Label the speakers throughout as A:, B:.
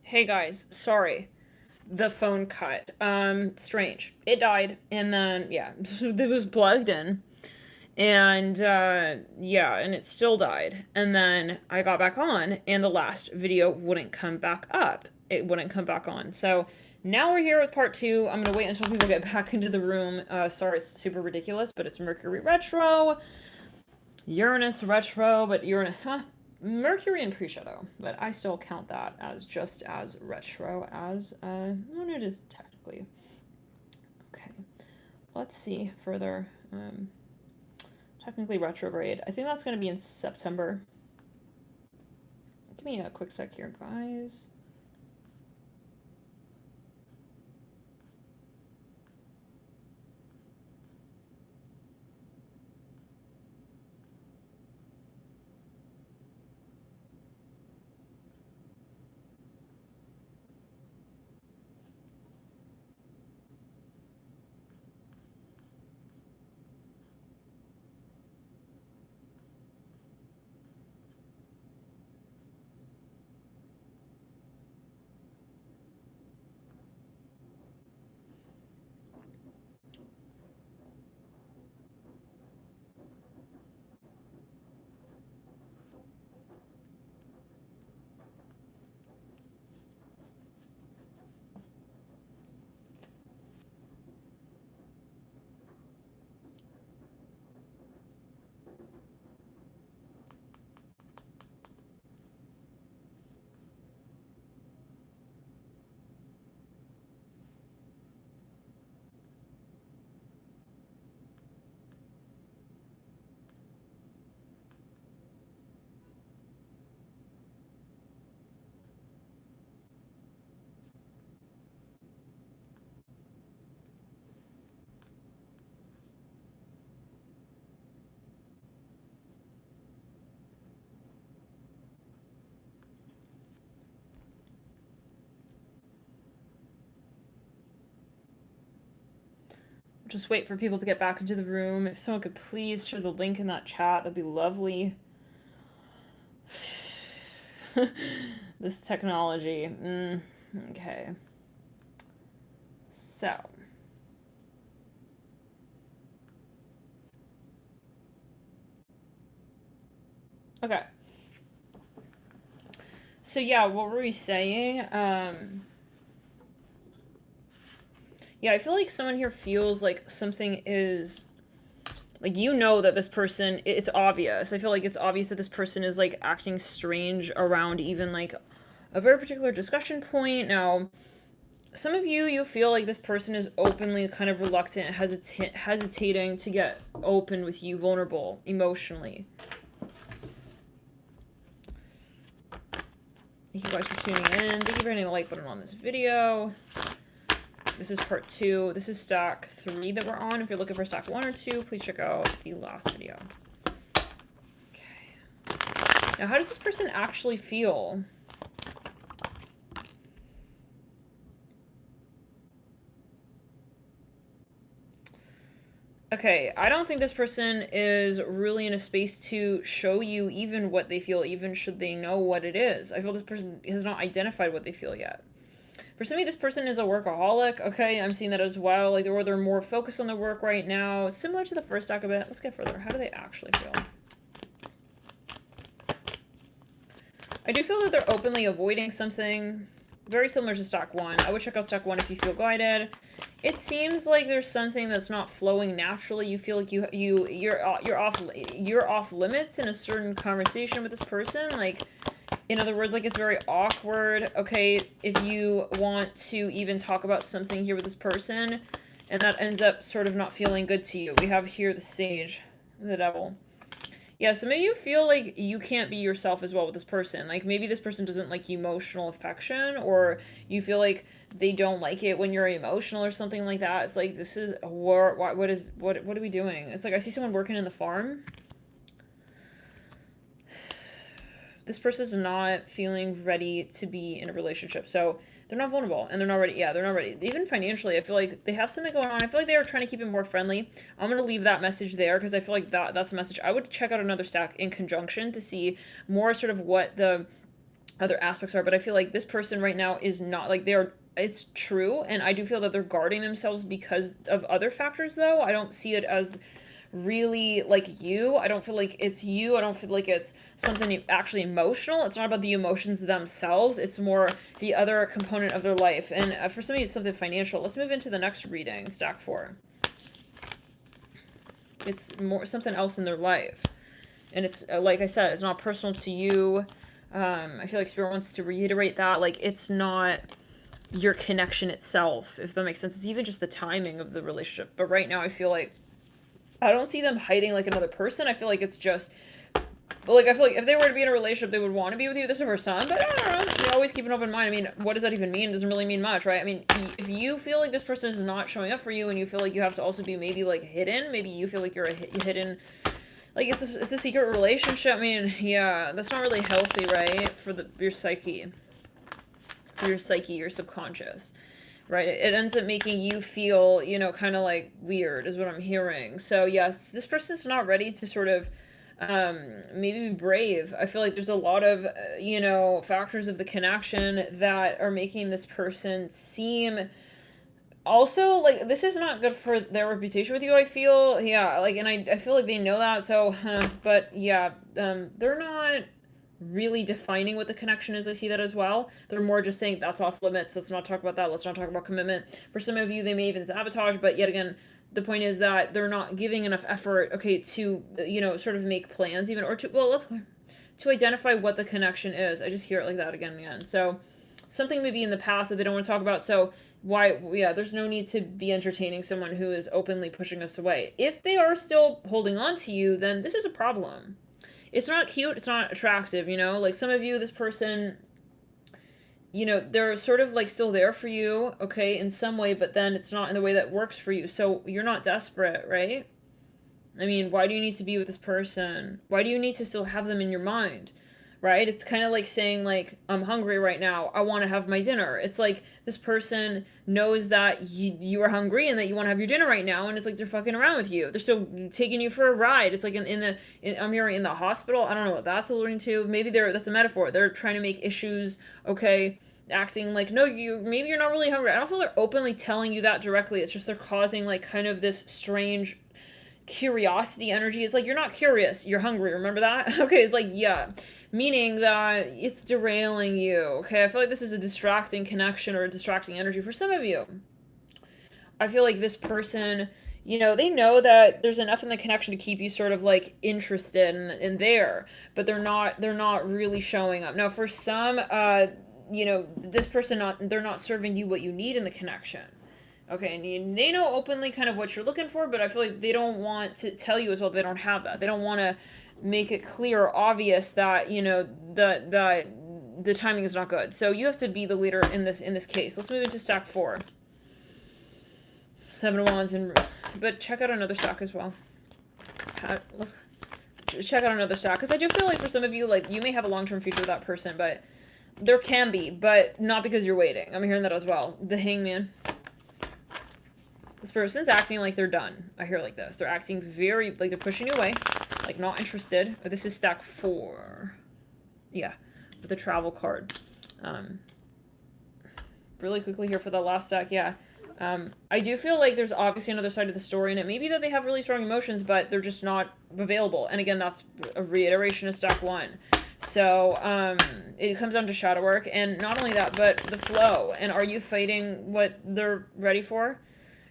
A: Hey guys, sorry. The phone cut. Strange. It died, and then, yeah, it was plugged in. And, yeah, and it still died. And then I got back on, and the last video wouldn't come back up. It wouldn't come back on. So now we're here with part two. I'm gonna wait until people get back into the room. Sorry, it's super ridiculous, but it's Mercury retro. Uranus retro, but Uranus, Mercury in pre-shadow, but I still count that as just as retro as when it is technically. Okay, let's see further. Technically retrograde. I think that's going to be in September. Give me a quick sec here, guys. Just wait for people to get back into the room. If someone could please share the link in that chat, that'd be lovely. This technology. Okay. So. Okay. So yeah, what were we saying? Yeah, I feel like someone here feels like something is like that this person it's obvious. I feel like it's obvious that this person is like acting strange around even like a very particular discussion point. Now, some of you feel like this person is openly kind of reluctant, hesitating to get open with you, vulnerable emotionally. Thank you guys for tuning in. Thank you for hitting the like button on this video. This is part 2. This is stack 3 that we're on. If you're looking for stack 1 or 2, please check out the last video. Okay. Now, how does this person actually feel? Okay, I don't think this person is really in a space to show you even what they feel, even should they know what it is. I feel this person has not identified what they feel yet. For some of you, this person is a workaholic. Okay, I'm seeing that as well. Like, or they're more focused on their work right now. Similar to the first stack a bit. Let's get further. How do they actually feel? I do feel that they're openly avoiding something. Very similar to stack 1. I would check out stack 1 if you feel guided. It seems like there's something that's not flowing naturally. You feel like you're off limits in a certain conversation with this person. Like, in other words, like, it's very awkward, okay, if you want to even talk about something here with this person, and that ends up sort of not feeling good to you. We have here the Sage, the Devil. Yeah, so maybe you feel like you can't be yourself as well with this person. Like, maybe this person doesn't like emotional affection, or you feel like they don't like it when you're emotional or something like that. It's like, this is a war. What are we doing? It's like, I see someone working in the farm. This person's not feeling ready to be in a relationship. So they're not vulnerable and they're not ready. Yeah, they're not ready. Even financially, I feel like they have something going on. I feel like they are trying to keep it more friendly. I'm going to leave that message there because I feel like that's a message. I would check out another stack in conjunction to see more sort of what the other aspects are, but I feel like this person right now is not, like, they're, it's true, and I do feel that they're guarding themselves because of other factors, though. I don't see it as really like you. I don't feel like it's you. I don't feel like it's something actually emotional. It's not about the emotions themselves. It's more the other component of their life. And for some of you, it's something financial. Let's move into the next reading, stack 4. It's more something else in their life. And it's, like I said, it's not personal to you. I feel like Spirit wants to reiterate that. Like, it's not your connection itself, if that makes sense. It's even just the timing of the relationship. But right now, I feel like I don't see them hiding like another person. I feel like it's just, like, I feel like if they were to be in a relationship, they would want to be with you. This is her son, but I don't know. You always keep an open mind. I mean, what does that even mean? It doesn't really mean much, right? I mean, if you feel like this person is not showing up for you, and you feel like you have to also be maybe like hidden, maybe you feel like you're a hidden, like it's a secret relationship. I mean, yeah, that's not really healthy, right? For your psyche, your subconscious. Right, it ends up making you feel, you know, kind of like weird is what I'm hearing. So yes, this person's not ready to sort of maybe be brave. I feel like there's a lot of, you know, factors of the connection that are making this person seem also like this is not good for their reputation with you. I feel, yeah, like, and I feel like they know that. So, but yeah, they're not really defining what the connection is. I see that as well. They're more just saying that's off limits. Let's not talk about that. Let's not talk about commitment. For some of you, they may even sabotage, but yet again, the point is that they're not giving enough effort, okay, to, you know, sort of make plans even, or to, well, to identify what the connection is. I just hear it like that again and again. So something maybe in the past that they don't want to talk about. So why, yeah, there's no need to be entertaining someone who is openly pushing us away. If they are still holding on to you, then this is a problem. It's not cute, it's not attractive, you know? Like, some of you, this person, you know, they're sort of, like, still there for you, okay, in some way, but then it's not in the way that works for you. So you're not desperate, right? I mean, why do you need to be with this person? Why do you need to still have them in your mind? Right? It's kind of like saying, like, I'm hungry right now. I want to have my dinner. It's like this person knows that you are hungry and that you want to have your dinner right now, and it's like they're fucking around with you. They're still taking you for a ride. It's like I'm hearing in the hospital. I don't know what that's alluding to. Maybe that's a metaphor. They're trying to make issues, okay, acting like, no, maybe you're not really hungry. I don't feel they're openly telling you that directly. It's just they're causing, like, kind of this strange curiosity energy. It's like, you're not curious, you're hungry, remember that? Okay, it's like, yeah, meaning that it's derailing you. Okay, I feel like this is a distracting connection or a distracting energy for some of you. I feel like this person, you know, they know that there's enough in the connection to keep you sort of like interested in there, but they're not really showing up. Now for some, you know, this person, they're not serving you what you need in the connection. Okay, and they know openly kind of what you're looking for, but I feel like they don't want to tell you as well. They don't have that. They don't want to make it clear or obvious that, you know, the timing is not good. So you have to be the leader in this case. Let's move into stack 4. 7 of Wands, but check out another stack as well. Let's check out another stack, because I do feel like for some of you, like, you may have a long-term future with that person, but there can be, but not because you're waiting. I'm hearing that as well. The Hangman. This person's acting like they're done. I hear like this. They're acting very, like they're pushing you away. Like, not interested. This is stack 4. Yeah. With the travel card. Really quickly here for the last stack. Yeah. I do feel like there's obviously another side of the story, and it may be that they have really strong emotions, but they're just not available. And again, that's a reiteration of stack 1. So, it comes down to shadow work. And not only that, but the flow. And are you fighting what they're ready for?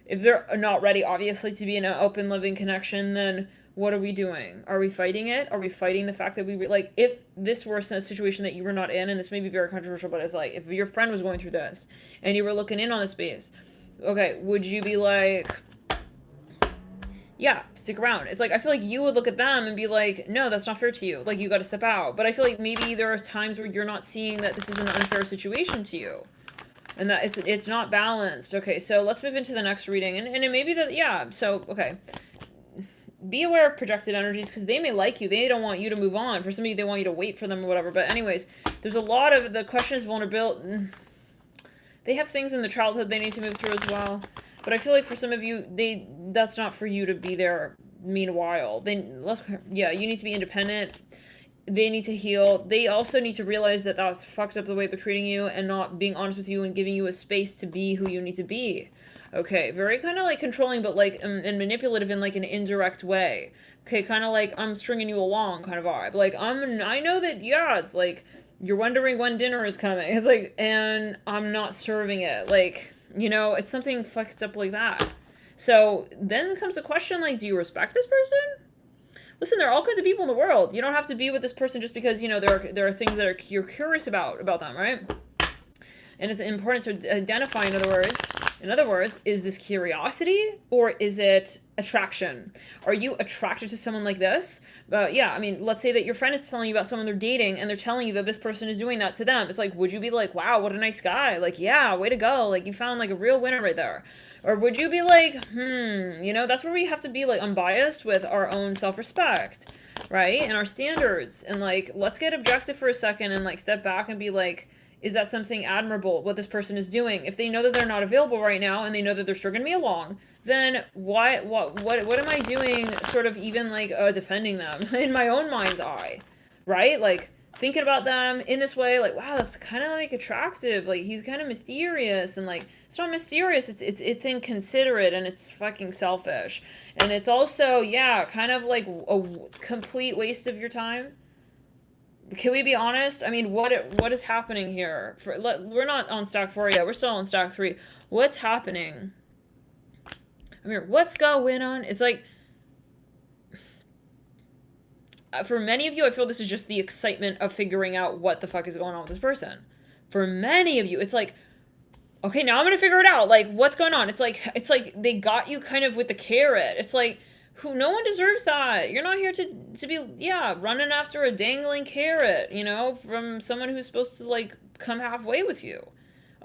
A: If they're not ready, obviously, to be in an open, living connection, then what are we doing? Are we fighting it? Are we fighting the fact that like, if this were a situation that you were not in, and this may be very controversial, but it's like, if your friend was going through this, and you were looking in on the space, okay, would you be like, yeah, stick around? It's like, I feel like you would look at them and be like, no, that's not fair to you. Like, you got to step out. But I feel like maybe there are times where you're not seeing that this is an unfair situation to you. And that it's not balanced. Okay, so let's move into the next reading. And it may be that, yeah, so, okay. Be aware of projected energies, because they may like you. They don't want you to move on. For some of you, they want you to wait for them or whatever. But anyways, there's a lot of, the question is vulnerability. They have things in the childhood they need to move through as well. But I feel like for some of you, that's not for you to be there meanwhile. You need to be independent. they need to heal. They also need to realize that that's fucked up the way they're treating you and not being honest with you and giving you a space to be who you need to be. Okay, very kind of like controlling, but like and manipulative in like an indirect way. Okay, kind of like I'm stringing you along kind of vibe. Like I know that yeah, it's like you're wondering when dinner is coming. It's like and I'm not serving it. Like, you know, it's something fucked up like that. So then comes the question like, do you respect this person? Listen, there are all kinds of people in the world. You don't have to be with this person just because, you know, there are things that you're curious about them, right? And it's important to identify, in other words, is this curiosity or is it attraction? Are you attracted to someone like this? Yeah, I mean, let's say that your friend is telling you about someone they're dating and they're telling you that this person is doing that to them. It's like, would you be like, wow, what a nice guy? Like, yeah, way to go. Like, you found like a real winner right there. Or would you be like, you know, that's where we have to be like unbiased with our own self-respect, right? And our standards. And like, let's get objective for a second and like step back and be like, is that something admirable, what this person is doing? If they know that they're not available right now and they know that they're stringing me along, then what am I doing sort of even like defending them in my own mind's eye, right? Like, thinking about them in this way, like, wow, that's kind of like attractive. Like, he's kind of mysterious, and like, it's not mysterious. It's inconsiderate, and it's fucking selfish, and it's also, yeah, kind of like a complete waste of your time. Can we be honest? I mean, what is happening here? We're not on stack 4 yet. We're still on stack 3. What's happening? I mean, what's going on? It's like, for many of you, I feel this is just the excitement of figuring out what the fuck is going on with this person. For many of you, it's like, okay, now I'm gonna figure it out. Like, what's going on? It's like they got you kind of with the carrot. It's like, no one deserves that. You're not here to be, yeah, running after a dangling carrot, you know, from someone who's supposed to like come halfway with you.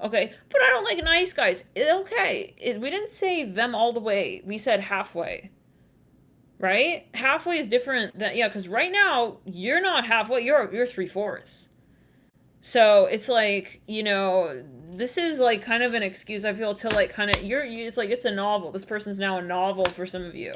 A: Okay, but I don't like nice guys. Okay, we didn't say them all the way. We said halfway. Right? Halfway is different than, yeah, because right now you're not halfway. You're 3/4. So it's like, you know, this is like kind of an excuse, I feel, to like kind of it's like it's a novel. This person's now a novel for some of you.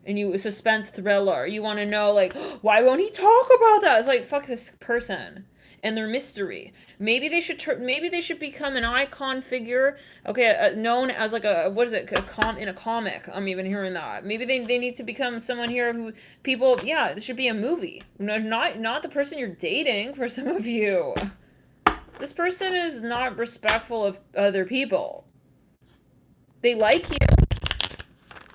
A: And you, a suspense thriller. You want to know, like, why won't he talk about that? It's like, fuck this person and their mystery. Maybe they should become an icon figure. Okay, known as like a, what is it? In a comic. I'm even hearing that. Maybe they need to become someone here who people. Yeah, this should be a movie. No, not the person you're dating. For some of you, this person is not respectful of other people. They like you.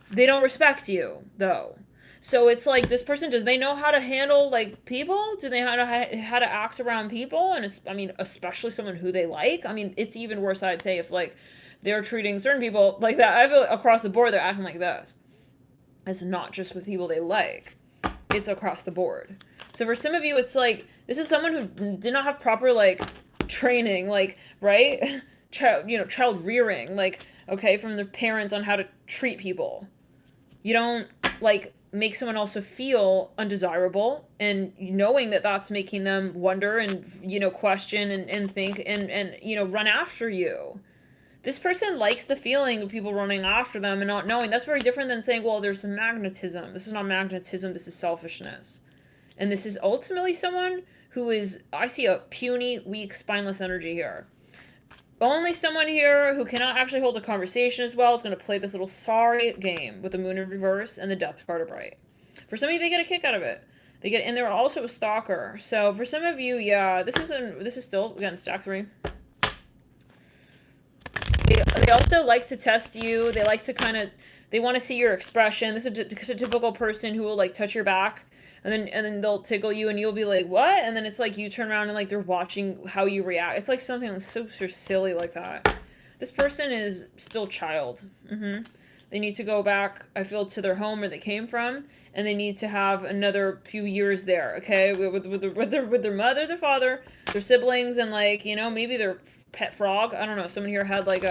A: They don't respect you, though. So it's like, this person, do they know how to handle, like, people? Do they know how to act around people? And, I mean, especially someone who they like? I mean, it's even worse, I'd say, if, like, they're treating certain people like that. I feel across the board, they're acting like this. It's not just with people they like. It's across the board. So for some of you, it's like, this is someone who did not have proper, like, training, like, right? Child rearing, like, okay, from their parents on how to treat people. You don't, like, make someone also feel undesirable, and knowing that that's making them wonder and, you know, question and think and, you know, run after you. This person likes the feeling of people running after them and not knowing. That's very different than saying, well, there's some magnetism. This is not magnetism, this is selfishness. And this is ultimately someone who is, I see a puny, weak, spineless energy here. Only someone here who cannot actually hold a conversation as well is going to play this little sorry game with the moon in reverse and the death card upright. For some of you, they get a kick out of it. And they're also a stalker. So for some of you, yeah, this is still, again, stack 3. They also like to test you. They like to they want to see your expression. This is a typical person who will like touch your back. And then they'll tickle you and you'll be like, what? And then it's like you turn around and like they're watching how you react. It's like something super silly like that. This person is still child. They need to go back, I feel, to their home where they came from. And they need to have another few years there, okay? With their mother, their father, their siblings, and like, you know, maybe their pet frog. I don't know. Someone here had like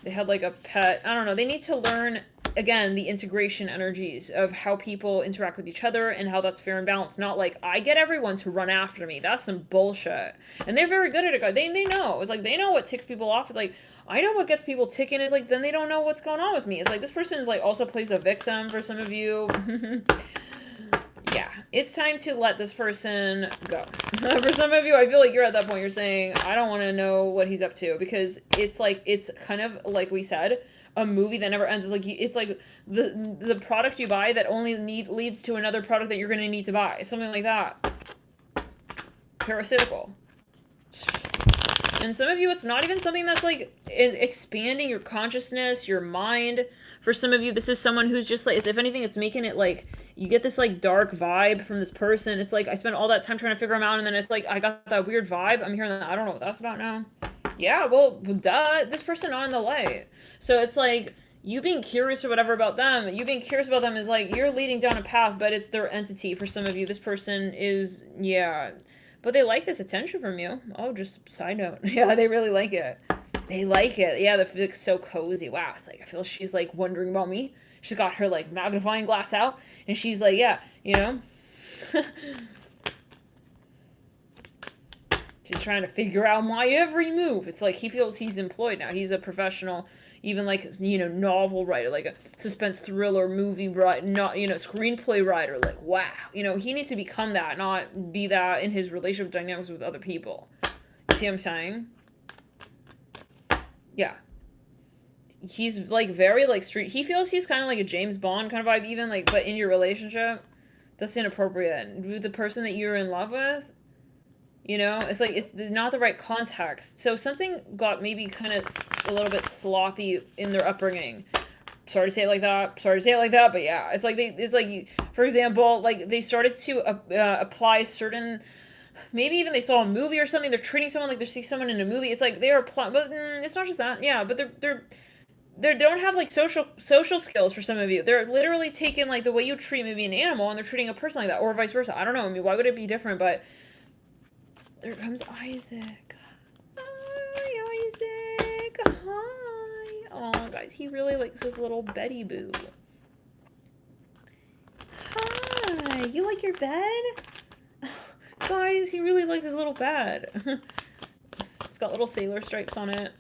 A: they had like a pet. I don't know. They need to learn, again, the integration energies of how people interact with each other and how that's fair and balanced. Not like, I get everyone to run after me. That's some bullshit. And they're very good at it. They know. It's like, they know what ticks people off. It's like, I know what gets people ticking. Is like, then they don't know what's going on with me. It's like, this person is like also plays a victim for some of you. Yeah, it's time to let this person go. For some of you, I feel like you're at that point. You're saying, I don't want to know what he's up to, because it's like, it's kind of like we said, a movie that never ends. It's like the product you buy that only leads to another product that you're going to need to buy. Something like that. Parasitical. And some of you, it's not even something that's like expanding your consciousness, your mind. For some of you, this is someone who's just like, if anything, it's making it like, you get this like dark vibe from this person. It's like, I spent all that time trying to figure them out, and then it's like, I got that weird vibe. I'm hearing that, I don't know what that's about now. Yeah, well, duh, this person on the light. So it's like, you being curious or whatever about them, you being curious about them is like, you're leading down a path, but it's their entity. For some of you, this person is, yeah, but they like this attention from you. Oh, just side note. Yeah, they really like it. They like it. Yeah, it's so cozy. Wow, it's like, I feel she's like wondering about me. She's got her like magnifying glass out, and she's like, yeah, you know. She's trying to figure out my every move. It's like he feels he's employed now. He's a professional, even like, you know, novel writer, like a suspense thriller movie writer, not, you know, screenplay writer. Like, wow, you know, he needs to become that, not be that in his relationship dynamics with other people. You see what I'm saying? Yeah. He's like very like street. He feels he's kind of like a James Bond kind of vibe, even like, but in your relationship, that's inappropriate. With the person that you're in love with, you know, it's like, it's not the right context. So something got maybe kind of a little bit sloppy in their upbringing. Sorry to say it like that. Sorry to say it like that, but yeah, it's like it's like, for example, like they started to apply certain, maybe even they saw a movie or something. They're treating someone like they see someone in a movie. It's like they're applying, but it's not just that. Yeah, but they don't have like social skills. For some of you, they're literally taking like the way you treat maybe an animal, and they're treating a person like that, or vice versa. I don't know. I mean, why would it be different? But there comes Isaac. Hi, Isaac. Hi. Oh, guys, he really likes his little Betty Boo. Hi. You like your bed? Guys, he really likes his little bed. It's got little sailor stripes on it.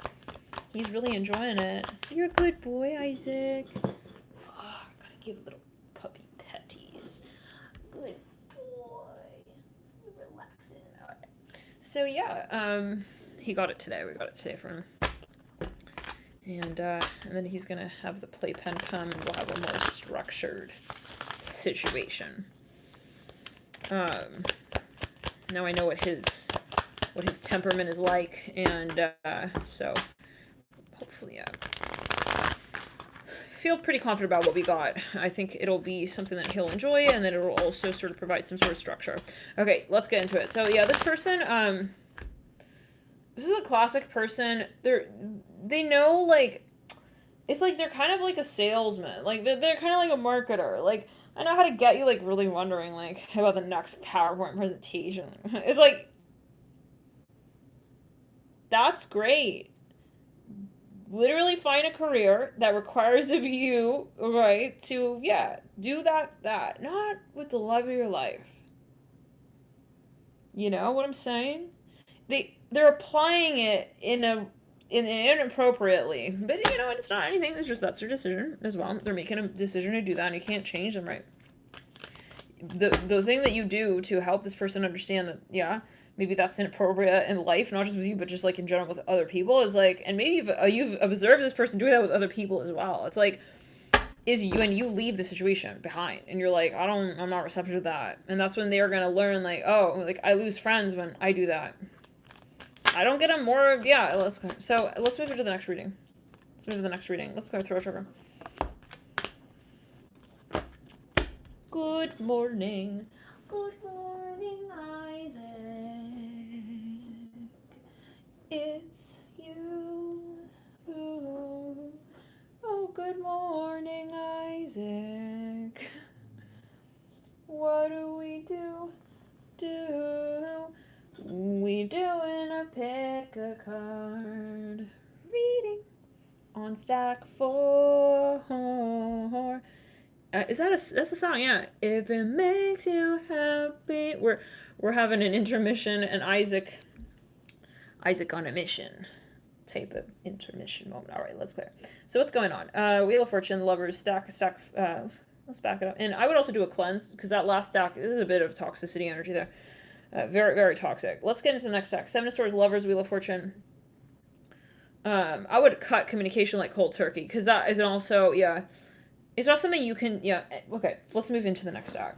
A: He's really enjoying it. You're a good boy, Isaac. Oh, gotta give little puppy petties. Good boy. Relaxing. All right. So yeah, he got it today. We got it today from him. And then he's gonna have the playpen come, and we'll have a more structured situation. Now I know what his temperament is like, and so hopefully, feel pretty confident about what we got. I think it'll be something that he'll enjoy, and then it'll also sort of provide some sort of structure. Okay, let's get into it. So yeah, this person, this is a classic person. They know, like, it's like they're kind of like a salesman. Like, they're kind of like a marketer. Like, I know how to get you, like, really wondering, like, about the next PowerPoint presentation. It's like, that's great. Literally find a career that requires of you, right, to, yeah, do that. Not with the love of your life. You know what I'm saying? They're applying it inappropriately. But, you know, it's not anything. It's just that's their decision as well. They're making a decision to do that, and you can't change them, right? The thing that you do to help this person understand that, yeah, maybe that's inappropriate in life, not just with you, but just like in general with other people, is like, and maybe you've observed this person doing that with other people as well. It's like, is you, and you leave the situation behind, and you're like, I'm not receptive to that. And that's when they are gonna learn, like, oh, like, I lose friends when I do that. I don't get them more, yeah, let's go. So let's move to the next reading. Let's go throw a trigger. Good morning. Good morning, Isaac. It's you. Oh, good morning, Isaac. What do? We doing a pick a card reading on stack 4. That's a song, yeah. If it makes you happy. We're having an intermission, and Isaac on a mission type of intermission moment. All right, let's clear. So what's going on? Wheel of Fortune, Lovers, stack. Let's back it up. And I would also do a cleanse, because that last stack is a bit of toxicity energy there. Very, very toxic. Let's get into the next stack. Seven of Swords, Lovers, Wheel of Fortune. I would cut communication like cold turkey, because that is also, yeah, it's not something you can, yeah, okay, let's move into the next stack.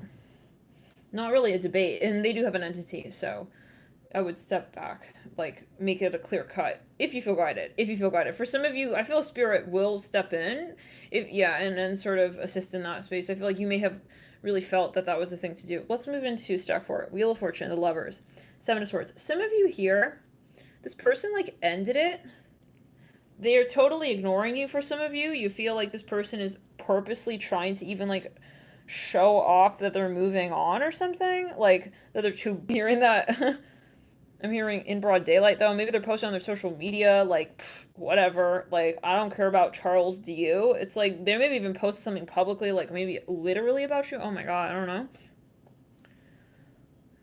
A: Not really a debate, and they do have an entity, so I would step back, like, make it a clear cut, if you feel guided, For some of you, I feel spirit will step in, and sort of assist in that space. I feel like you may have really felt that that was the thing to do. Let's move into stack 4, Wheel of Fortune, the Lovers, Seven of Swords. Some of you here, this person, like, ended it. They are totally ignoring you. For some of you, you feel like this person is purposely trying to even, like, show off that they're moving on or something, like, that they're too, hearing that. I'm hearing in broad daylight, though. Maybe they're posting on their social media, like, whatever. Like, I don't care about Charles, do you? It's like, they maybe even post something publicly, like, maybe literally about you. Oh my god, I don't know.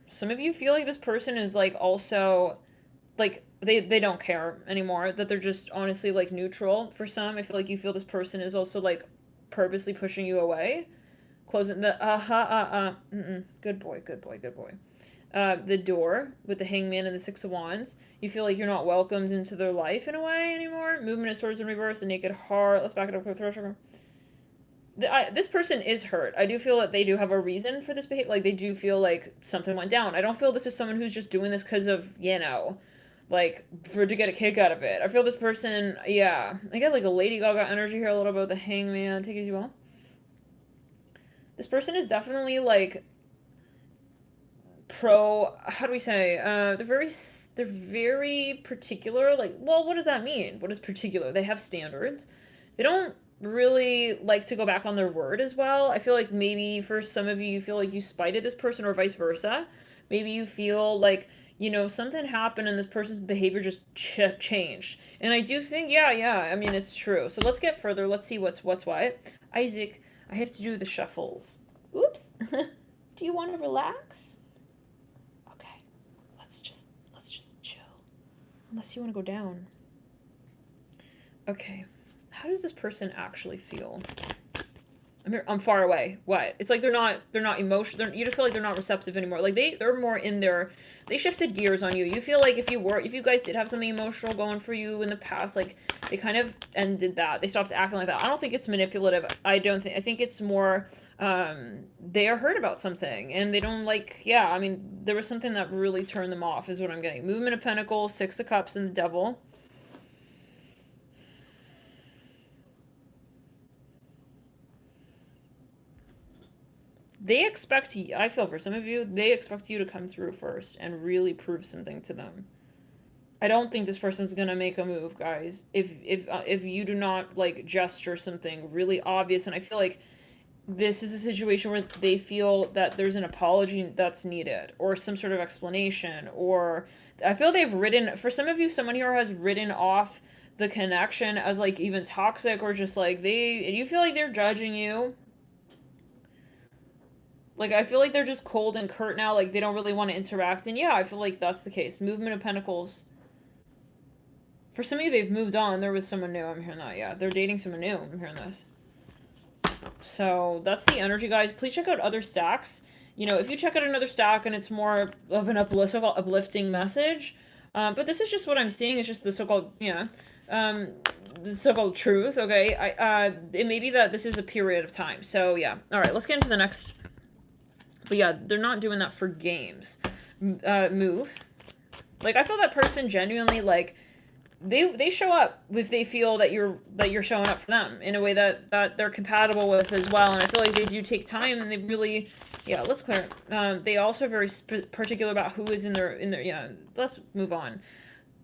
A: Some of you feel like this person is, like, also, like, they don't care anymore. That they're just, honestly, like, neutral. For some, I feel like you feel this person is also, like, purposely pushing you away. Closing the, good boy, good boy, good boy. The Door with the Hangman and the Six of Wands. You feel like you're not welcomed into their life in a way anymore. Movement of Swords in reverse, the Naked Heart. Let's back it up with throw sugar. This person is hurt. I do feel that they do have a reason for this behavior. Like, they do feel like something went down. I don't feel this is someone who's just doing this because of, like, to get a kick out of it. I feel this person, yeah. I get, like, a Lady Gaga energy here a little bit with the Hangman. Take it as you will. This person is definitely, like, how do we say, they're very particular. Like, well, what does that mean? What is particular? They have standards. They don't really like to go back on their word as well. I feel like maybe for some of you, you feel like you spited this person, or vice versa. Maybe you feel like, something happened and this person's behavior just changed. And I do think, I mean, it's true. So let's get further. Let's see what's what. Isaac, I have to do the shuffles. Oops. Do you want to relax? Unless you want to go down. Okay. How does this person actually feel? I'm far away. What? It's like they're not emotional. You just feel like they're not receptive anymore. Like they're more in their, they shifted gears on you. You feel like if you guys did have something emotional going for you in the past, like they kind of ended that. They stopped acting like that. I don't think it's manipulative. I think it's more, they are hurt about something and they don't like, I mean, there was something that really turned them off is what I'm getting. Movement of Pentacles, Six of Cups, and the Devil. They expect you, I feel for some of you, they expect you to come through first and really prove something to them. I don't think this person's gonna make a move, guys. If you do not, like, gesture something really obvious, and I feel like this is a situation where they feel that there's an apology that's needed, or some sort of explanation, or I feel they've written, for some of you, someone here has written off the connection as, like, even toxic, or just, like, you feel like they're judging you. Like, I feel like they're just cold and curt now, like, they don't really want to interact, and I feel like that's the case. Movement of Pentacles. For some of you, they've moved on, they're with someone new, I'm hearing that, they're dating someone new, I'm hearing this. So, that's the energy, guys. Please check out other stacks. If you check out another stack and it's more of an so-called uplifting message, but this is just what I'm seeing, it's just the so-called, the so-called truth, okay? It may be that this is a period of time, so, Alright, let's get into the next. But they're not doing that for games. Move. Like, I feel that person genuinely, like, they show up if they feel that you're showing up for them in a way that they're compatible with as well. And I feel like they do take time and they really, let's clear. They also are very particular about who is in their, let's move on.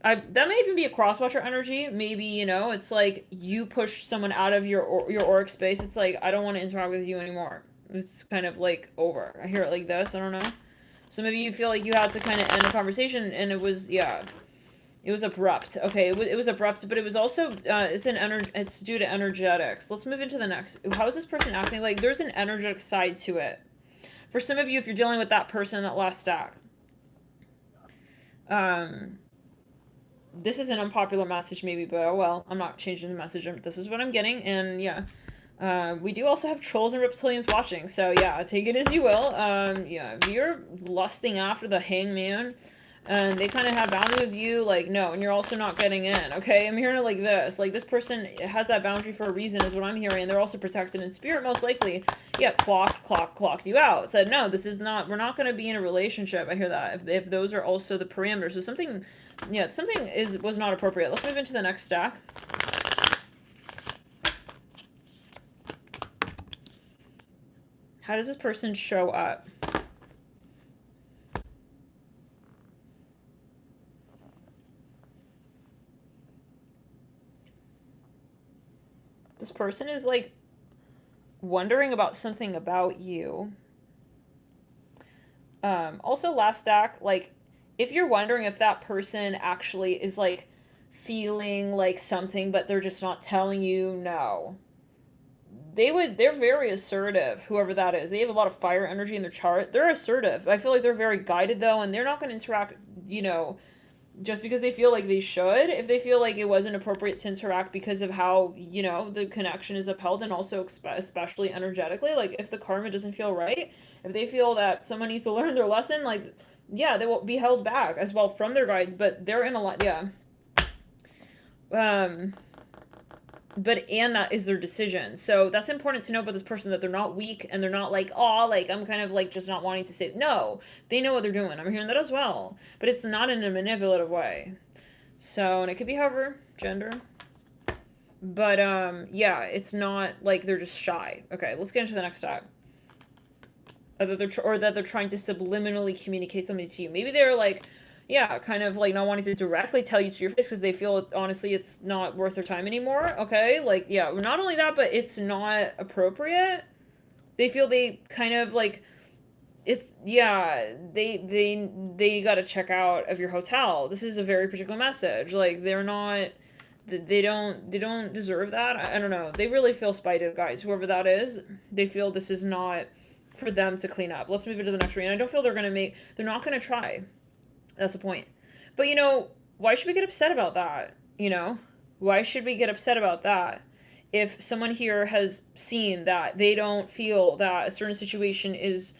A: That may even be a cross-watcher energy. Maybe, it's like you push someone out of your auric space. It's like, I don't want to interact with you anymore. It's kind of like over. I hear it like this. I don't know. Some of you feel like you had to kind of end the conversation, and it was it was abrupt. Okay, it was abrupt, but it was also it's due to energetics. Let's move into the next. How is this person acting? Like, there's an energetic side to it. For some of you, if you're dealing with that person in that last stack, this is an unpopular message maybe, but oh well, I'm not changing the message. This is what I'm getting, and We do also have trolls and reptilians watching, so yeah, take it as you will. Yeah, if you're lusting after the hangman, and they kind of have boundary with you, like, no, and you're also not getting in, okay? I'm hearing it like this person has that boundary for a reason, is what I'm hearing, and they're also protected in spirit, most likely. Yeah, clocked you out. Said, no, this is not, we're not going to be in a relationship. I hear that, if those are also the parameters. So something, yeah, something was not appropriate. Let's move into the next stack. How does this person show up? This person is like wondering about something about you. Also, last stack, like, if you're wondering if that person actually is like feeling like something, but they're just not telling you, no. They're very assertive, whoever that is. They have a lot of fire energy in their chart. They're assertive. I feel like they're very guided though, and they're not going to interact, just because they feel like they should. If they feel like it wasn't appropriate to interact because of how, the connection is upheld, and also especially energetically, like if the karma doesn't feel right, if they feel that someone needs to learn their lesson, like, yeah, they will be held back as well from their guides, but they're in a lot, yeah. And that is their decision. So that's important to know about this person, that they're not weak, and they're not like, oh, like, I'm kind of like just not wanting to say, no, they know what they're doing. I'm hearing that as well, but it's not in a manipulative way. So, and it could be however, gender, but yeah, it's not like they're just shy. Okay, let's get into the next step. Or that they're trying to subliminally communicate something to you. Maybe they're like, yeah, kind of like not wanting to directly tell you to your face because they feel, honestly, it's not worth their time anymore, okay? Like, yeah, not only that, but it's not appropriate. They feel they kind of like, it's, yeah, they gotta check out of your hotel. This is a very particular message. Like, they're not, they don't deserve that. I don't know. They really feel spited, guys. Whoever that is, they feel this is not for them to clean up. Let's move into the next reading. I don't feel they're not gonna try. That's the point. But, why should we get upset about that? Why should we get upset about that? If someone here has seen that they don't feel that a certain situation is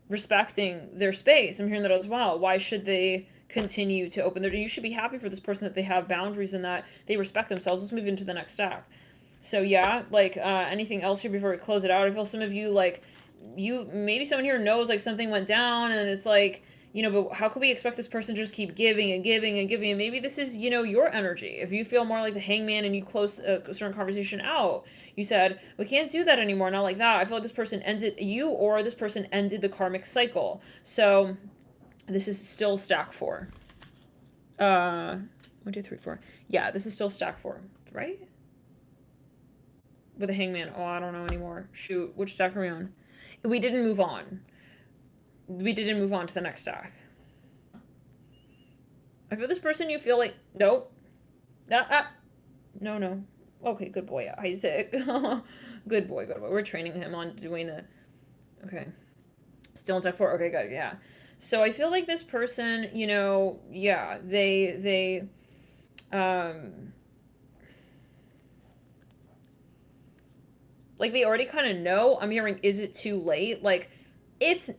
A: respecting their space, I'm hearing that as well. Why should they continue to open their... You should be happy for this person that they have boundaries and that they respect themselves. Let's move into the next stack. So, yeah, like, anything else here before we close it out? I feel some of you, like, maybe someone here knows, like, something went down, and it's like, but how could we expect this person to just keep giving and giving and giving? And maybe this is, your energy. If you feel more like the hangman and you close a certain conversation out, you said, we can't do that anymore, not like that. I feel like this person ended the karmic cycle. So this is still stack 4. 1, 2, 3, 4. Yeah, this is still stack 4, right? With a hangman. Oh, I don't know anymore. Shoot, which stack are we on? We didn't move on. We didn't move on to the next stack. I feel this person, you feel like, nope. No. Okay, good boy, Isaac. Good boy. We're training him on doing it. Okay. Still in stack 4. Okay, good, yeah. So I feel like this person, yeah, they like, they already kind of know. I'm hearing, is it too late? Like, it's,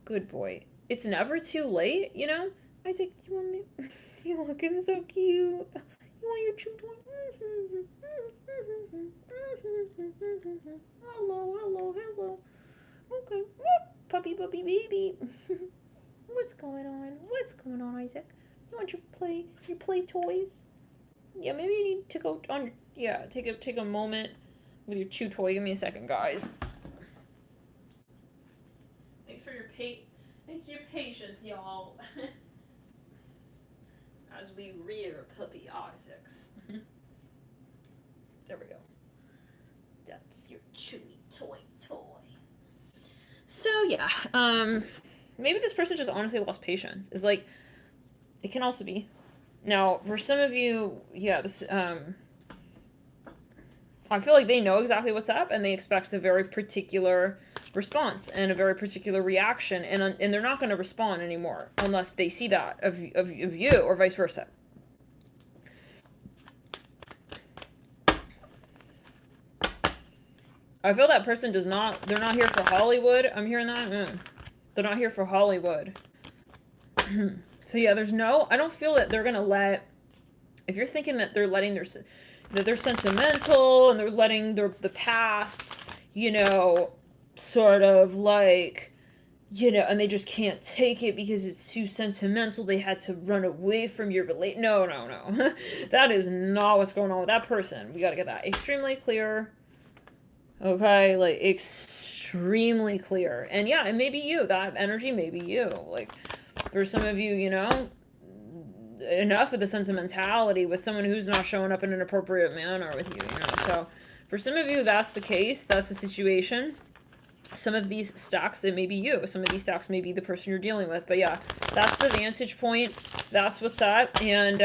A: good boy. It's never too late, Isaac, you want me? You're looking so cute. You want your chew toy? Hello. Okay. Puppy, baby. What's going on, Isaac? You want your play toys? Yeah, maybe you need to go on, yeah, take a moment with your chew toy. Give me a second, guys. Thanks for your patience, y'all. As we rear puppy Isaacs. There we go. That's your chewy toy. So yeah, maybe this person just honestly lost patience. Is like, it can also be. Now, for some of you, yeah, this I feel like they know exactly what's up, and they expect a very particular response and a very particular reaction, and they're not going to respond anymore unless they see that of you, or vice versa. I feel that person they're not here for Hollywood. I'm hearing that. They're not here for Hollywood. So yeah, I don't feel that they're gonna if you're thinking that they're letting that they're sentimental and they're letting the past, you know, sort of like, you know, and they just can't take it because it's too sentimental. They had to run away from your No. That is not what's going on with that person. We gotta get that extremely clear. Okay, like, extremely clear. And yeah, it may be you. That energy may be you. Like, for some of you, you know, enough of the sentimentality with someone who's not showing up in an appropriate manner with you, you know. So, for some of you, that's the case. That's the situation. Some of these stacks, it may be you. Some of these stacks may be the person you're dealing with. But yeah, that's the vantage point. That's what's up. And,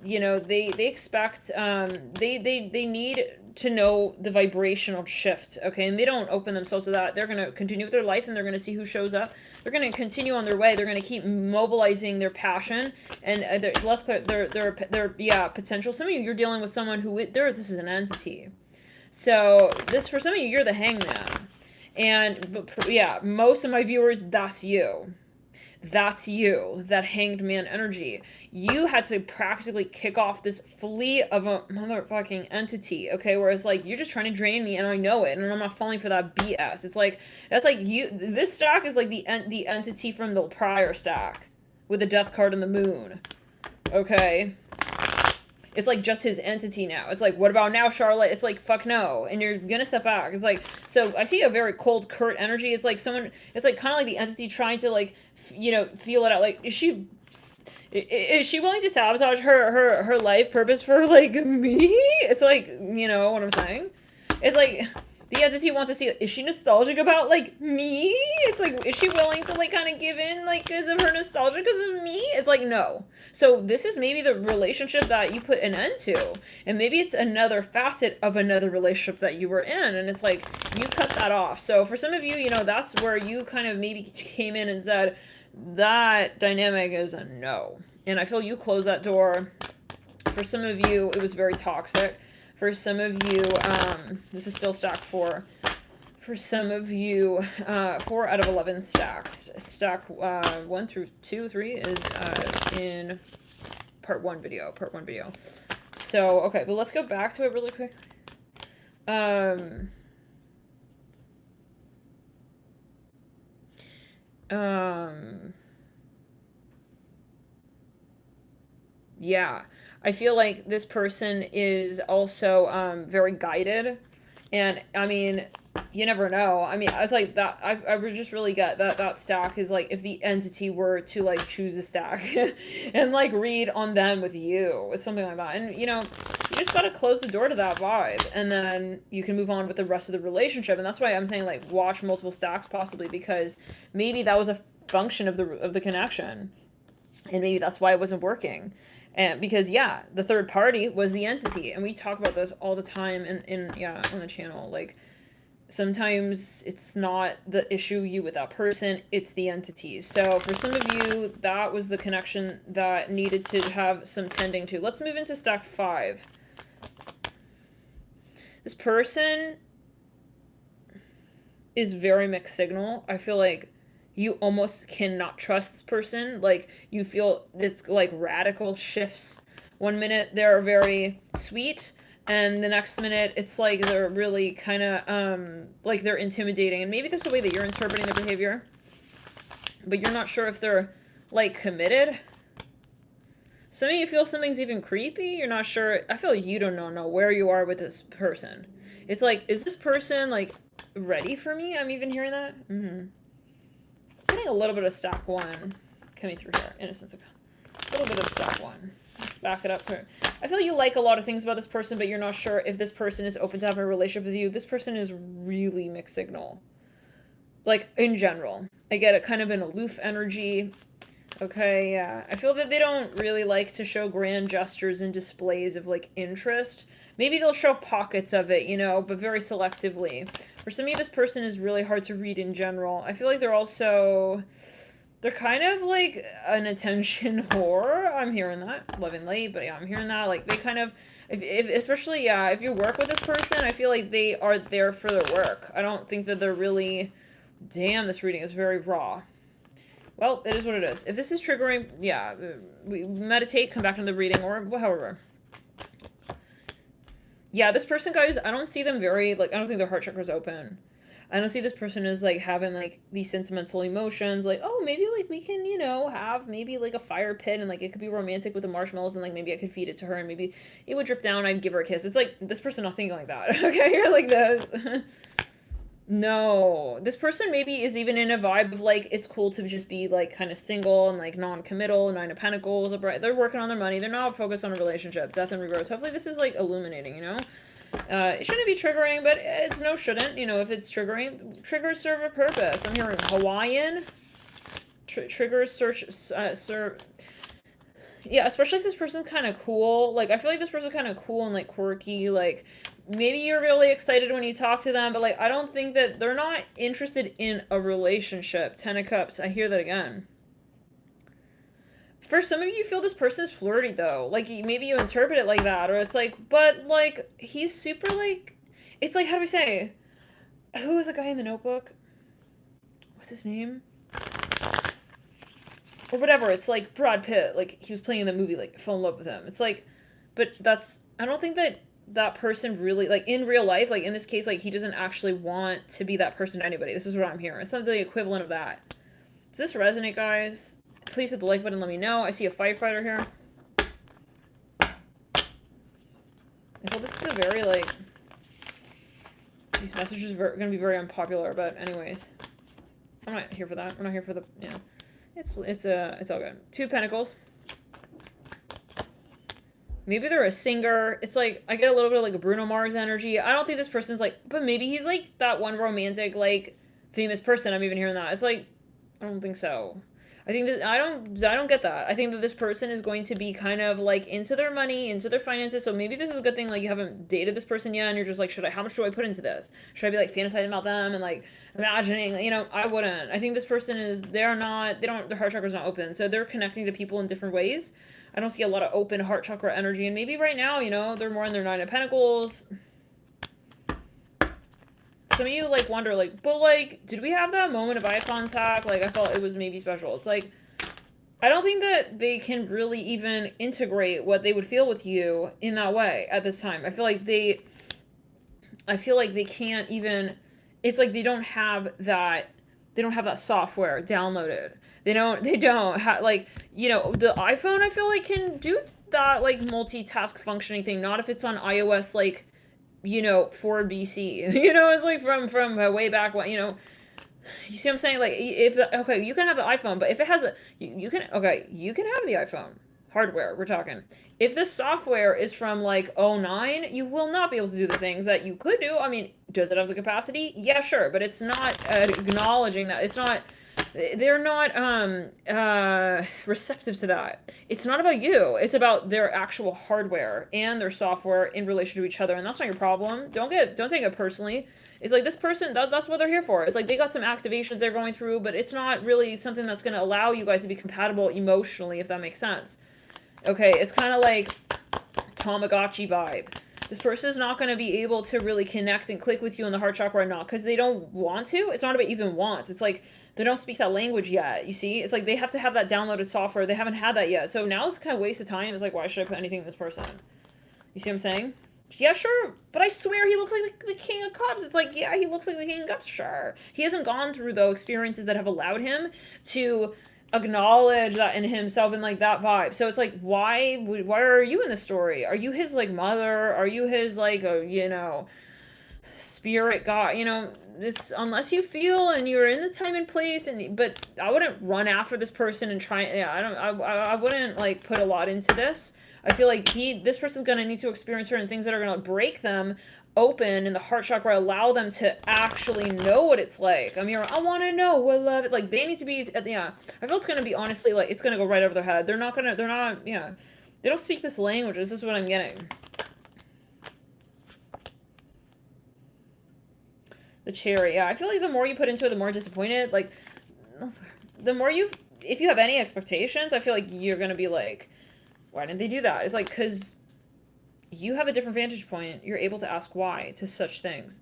A: you know, they expect, they need to know the vibrational shift, okay? And they don't open themselves to that. They're going to continue with their life, and they're going to see who shows up. They're going to continue on their way. They're going to keep mobilizing their passion and their potential. Some of you, you're dealing with someone who, this is an entity. So for some of you, you're the hangman. And yeah, most of my viewers, that's you. That's you, that hanged man energy. You had to practically kick off this fleet of a motherfucking entity, okay? Whereas, like, you're just trying to drain me, and I know it, and I'm not falling for that BS. It's like, that's like this stack is like the entity from the prior stack with the death card and the moon, okay? It's like just his entity now. It's like, what about now, Charlotte? It's like, fuck no. And you're gonna step back. It's like, so I see a very cold, curt energy. It's like someone, it's like kind of like the entity trying to, like, you know, feel it out. Like, is she willing to sabotage her life purpose for, like, me? It's like, you know what I'm saying? It's like, the entity wants to see, is she nostalgic about, like, me? It's like, is she willing to, like, kind of give in, like, because of her nostalgia, because of me? It's like, no. So this is maybe the relationship that you put an end to. And maybe it's another facet of another relationship that you were in. And it's like, you cut that off. So for some of you, you know, that's where you kind of maybe came in and said, that dynamic is a no. And I feel you closed that door. For some of you, it was very toxic. For some of you, this is still stack 4. For some of you, 4 out of 11 stacks. Stack 1 through 2, 3 is in part 1 video. So, okay, but let's go back to it really quick. Yeah. I feel like this person is also very guided, and I mean, you never know. I mean, it's like that. I would just really get that stack is like if the entity were to like choose a stack and like read on them with you, with something like that, and you know, you just gotta close the door to that vibe, and then you can move on with the rest of the relationship. And that's why I'm saying, like, watch multiple stacks possibly, because maybe that was a function of the connection, and maybe that's why it wasn't working. And because, yeah, the third party was the entity. And we talk about this all the time on the channel. Like, sometimes it's not the issue you with that person, it's the entity. So for some of you, that was the connection that needed to have some tending to. Let's move into stack 5. This person is very mixed signal. I feel like you almost cannot trust this person. Like, you feel it's like radical shifts. One minute they're very sweet, and the next minute it's like they're really kind of like they're intimidating. And maybe that's the way that you're interpreting their behavior, but you're not sure if they're like committed. Some of you feel something's even creepy. You're not sure. I feel like you don't know where you are with this person. It's like, is this person like ready for me? I'm even hearing that. Getting a little bit of stack 1 coming through here. Innocence. A little bit of stack 1. Let's back it up here. I feel you like a lot of things about this person, but you're not sure if this person is open to have a relationship with you. This person is really mixed signal. Like, in general. I get it, kind of an aloof energy. Okay, yeah. I feel that they don't really like to show grand gestures and displays of, like, interest. Maybe they'll show pockets of it, you know, but very selectively. For some of you, this person is really hard to read in general. I feel like they're They're kind of like an attention whore. I'm hearing that lovingly, but yeah, I'm hearing that. Like, they kind of, if especially, yeah, if you work with this person, I feel like they are there for their work. I don't think that they're really, damn, this reading is very raw. Well, it is what it is. If this is triggering, yeah, we meditate, come back into the reading, or however. Yeah, this person, guys, I don't see them very, like, I don't think their heart chakra's open. I don't see this person as, like, having, like, these sentimental emotions, like, oh, maybe, like, we can, you know, have maybe, like, a fire pit, and, like, it could be romantic with the marshmallows, and, like, maybe I could feed it to her, and maybe it would drip down, I'd give her a kiss. It's like, this person not thinking like that, okay? You're like this. No. This person maybe is even in a vibe of, like, it's cool to just be, like, kind of single and, like, non-committal, 9 of Pentacles, they're working on their money, they're not focused on a relationship, death in reverse. Hopefully this is, like, illuminating, you know? It shouldn't be triggering, but it's no shouldn't, you know, if it's triggering. Triggers serve a purpose. I'm hearing Hawaiian. Triggers serve... Yeah, especially if this person's kind of cool. Like, I feel like this person's kind of cool and, like, quirky. Like, maybe you're really excited when you talk to them, but, like, I don't think that they're not interested in a relationship. 10 of Cups. I hear that again. For some of you, feel this person's flirty, though. Like, maybe you interpret it like that, or it's like, but, like, he's super, like, it's like, how do we say, who was the guy in the Notebook? What's his name? Or whatever, it's like Brad Pitt, like, he was playing in the movie, like, fell in love with him. It's like, but that's, I don't think that that person really, like, in real life, like, in this case, like, he doesn't actually want to be that person to anybody. This is what I'm hearing. It's something the equivalent of that. Does this resonate, guys? Please hit the like button and let me know. I see a firefighter here. Well, this is a very, like... These messages are going to be very unpopular, but anyways. I'm not here for that. We're not here for the, you know... It's all good. 2 Pentacles. Maybe they're a singer. It's like, I get a little bit of, like, a Bruno Mars energy. I don't think this person's, like... But maybe he's, like, that one romantic, like, famous person. I'm even hearing that. It's like... I don't think so. I think that I don't get that. I think that this person is going to be kind of like into their money, into their finances. So maybe this is a good thing. Like, you haven't dated this person yet, and you're just like, how much do I put into this? Should I be like fantasizing about them and like imagining? You know, I wouldn't. I think this person is. Their heart chakra's not open, so they're connecting to people in different ways. I don't see a lot of open heart chakra energy, and maybe right now, you know, they're more in their 9 of Pentacles. Some of you, like, wonder, like, but, like, did we have that moment of eye contact? Like, I felt it was maybe special. It's like, I don't think that they can really even integrate what they would feel with you in that way at this time. I feel like they can't even, it's like they don't have that software downloaded. They don't have, like, you know, the iPhone, I feel like, can do that, like, multitask functioning thing. Not if it's on iOS, like, you know, 4 BC, you know, it's like from way back when, you know, you see what I'm saying? Like, if, okay, you can have the iPhone, but if it has you can have the iPhone, hardware, we're talking. If the software is from, like, 09, you will not be able to do the things that you could do. I mean, does it have the capacity? Yeah, sure, but it's not acknowledging that. It's not, they're not receptive to that. It's not about you. It's about their actual hardware and their software in relation to each other, and that's not your problem. Don't take it personally. It's like, this person, that's what they're here for. It's like they got some activations they're going through, but it's not really something that's going to allow you guys to be compatible emotionally, if that makes sense. Okay, it's kind of like Tamagotchi vibe. This person is not going to be able to really connect and click with you in the heart chakra or not, because they don't want to. It's not about even want. It's like, they don't speak that language yet, you see? It's like they have to have that downloaded software. They haven't had that yet. So now it's kind of a waste of time. It's like, why should I put anything in this person? You see what I'm saying? Yeah, sure, but I swear he looks like the King of Cups. It's like, yeah, he looks like the King of Cups, sure. He hasn't gone through, though, experiences that have allowed him to acknowledge that in himself and, like, that vibe. So it's like, why are you in the story? Are you his, like, mother? Are you his, like, you know, spirit god? You know, it's, unless you feel and you're in the time and place, but I wouldn't run after this person and try, yeah, I wouldn't, like, put a lot into this. I feel like this person's going to need to experience certain things that are going to break them open in the heart chakra, allow them to actually know what it's like. I'm here, I want to know what love it, like, they need to be, yeah, I feel it's going to be, honestly, like, it's going to go right over their head. They're not, yeah, they don't speak this language. This is what I'm getting. The Cherry, yeah, I feel like the more you put into it, the more disappointed, like, the more if you have any expectations, I feel like you're gonna be like, why didn't they do that? It's like, because you have a different vantage point. You're able to ask why to such things.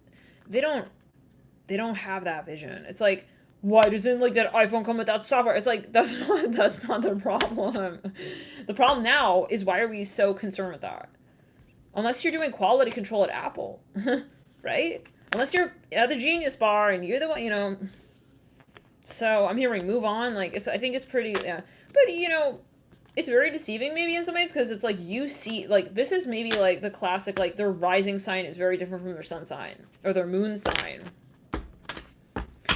A: They don't have that vision. It's like, why doesn't like that iPhone come with that software? It's like, that's not the problem. The problem now is, why are we so concerned with that? Unless you're doing quality control at Apple, right? Unless you're at the Genius Bar and you're the one, you know. So I'm hearing move on. Like, I think it's pretty, yeah. But, you know, it's very deceiving maybe in some ways, because it's like, you see, like, this is maybe like the classic, like, their rising sign is very different from their sun sign or their moon sign.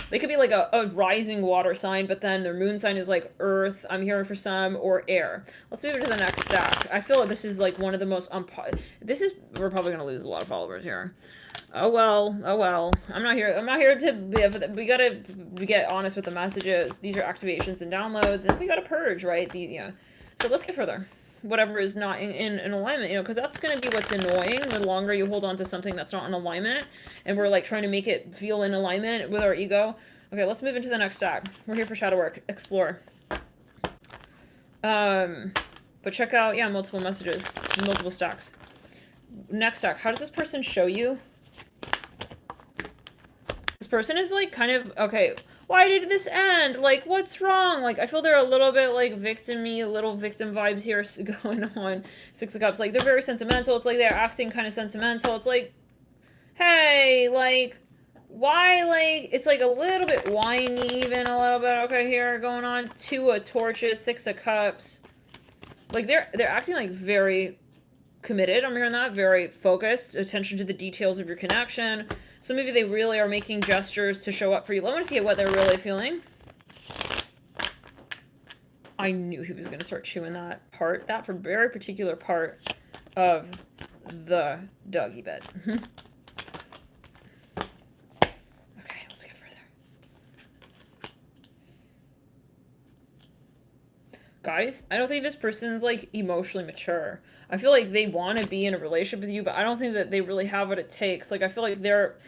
A: They could be like a rising water sign, but then their moon sign is like earth, I'm hearing for some, or air. Let's move to the next stack. I feel like this is like one of the most we're probably gonna lose a lot of followers here. Oh well, oh well. I'm not here to we gotta get honest with the messages. These are activations and downloads, and we gotta purge, right? Yeah. So let's get further. Whatever is not in alignment, you know, because that's going to be what's annoying. The longer you hold on to something that's not in alignment, and we're like trying to make it feel in alignment with our ego. Okay, let's move into the next stack. We're here for shadow work. Explore. But check out, yeah, multiple messages, multiple stacks. Next stack. How does this person show you? This person is like kind of, okay, why did this end? Like, what's wrong? Like, I feel they're a little bit, like, victim-y, little victim vibes here going on. Six of Cups. Like, they're very sentimental. It's like they're acting kind of sentimental. It's like, hey, like, why, like, it's like a little bit whiny even a little bit. Okay, here, going on. Two of Torches, Six of Cups. Like, they're acting, like, very committed. I'm hearing that. Very focused. Attention to the details of your connection. So maybe they really are making gestures to show up for you. I want to see what they're really feeling. I knew he was going to start chewing that part. That for very particular part of the doggy bed. Okay, let's get further. Guys, I don't think this person's, like, emotionally mature. I feel like they want to be in a relationship with you, but I don't think that they really have what it takes. Like, I feel like they're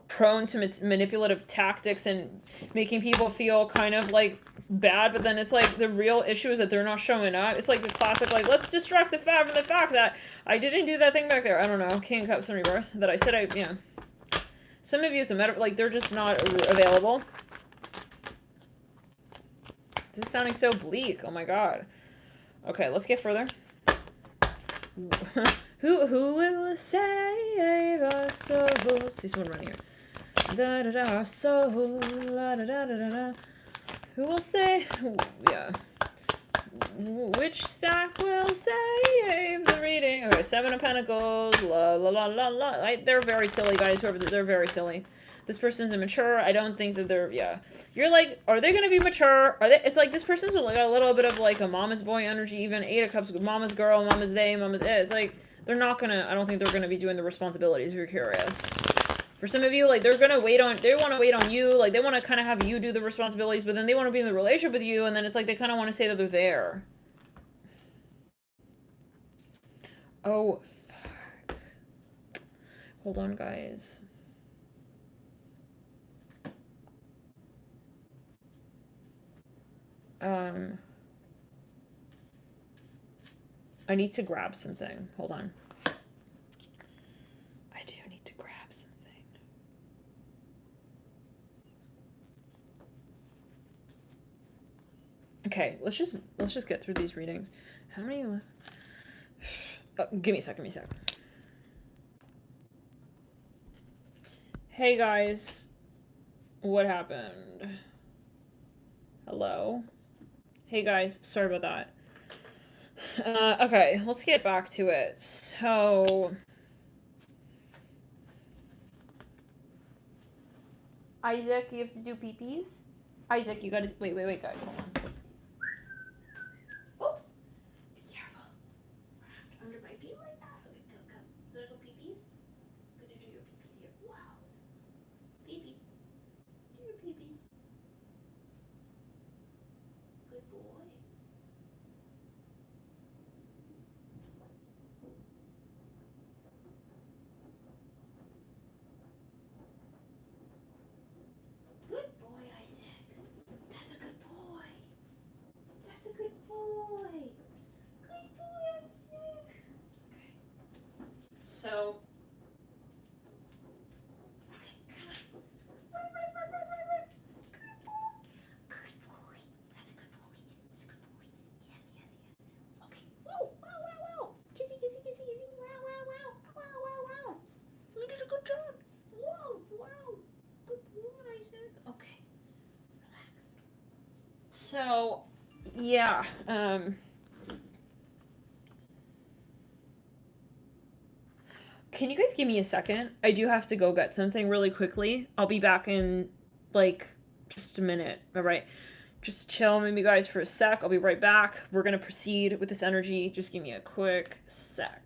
A: prone to manipulative tactics and making people feel kind of, like, bad, but then it's like the real issue is that they're not showing up. It's like the classic, like, let's distract the fact from the fact that I didn't do that thing back there. I don't know. King of Cups in reverse. That I said yeah. Some of you, it's a matter, like, they're just not available. This is sounding so bleak. Oh my god. Okay, let's get further. Who will save our souls? See someone running here. Da da da, soul, la da da da da da. Who will say? Yeah. Which stack will save the reading? Okay, Seven of Pentacles. La la la la la. They're very silly, guys. Whoever, they're very silly. This person's immature. I don't think that they're, yeah. You're like, are they gonna be mature? Are they? It's like this person's got a little bit of like a mama's boy energy. Even Eight of Cups, mama's girl, mama's they, mama's it. It's like they're not gonna. I don't think they're gonna be doing the responsibilities. If you're curious. For some of you, like, they want to wait on you, like, they want to kind of have you do the responsibilities, but then they want to be in the relationship with you, and then it's like they kind of want to say that they're there. Oh, fuck. Hold on, guys. I need to grab something. Hold on. Okay, let's just get through these readings. How many? Oh, give me a sec. Hey guys, what happened? Hello. Hey guys, sorry about that. Okay, let's get back to it. So, Isaac, you have to do pee-pees? Isaac, you gotta wait, guys, hold on. Oops. Be careful. Under my feet like that. Okay, come. Little pee-pees. Good to do your pee-pees here. Wow. Pee-pee. Do your pee-pees. Good boy. Good boy, Isaac. That's a good boy. So, yeah. Can you guys give me a second? I do have to go get something really quickly. I'll be back in, like, just a minute. All right. Just chill with me, guys, for a sec. I'll be right back. We're going to proceed with this energy. Just give me a quick sec.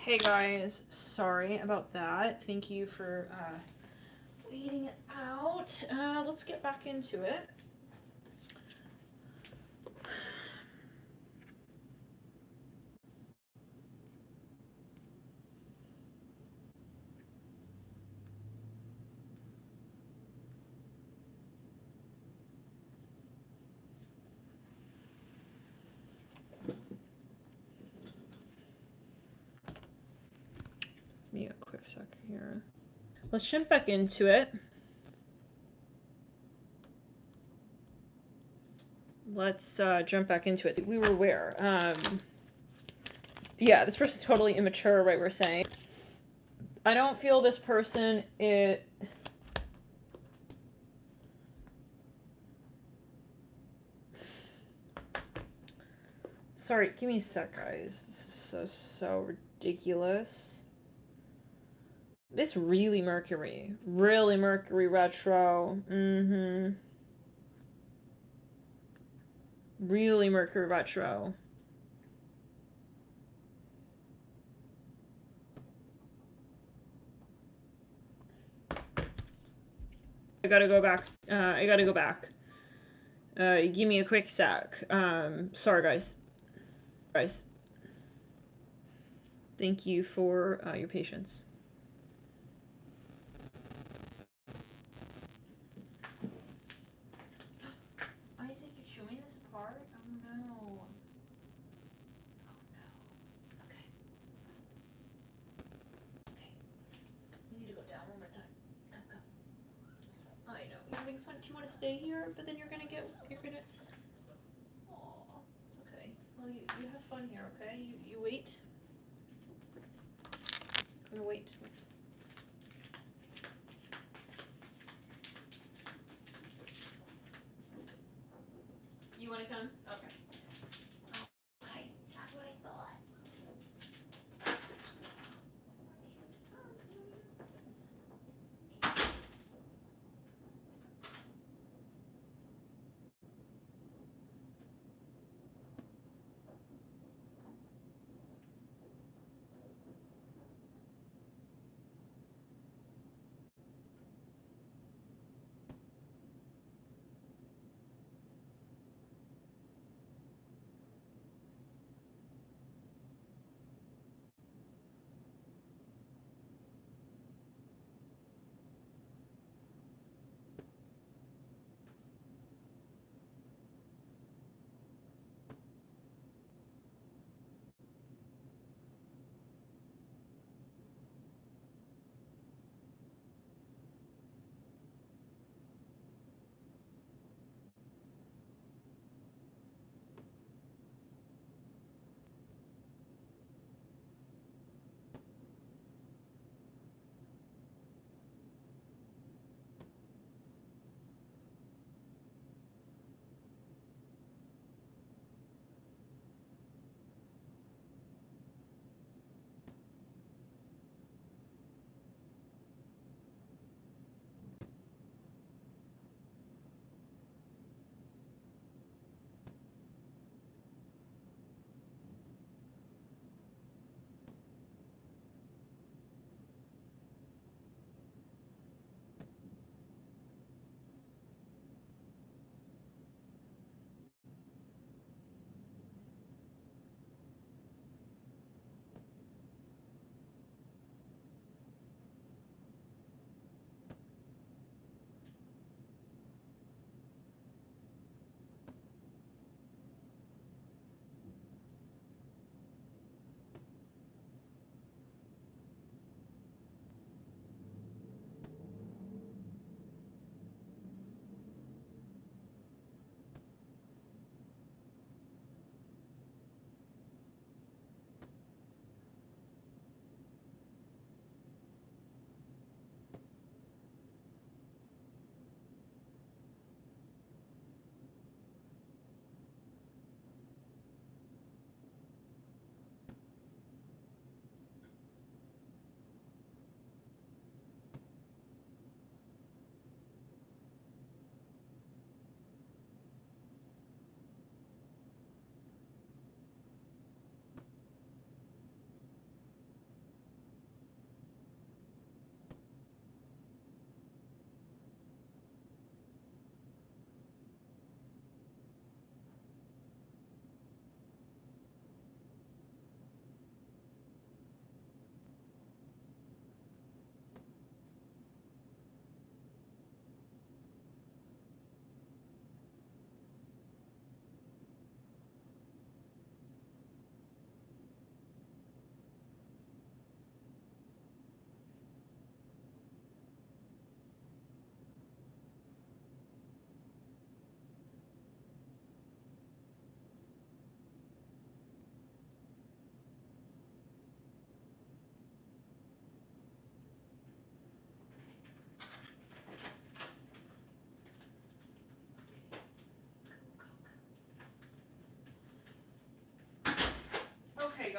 A: Hey guys, sorry about that. Thank you for waiting it out. Let's get back into it. Give me a quick sec here. Let's jump back into it. Let's jump back into it. We were where? Yeah, this person's totally immature, right? We're saying. I don't feel this person Sorry, give me a sec, guys. This is so ridiculous. It's really Mercury retro. Really Mercury retro. I gotta go back. Give me a quick sec. Sorry, guys. Thank you for your patience. Isaac, you're chewing this apart? Oh no. Okay. You need to go down one more time. Come. I know. You're having fun. Do you want to stay here? But then you're gonna. Aw. Okay. Well, you have fun here, okay? You wait. I'm gonna wait. You wanna come? Okay. Okay, that's what I thought.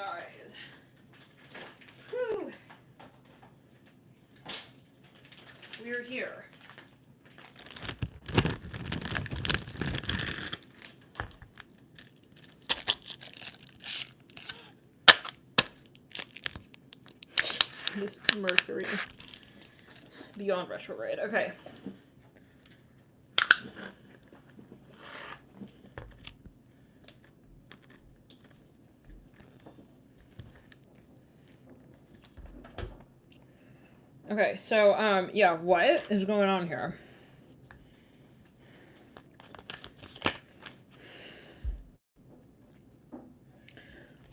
A: guys. Whew. We're here. This Mercury. Beyond retrograde. Okay. Okay, so, yeah, what is going on here?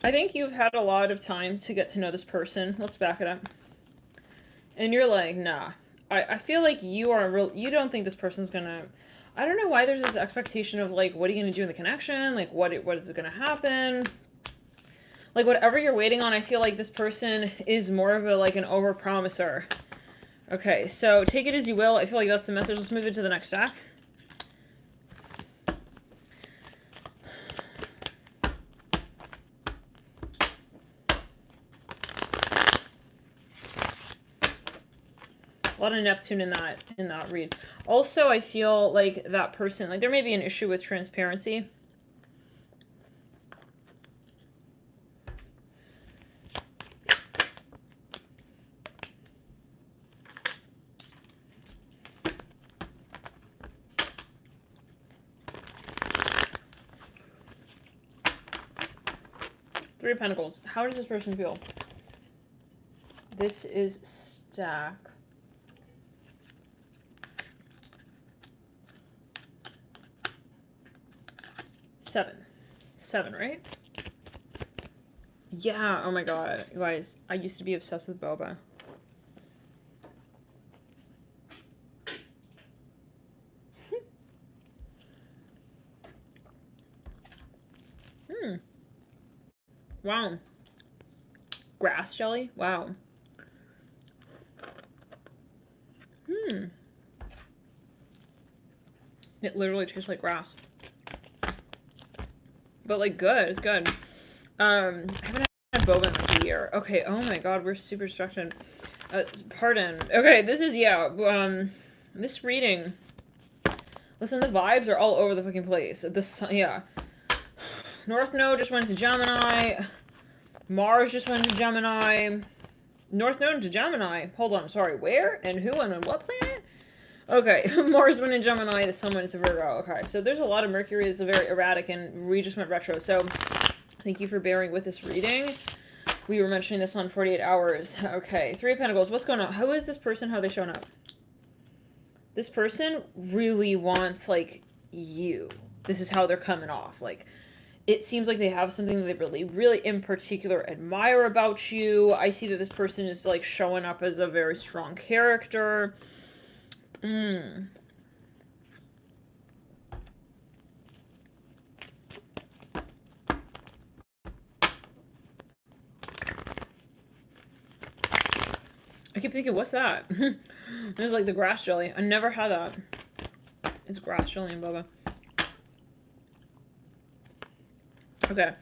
A: I think you've had a lot of time to get to know this person. Let's back it up. And you're like, nah. I feel like you don't think this person's gonna... I don't know why there's this expectation of, like, what are you gonna do in the connection? Like, what is gonna happen? Like, whatever you're waiting on, I feel like this person is more of a, like, an over-promiser. Okay, so take it as you will. I feel like that's the message. Let's move into the next stack. A lot of Neptune in that read. Also, I feel like that person, like there may be an issue with transparency. Three of Pentacles. How does this person feel? This is stack. Seven, right? Yeah, oh my god. You guys, I used to be obsessed with boba. Wow. Grass jelly? Wow. It literally tastes like grass. But like good, it's good. I haven't had boba in like a year. Okay, oh my god, we're super distracted. Pardon. Okay, this is, yeah, this reading. Listen, the vibes are all over the fucking place. Yeah. North Node just went to Gemini. Mars just went to Gemini. North Node to Gemini. Hold on, sorry. Where and who and on what planet? Okay, Mars went in Gemini. The Sun went into Virgo. Okay, so there's a lot of Mercury. It's a very erratic, and we just went retro. So thank you for bearing with this reading. We were mentioning this on 48 hours. Okay, Three of Pentacles. What's going on? Who is this person? How are they showing up? This person really wants, like, you. This is how they're coming off. Like, it seems like they have something that they really, really in particular admire about you. I see that this person is, like, showing up as a very strong character. I keep thinking, what's that? It's like the grass jelly. I never had that. It's grass jelly and boba. Okay.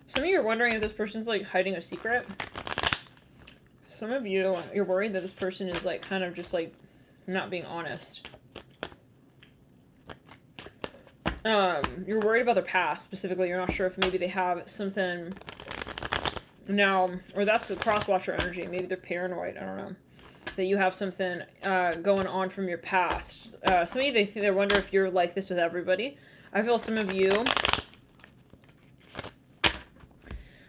A: Some of you are wondering if this person's like hiding a secret. Some of you, you're worried that this person is like kind of just like not being honest. You're worried about their past specifically. You're not sure if maybe they have something now, or that's a cross-watcher energy. Maybe they're paranoid. I don't know. That you have something going on from your past. Some of you, they wonder if you're like this with everybody. I feel some of you,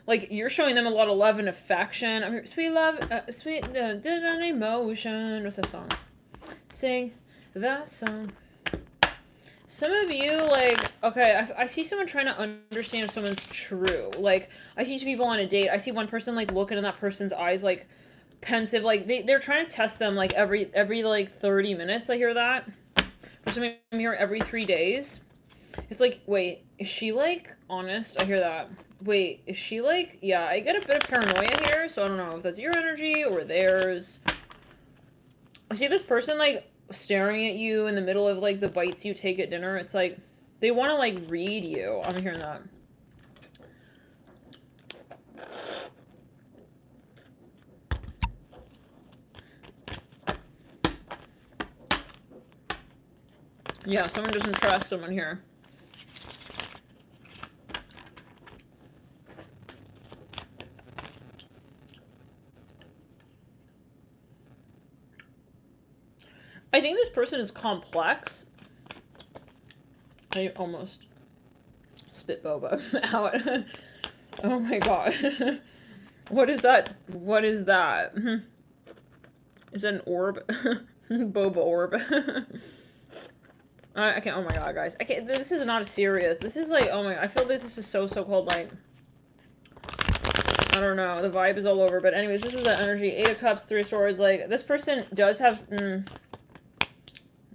A: like, you're showing them a lot of love and affection. I'm here, sweet love, sweet emotion. What's that song? Sing that song. Some of you, like, okay, I see someone trying to understand if someone's true. Like, I see two people on a date. I see one person, like, looking in that person's eyes, like, pensive. Like, they're trying to test them, like, every like, 30 minutes. I hear that. For some reason, I'm hearing every 3 days. It's like, wait, is she, like, honest? I hear that. Wait, is she, like, yeah, I get a bit of paranoia here, so I don't know if that's your energy or theirs. I see this person, like, staring at you in the middle of, like, the bites you take at dinner. It's like, they want to, like, read you. I'm hearing that. Yeah, someone doesn't trust someone here. I think this person is complex. I almost spit boba out. Oh my god. What is that? What is that? Is that an orb? Boba orb. I can't. Oh my god, guys. I can't. This is not a serious. This is like. Oh my. I feel like this is so called like. I don't know. The vibe is all over. But anyways, this is the energy. 8 of Cups, 3 of Swords. Like this person does have.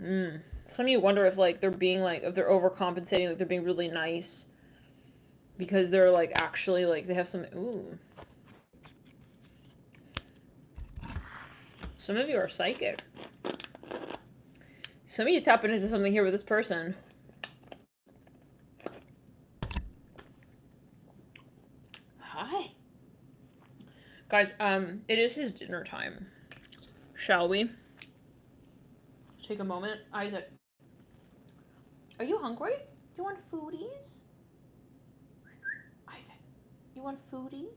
A: Some of you wonder if like they're being like if they're overcompensating, like they're being really nice. Because they're like actually like they have some. Ooh. Some of you are psychic. Some of you tapping into something here with this person. Hi. Guys, it is his dinner time. Shall we? Take a moment. Isaac. Are you hungry? You want foodies? Isaac. You want foodies?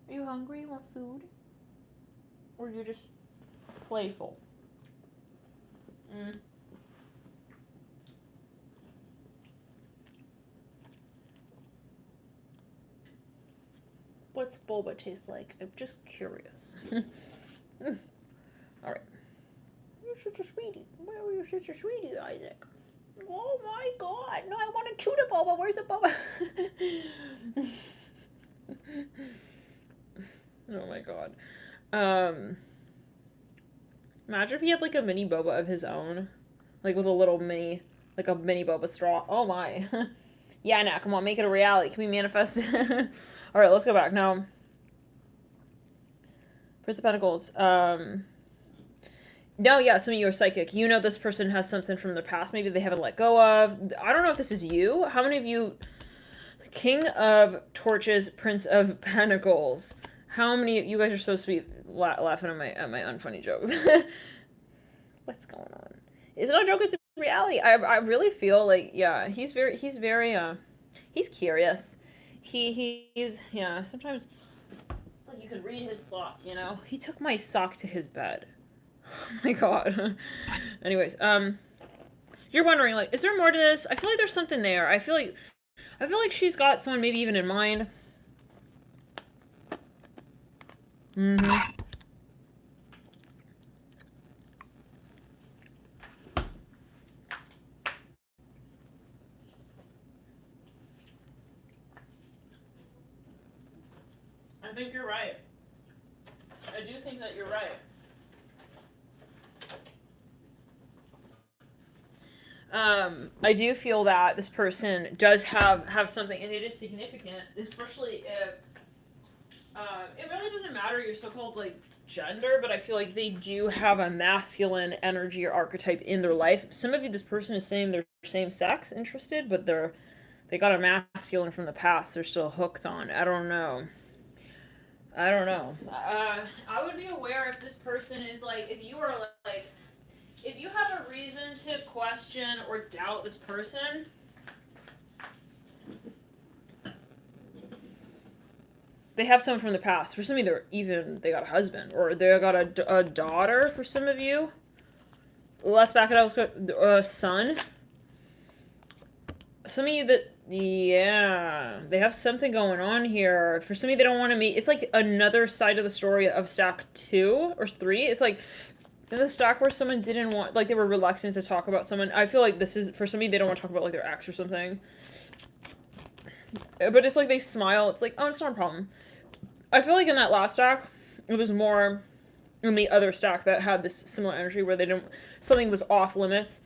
A: Are you hungry? You want food? Or you're just playful? What's boba taste like? I'm just curious. Alright. You're such a sweetie. Where were you such a sweetie, Isaac? Oh my god. No, I want a tuna boba. Where's the boba? Oh my god. Imagine if he had like a mini boba of his own. Like with a little mini, like a mini boba straw. Oh my. Yeah, now, come on, make it a reality. Can we manifest it? Alright, let's go back. Now, Prince of Pentacles. No, yeah, some of you are psychic. You know this person has something from the past maybe they haven't let go of. I don't know if this is you. How many of you... King of Torches, Prince of Pentacles. How many... You guys are so sweet laughing at my unfunny jokes. What's going on? It's not a joke, it's a reality. I really feel like, yeah, he's very, he's curious. He's, yeah, sometimes it's like you can read his thoughts, you know? He took my sock to his bed. Oh my god. Anyways, you're wondering, like, is there more to this? I feel like there's something there. I feel like she's got someone maybe even in mind. I think you're right. I do think that you're right. I do feel that this person does have something, and it is significant, especially if it really doesn't matter your so-called like gender, but I feel like they do have a masculine energy or archetype in their life. Some of you, this person is saying they're same sex interested, but they got a masculine from the past they're still hooked on. I don't know. I would be aware if this person is like, if you are like, if you have a reason to question or doubt this person, they have someone from the past. For some of you, they got a husband, or they got a daughter for some of you. Let's back it up. Let's go, son. Some of you that, yeah, they have something going on here. For some of you, they don't want to meet. It's like another side of the story of stack 2 or 3. It's like in the stack where someone didn't want, like they were reluctant to talk about someone. I feel like this is, for some of you, they don't want to talk about like their ex or something. But it's like they smile. It's like, oh, it's not a problem. I feel like in that last stack, it was more in the other stack that had this similar energy where they didn't, something was off limits.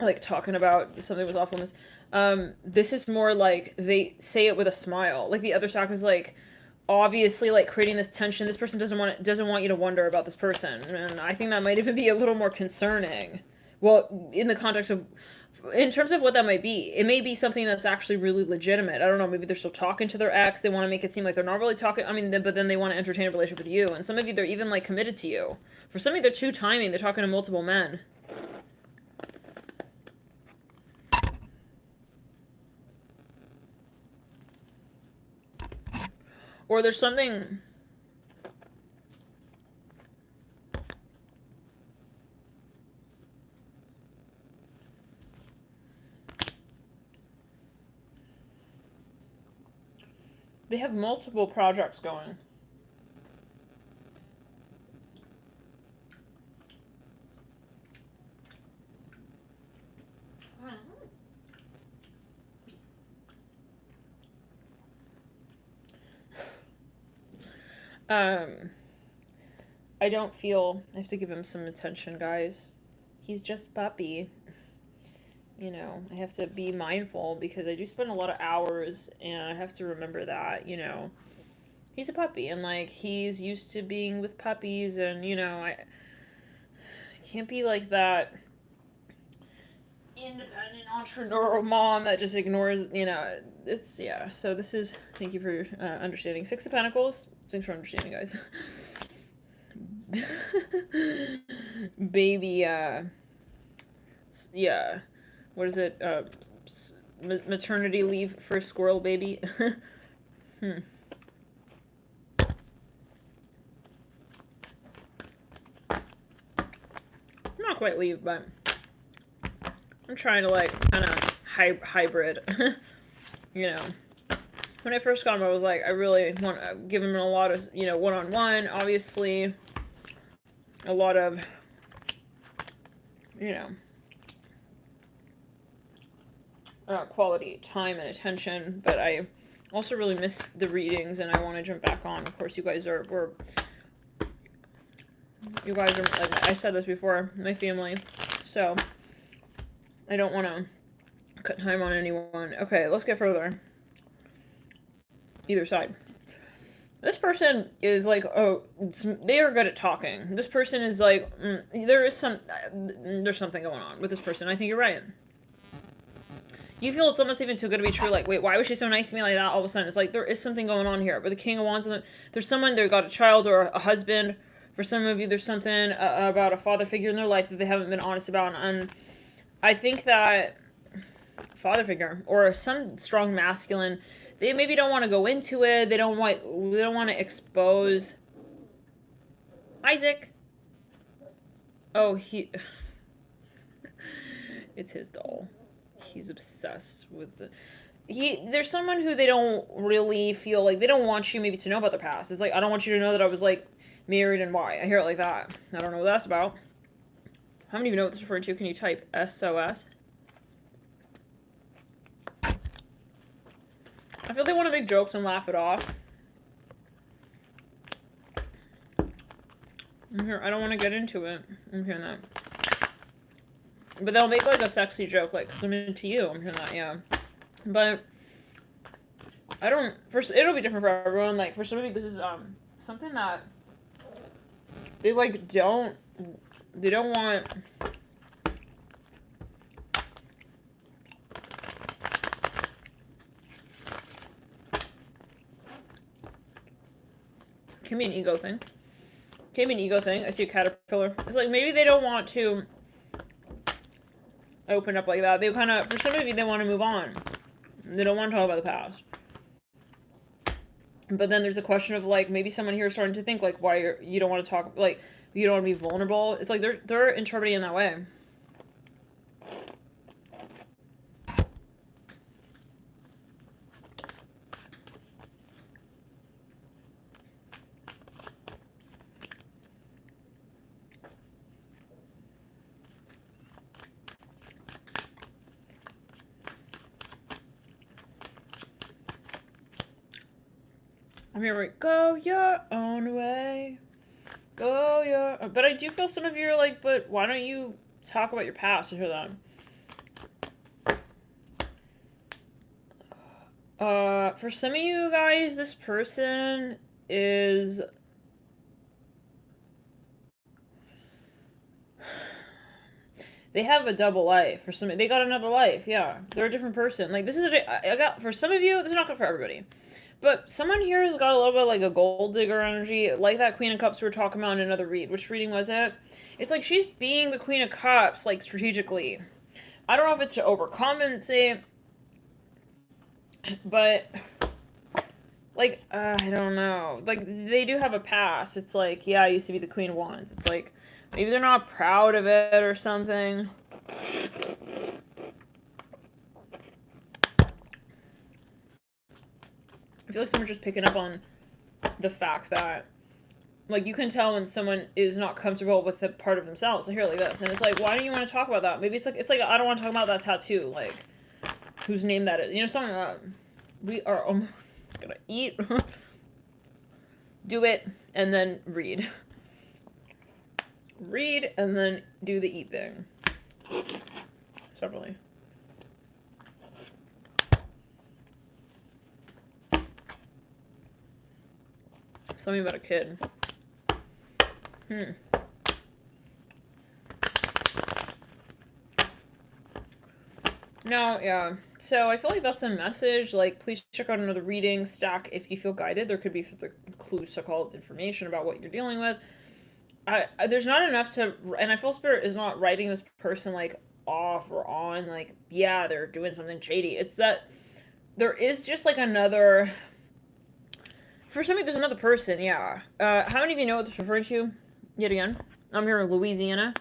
A: Like talking about something was off limits. This is more like they say it with a smile. Like the other stack was like obviously like creating this tension. This person doesn't want you to wonder about this person, and I think that might even be a little more concerning. Well, in the context of, in terms of what that might be, it may be something that's actually really legitimate. I don't know. Maybe they're still talking to their ex. They want to make it seem like they're not really talking. I mean, but then they want to entertain a relationship with you. And some of you, they're even like committed to you. For some of you, they're two-timing. They're talking to multiple men. Or there's something... They have multiple projects going. I don't feel... I have to give him some attention, guys. He's just puppy. You know, I have to be mindful because I do spend a lot of hours and I have to remember that, you know. He's a puppy and, like, he's used to being with puppies and, you know, I can't be like that independent entrepreneurial mom that just ignores, you know, it's, yeah. So this is, thank you for understanding. Six of Pentacles. Thanks for understanding, guys. Baby, yeah. What is it? Maternity leave for squirrel baby. Not quite leave, but I'm trying to, like, kind of hybrid. You know, when I first got him, I was like, I really want to give him a lot of, you know, one-on-one, obviously. A lot of, you know, quality time and attention, but I also really miss the readings and I want to jump back on. Of course, you guys are, like I said this before, my family, so I don't want to cut time on anyone. Okay, let's get further. Either side. This person is like, oh, they are good at talking. This person is like, there's something going on with this person. I think you're right. You feel it's almost even too good to be true. Like, wait, why was she so nice to me like that all of a sudden? It's like, there is something going on here. But the King of Wands, there's someone, they got a child or a husband. For some of you, there's something about a father figure in their life that they haven't been honest about. And I think that father figure or some strong masculine, they maybe don't want to go into it. They don't want to expose Isaac. Oh, it's his doll. He's obsessed with there's someone who they don't really feel like, they don't want you maybe to know about their past. It's like, I don't want you to know that I was like married and why. I hear it like that. I don't know what that's about. I don't even know what this is referring to. Can you type SOS? I feel they want to make jokes and laugh it off. I don't want to get into it. I'm hearing that. But they'll make like a sexy joke, like, 'cause I'm into you. I'm hearing that, yeah. But I don't, it'll be different for everyone. Like, for some of you, this is something that they like they don't want. Can be an ego thing. Can be an ego thing. I see a caterpillar. It's like maybe they don't want to open up like that. They kind of, for some of you, they want to move on. They don't want to talk about the past. But then there's a question of like, maybe someone here is starting to think like, why you don't want to talk, like, you don't want to be vulnerable. It's like they're interpreting in that way. I'm here like, go your own way. Go your... But I do feel some of you are like, but why don't you talk about your past? I hear that. For some of you guys, this person is... They have a double life. For some, they got another life, yeah. They're a different person. Like, this is... I got... For some of you, this is not good for everybody. But someone here has got a little bit like a gold digger energy, like that Queen of Cups we were talking about in another read. Which reading was it? It's like she's being the Queen of Cups, like, strategically. I don't know if it's to overcompensate, but Like, I don't know. Like, they do have a past. It's like, yeah, I used to be the Queen of Wands. It's like, maybe they're not proud of it or something. I feel like someone's just picking up on the fact that, like, you can tell when someone is not comfortable with a part of themselves. I hear it like this, and it's like, why don't you want to talk about that? Maybe it's like I don't want to talk about that tattoo. Like, whose name that is? You know, something like that. We are almost gonna eat, do it, and then read. Read, and then do the eat thing. Separately. Something about a kid. No, yeah. So I feel like that's a message. Like, please check out another reading stack if you feel guided. There could be clues, so-called information about what you're dealing with. There's not enough to, and I feel Spirit is not writing this person like off or on. Like, yeah, they're doing something shady. It's that there is just like another. For some, there's another person. Yeah. How many of you know what this refers to? Yet again, I'm here in Louisiana.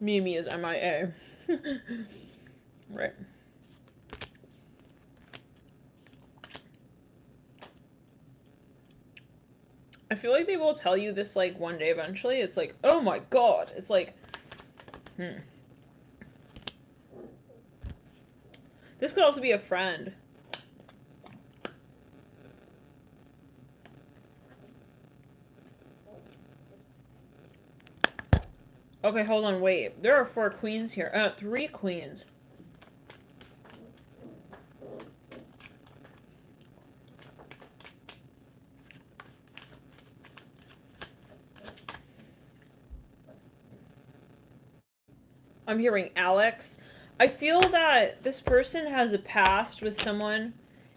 A: Mimi is MIA. Right. I feel like they will tell you this, like, one day eventually. It's like, oh my god. It's like, This could also be a friend. Okay, hold on, wait. There are 4 queens here. 3 queens. I'm hearing Alex. I feel that this person has a past with someone,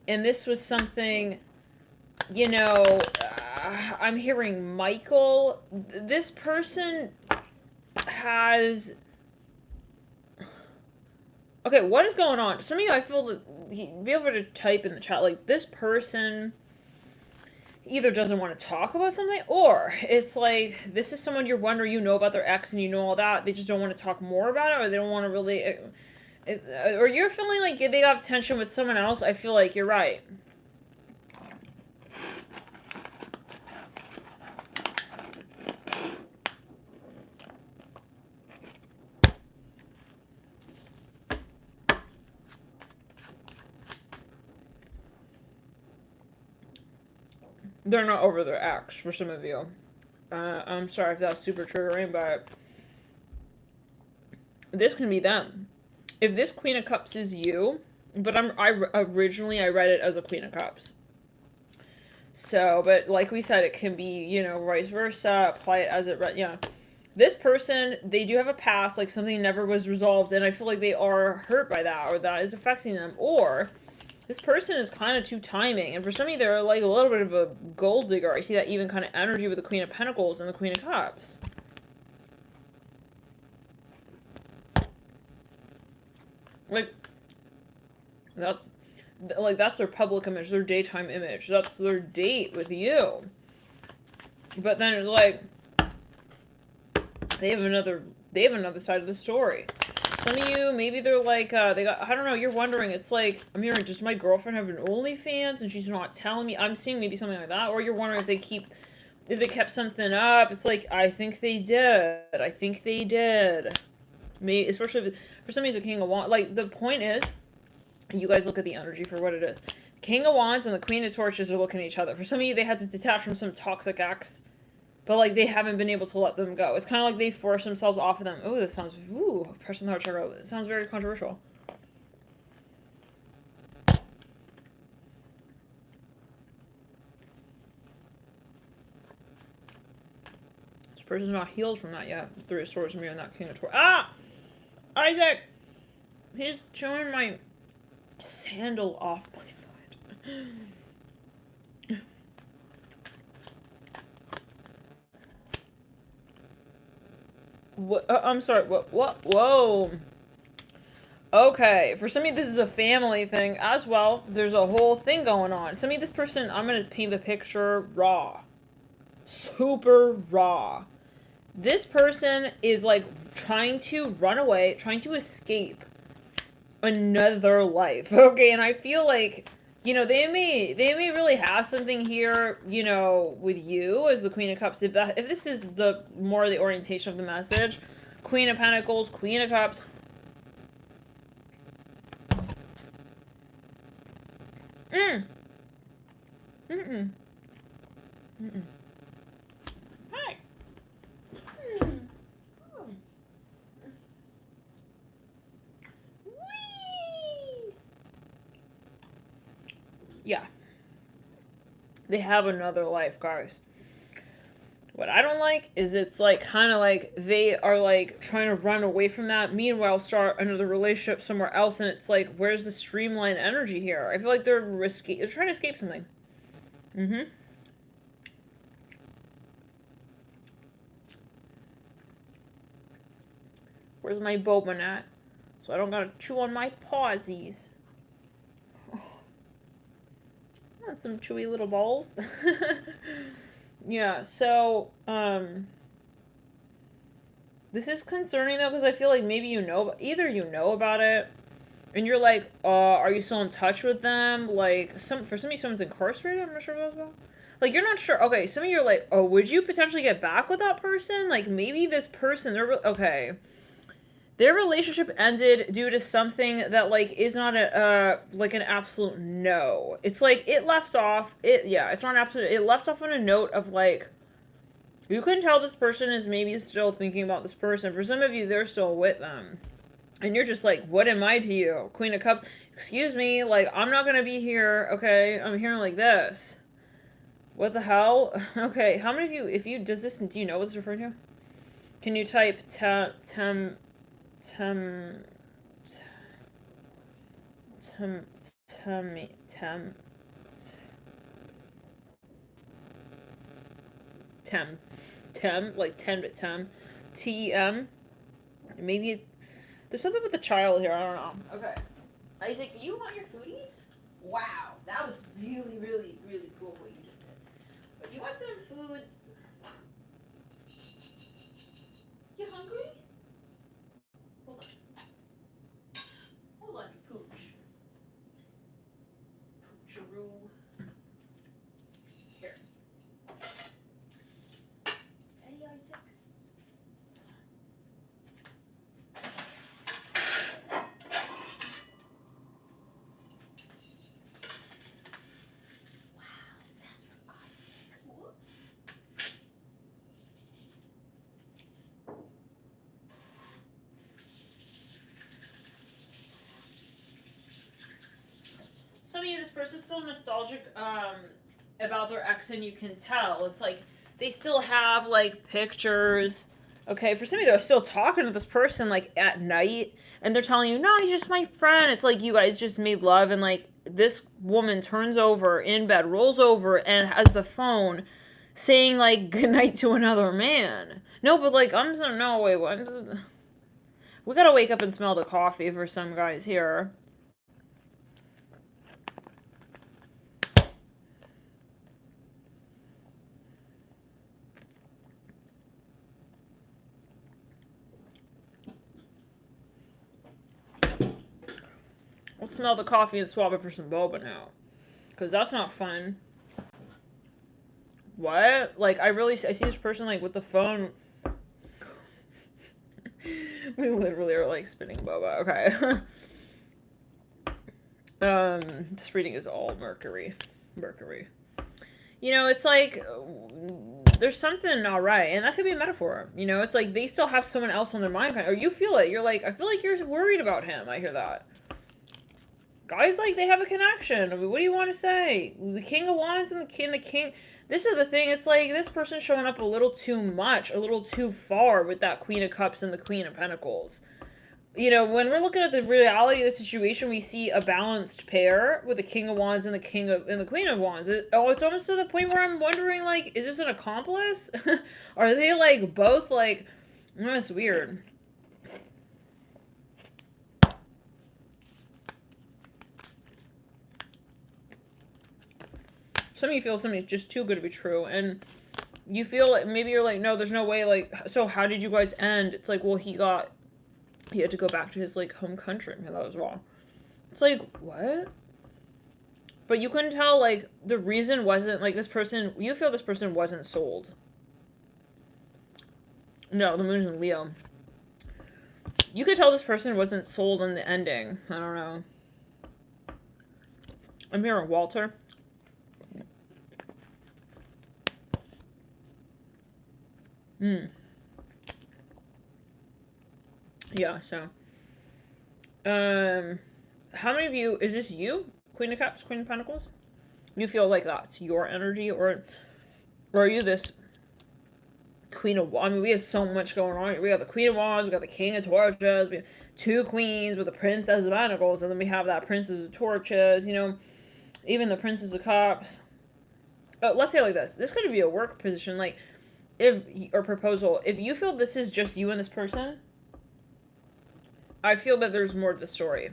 A: and this was something, you know, I'm hearing Michael. This person has... Okay, what is going on? Some of you, I feel that be able to type in the chat, like, this person either doesn't want to talk about something, or it's like, this is someone you're wondering, you know about their ex and you know all that, they just don't want to talk more about it, or they don't want to really... or you're feeling like they have tension with someone else. I feel like you're right. They're not over their ex, for some of you. I'm sorry if that's super triggering, but this can be them. If this Queen of Cups is you, but originally I read it as a Queen of Cups. So, but like we said, it can be, you know, vice versa. Apply it as it, yeah. This person, they do have a past, like something never was resolved, and I feel like they are hurt by that, or that is affecting them, or this person is kind of too timing, and for some of you, they're like a little bit of a gold digger. I see that even kind of energy with the Queen of Pentacles and the Queen of Cups. Like, that's their public image, their daytime image. That's their date with you. But then it's like, they have another side of the story. Some of you, maybe they're like, they got, I don't know, you're wondering, it's like, I'm hearing, does my girlfriend have an OnlyFans and she's not telling me? I'm seeing maybe something like that. Or you're wondering if they kept something up. It's like, I think they did. I think they did. Especially for some reason, King of Wands. Like, the point is, you guys look at the energy for what it is. King of Wands and the Queen of Torches are looking at each other. For some of you, they had to detach from some toxic ex. But, like, they haven't been able to let them go. It's kind of like they force themselves off of them. Oh, this sounds... Ooh, personal heart chakra. It sounds very controversial. This person's not healed from that yet. 3 of Swords, me and that King of Torches. Ah! Isaac! He's showing my sandal off my foot. What? I'm sorry. What? Whoa. Okay, for some of you, this is a family thing as well. There's a whole thing going on. Some of you, this person, I'm going to paint the picture raw. Super raw. This person is, like, trying to run away, trying to escape another life. Okay, and I feel like, you know, they may really have something here, you know, with you as the Queen of Cups. If this is the more the orientation of the message, Queen of Pentacles, Queen of Cups. Hi. Whee! Yeah. They have another life, guys. What I don't like is it's like kind of like they are like trying to run away from that, meanwhile start another relationship somewhere else, and it's like, where's the streamlined energy here? I feel like they're trying to escape something. Where's my boba at? So I don't gotta chew on my pawsies. Oh. Want some chewy little balls? Yeah, so, this is concerning, though, because I feel like maybe either you know about it, and you're like, are you still in touch with them? Like, for some of you, someone's incarcerated? I'm not sure what that's about. Like, you're not sure. Okay, some of you are like, oh, would you potentially get back with that person? Like, maybe this person, okay. Their relationship ended due to something that, like, is not like an absolute no. It's like, it left off, it's not absolute, it left off on a note of, like, you can tell this person is maybe still thinking about this person. For some of you, they're still with them. And you're just like, what am I to you? Queen of Cups, excuse me, like, I'm not gonna be here, okay? I'm hearing like this. What the hell? Okay, how many of you, do you know what it's referring to? Can you type tem, like 10 but tem, TEM. Maybe there's something with the child here. I don't know. Okay, Isaac, you want your foodies? Wow, that was really, really, really cool what you just did. But you want some foods? You hungry? Hold on. Hold on, you pooch. Poocheroo. Here. Hey, Isaac. Some of you, this person's still nostalgic about their ex, and you can tell. It's like they still have like pictures. Okay, for some of you, they're still talking to this person like at night, and they're telling you, no, he's just my friend. It's like you guys just made love, and like this woman turns over in bed, rolls over, and has the phone saying like goodnight to another man. No, but like no, wait, what? We gotta wake up and smell the coffee for some guys here. Let's smell the coffee and swap it for some boba now. Because that's not fun. What? Like, I see this person, like, with the phone. We literally are, like, spinning boba. Okay. This reading is all Mercury. Mercury. You know, it's like, there's something not right. And that could be a metaphor. You know, it's like they still have someone else on their mind. Or you feel it. You're like, I feel like you're worried about him. I hear that. Guys, like, they have a connection. I mean, what do you want to say? The King of Wands and the King. This is the thing. It's like this person's showing up a little too much, a little too far with that Queen of Cups and the Queen of Pentacles. You know, when we're looking at the reality of the situation, we see a balanced pair with the King of Wands and the Queen of Wands. It's almost to the point where I'm wondering, like, is this an accomplice? Are they, like, both, like, That's weird. Some of you feel something's just too good to be true, and you feel like maybe you're like, no, there's no way, like, so how did you guys end? It's like, well, he had to go back to his, like, home country, and that was wrong. It's like, what? But you couldn't tell, like, the reason wasn't, like, this person, you feel this person wasn't sold. No, the moon's in Leo. You could tell this person wasn't sold on the ending. I don't know. I'm hearing Walter. Yeah, so. How many of you, is this you? Queen of Cups, Queen of Pentacles? You feel like that's your energy, or are you this Queen of Wands? I mean, we have so much going on. We got the Queen of Wands, we got the King of Torches, we have 2 queens with the Princess of Pentacles, and then we have that Princess of Torches, you know, even the Princess of Cups. Let's say it like this. This could be a work position, like, or proposal. If you feel this is just you and this person, I feel that there's more to the story.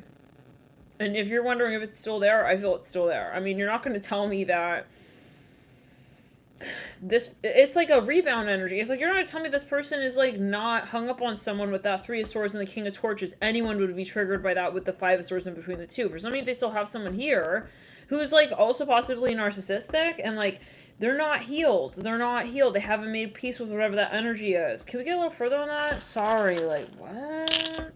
A: And if you're wondering if it's still there, I feel it's still there. I mean, you're not going to tell me that it's like a rebound energy. It's like, you're not going to tell me this person is, like, not hung up on someone with that 3 of Swords and the King of Torches. Anyone would be triggered by that with the 5 of Swords in between the 2. For some of you, they still have someone here who's, like, also possibly narcissistic, and, like, they're not healed. They're not healed. They haven't made peace with whatever that energy is. Can we get a little further on that? Sorry, like, what?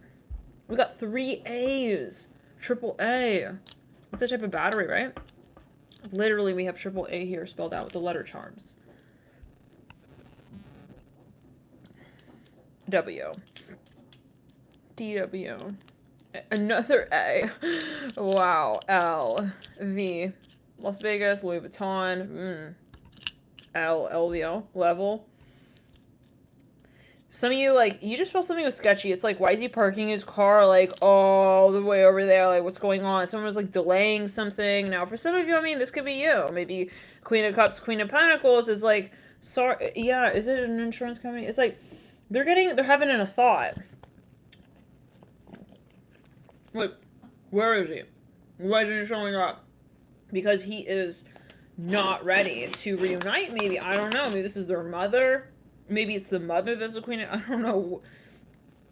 A: We got 3 A's. Triple A. It's a type of battery, right? Literally, we have triple A here spelled out with the letter charms. W. DW. Another A. Wow. L. V. Las Vegas, Louis Vuitton. L. LVO. Level. Some of you, like, you just felt something was sketchy. It's like, why is he parking his car, like, all the way over there? Like, what's going on? Someone was, like, delaying something. Now, for some of you, I mean, this could be you. Maybe Queen of Cups, Queen of Pentacles is, like, sorry. Yeah, is it an insurance company? It's like, they're having a thought. Like, where is he? Why isn't he showing up? Because he is not ready to reunite, maybe. I don't know. Maybe this is their mother. Maybe it's the mother that's a queen. I don't know.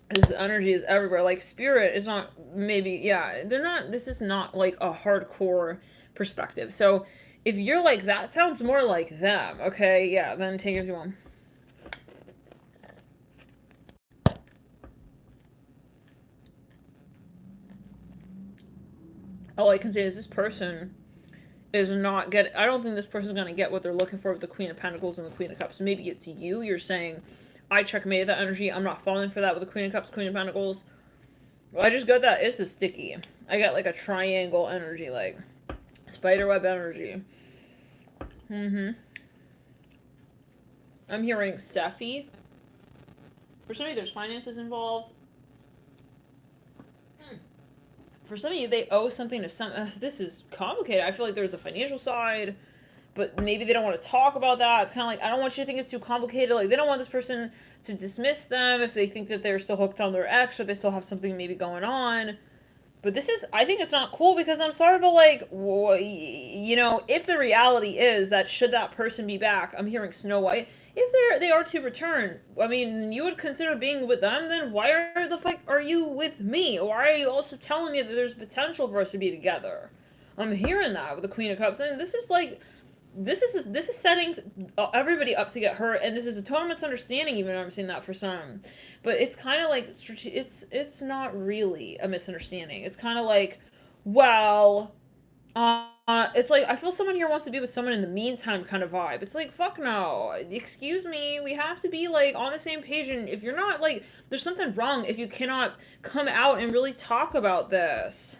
A: This energy is everywhere. Like, spirit is not, maybe, yeah. They're not, this is not, like, a hardcore perspective. So, if you're like, that sounds more like them, okay? Yeah, then take it as you want. All I can say is this person is not I don't think this person's going to get what they're looking for with the Queen of Pentacles and the Queen of Cups. Maybe it's you. You're saying, I checkmated that energy. I'm not falling for that with the Queen of Cups, Queen of Pentacles. Well, I just got that. It's a sticky. I got, like, a triangle energy, like, spiderweb energy. I'm hearing Sephi. For some of you, there's finances involved. For some of you, they owe something to some... this is complicated. I feel like there's a financial side, but maybe they don't want to talk about that. It's kind of like, I don't want you to think it's too complicated. Like, they don't want this person to dismiss them if they think that they're still hooked on their ex, or they still have something maybe going on. But this is... I think it's not cool, because I'm sorry, but, like, you know, if the reality is that should that person be back, I'm hearing Snow White... If they are to return, I mean, you would consider being with them, then why the fuck are you with me? Why are you also telling me that there's potential for us to be together? I'm hearing that with the Queen of Cups, and this is like, this is setting everybody up to get hurt, and this is a total misunderstanding, even though I'm saying that for some. But it's kind of like, it's not really a misunderstanding. It's kind of like, well... it's like, I feel someone here wants to be with someone in the meantime kind of vibe. It's like, fuck no. Excuse me, we have to be, like, on the same page, and if you're not, like, there's something wrong if you cannot come out and really talk about this.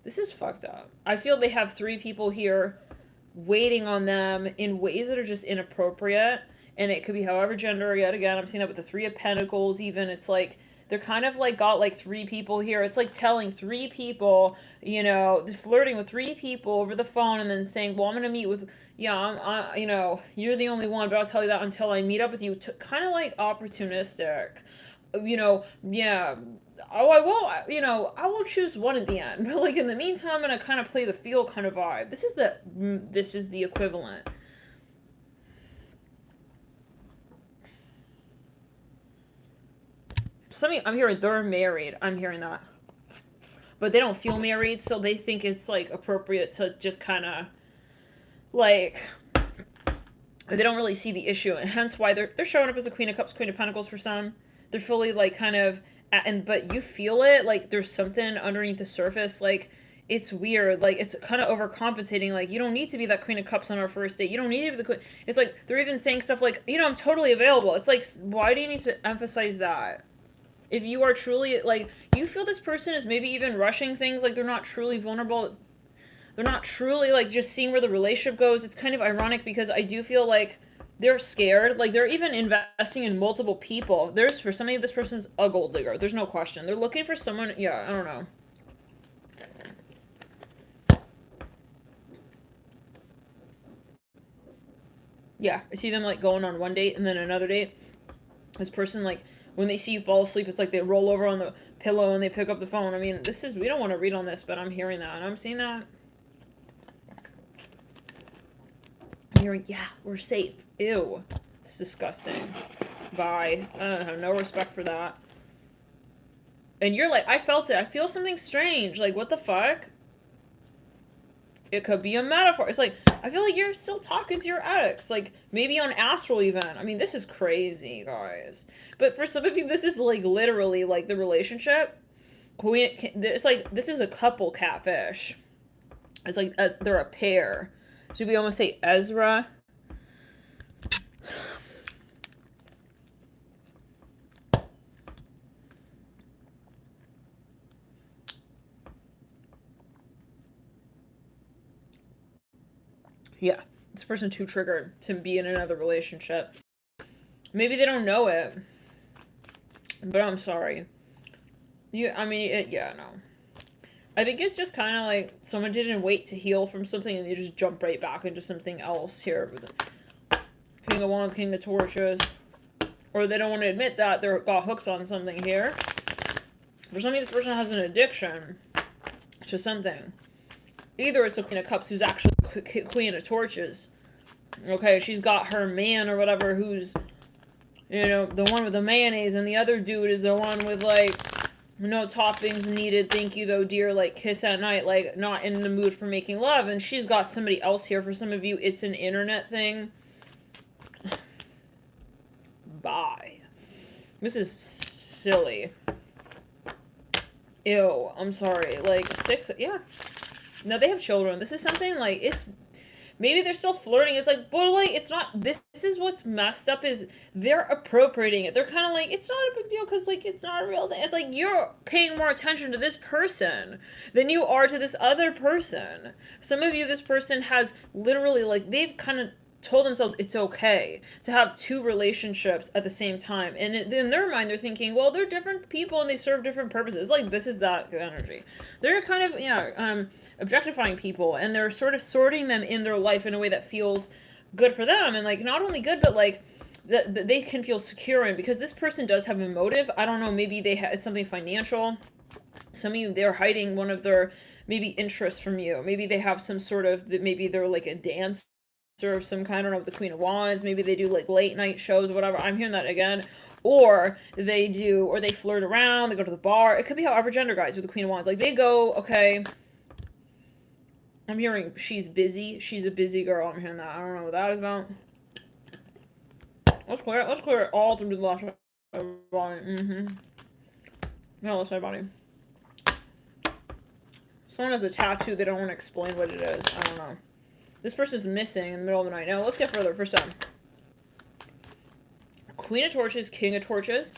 A: This is fucked up. I feel they have 3 people here waiting on them in ways that are just inappropriate, and it could be however gender, yet again, I'm seeing that with the 3 of Pentacles even. It's like, they're kind of like got like 3 people here. It's like telling 3 people, you know, flirting with 3 people over the phone and then saying, well, I'm going to meet with, yeah, you know, you're the only one, but I'll tell you that until I meet up with you. Kind of like opportunistic, you know, yeah. Oh, I won't, you know, I will choose one at the end. But like in the meantime, I'm going to kind of play the feel kind of vibe. This is the equivalent. I'm hearing they're married. I'm hearing that. But they don't feel married, so they think it's like appropriate to just kind of like they don't really see the issue, and hence why they're showing up as a Queen of Cups, Queen of Pentacles for some. They're fully like kind of but you feel it, like there's something underneath the surface, like it's weird, like it's kind of overcompensating, like you don't need to be that Queen of Cups on our first date, you don't need to be the Queen. It's like they're even saying stuff like, you know, I'm totally available. It's like, why do you need to emphasize that? If you are truly, like, you feel this person is maybe even rushing things, like they're not truly vulnerable, they're not truly, like, just seeing where the relationship goes. It's kind of ironic because I do feel like they're scared, like they're even investing in multiple people. For somebody, this person's a gold digger, there's no question. They're looking for someone, yeah, I don't know. Yeah, I see them, like, going on one date and then another date. This person, like, when they see you fall asleep, it's like they roll over on the pillow and they pick up the phone. I mean, we don't want to read on this, but I'm hearing that, and I'm seeing that. I'm hearing, yeah, we're safe. Ew. It's disgusting. Bye. I have no respect for that. And you're like, I felt it. I feel something strange. Like, what the fuck? It could be a metaphor. It's like, I feel like you're still talking to your ex. Like, maybe on astral even. I mean, this is crazy, guys. But for some of you, this is, like, literally, like, the relationship. It's like, this is a couple catfish. It's like, they're a pair. So we almost say Ezra. Yeah, this person's too triggered to be in another relationship. Maybe they don't know it, but I'm sorry. I mean, yeah, no. I think it's just kind of like someone didn't wait to heal from something and they just jump right back into something else here. King of Wands, King of Torches. Or they don't want to admit that they got hooked on something here. For some reason, this person has an addiction to something. Either it's a Queen of Cups who's actually Queen of Torches. Okay, she's got her man or whatever who's, you know, the one with the mayonnaise, and the other dude is the one with, like, no toppings needed, thank you though dear, like, kiss at night, like, not in the mood for making love. And she's got somebody else here. For some of you, it's an internet thing. Bye. This is silly. Ew, I'm sorry. Like, 6, yeah. No, they have children. This is something, like, it's, maybe they're still flirting. It's like, but, like, it's not, this is what's messed up, is they're appropriating it. They're kind of like, it's not a big deal because, like, it's not a real thing. It's like, you're paying more attention to this person than you are to this other person. Some of you, this person has literally, like, they've kind of told themselves it's okay to have 2 relationships at the same time. And in their mind, they're thinking, well, they're different people and they serve different purposes. Like, this is that energy. They're kind of, yeah, objectifying people, and they're sort of sorting them in their life in a way that feels good for them. And, like, not only good, but, like, they can feel secure in, because this person does have a motive. I don't know, maybe it's something financial. Some of you, they're hiding one of their maybe interests from you. Maybe they have some sort of, maybe they're like a dancer of some kind. I don't know, the Queen of Wands. Maybe they do like late night shows or whatever. I'm hearing that again. Or they flirt around, they go to the bar. It could be however gender, guys, with the Queen of Wands. Like, they go, okay, I'm hearing she's busy. She's a busy girl. I'm hearing that. I don't know what that is about. Let's clear it all through the left side of the body. No, left side body. Someone has a tattoo. They don't want to explain what it is. I don't know. This person's missing in the middle of the night. Now, let's get further for some. Queen of Torches, King of Torches.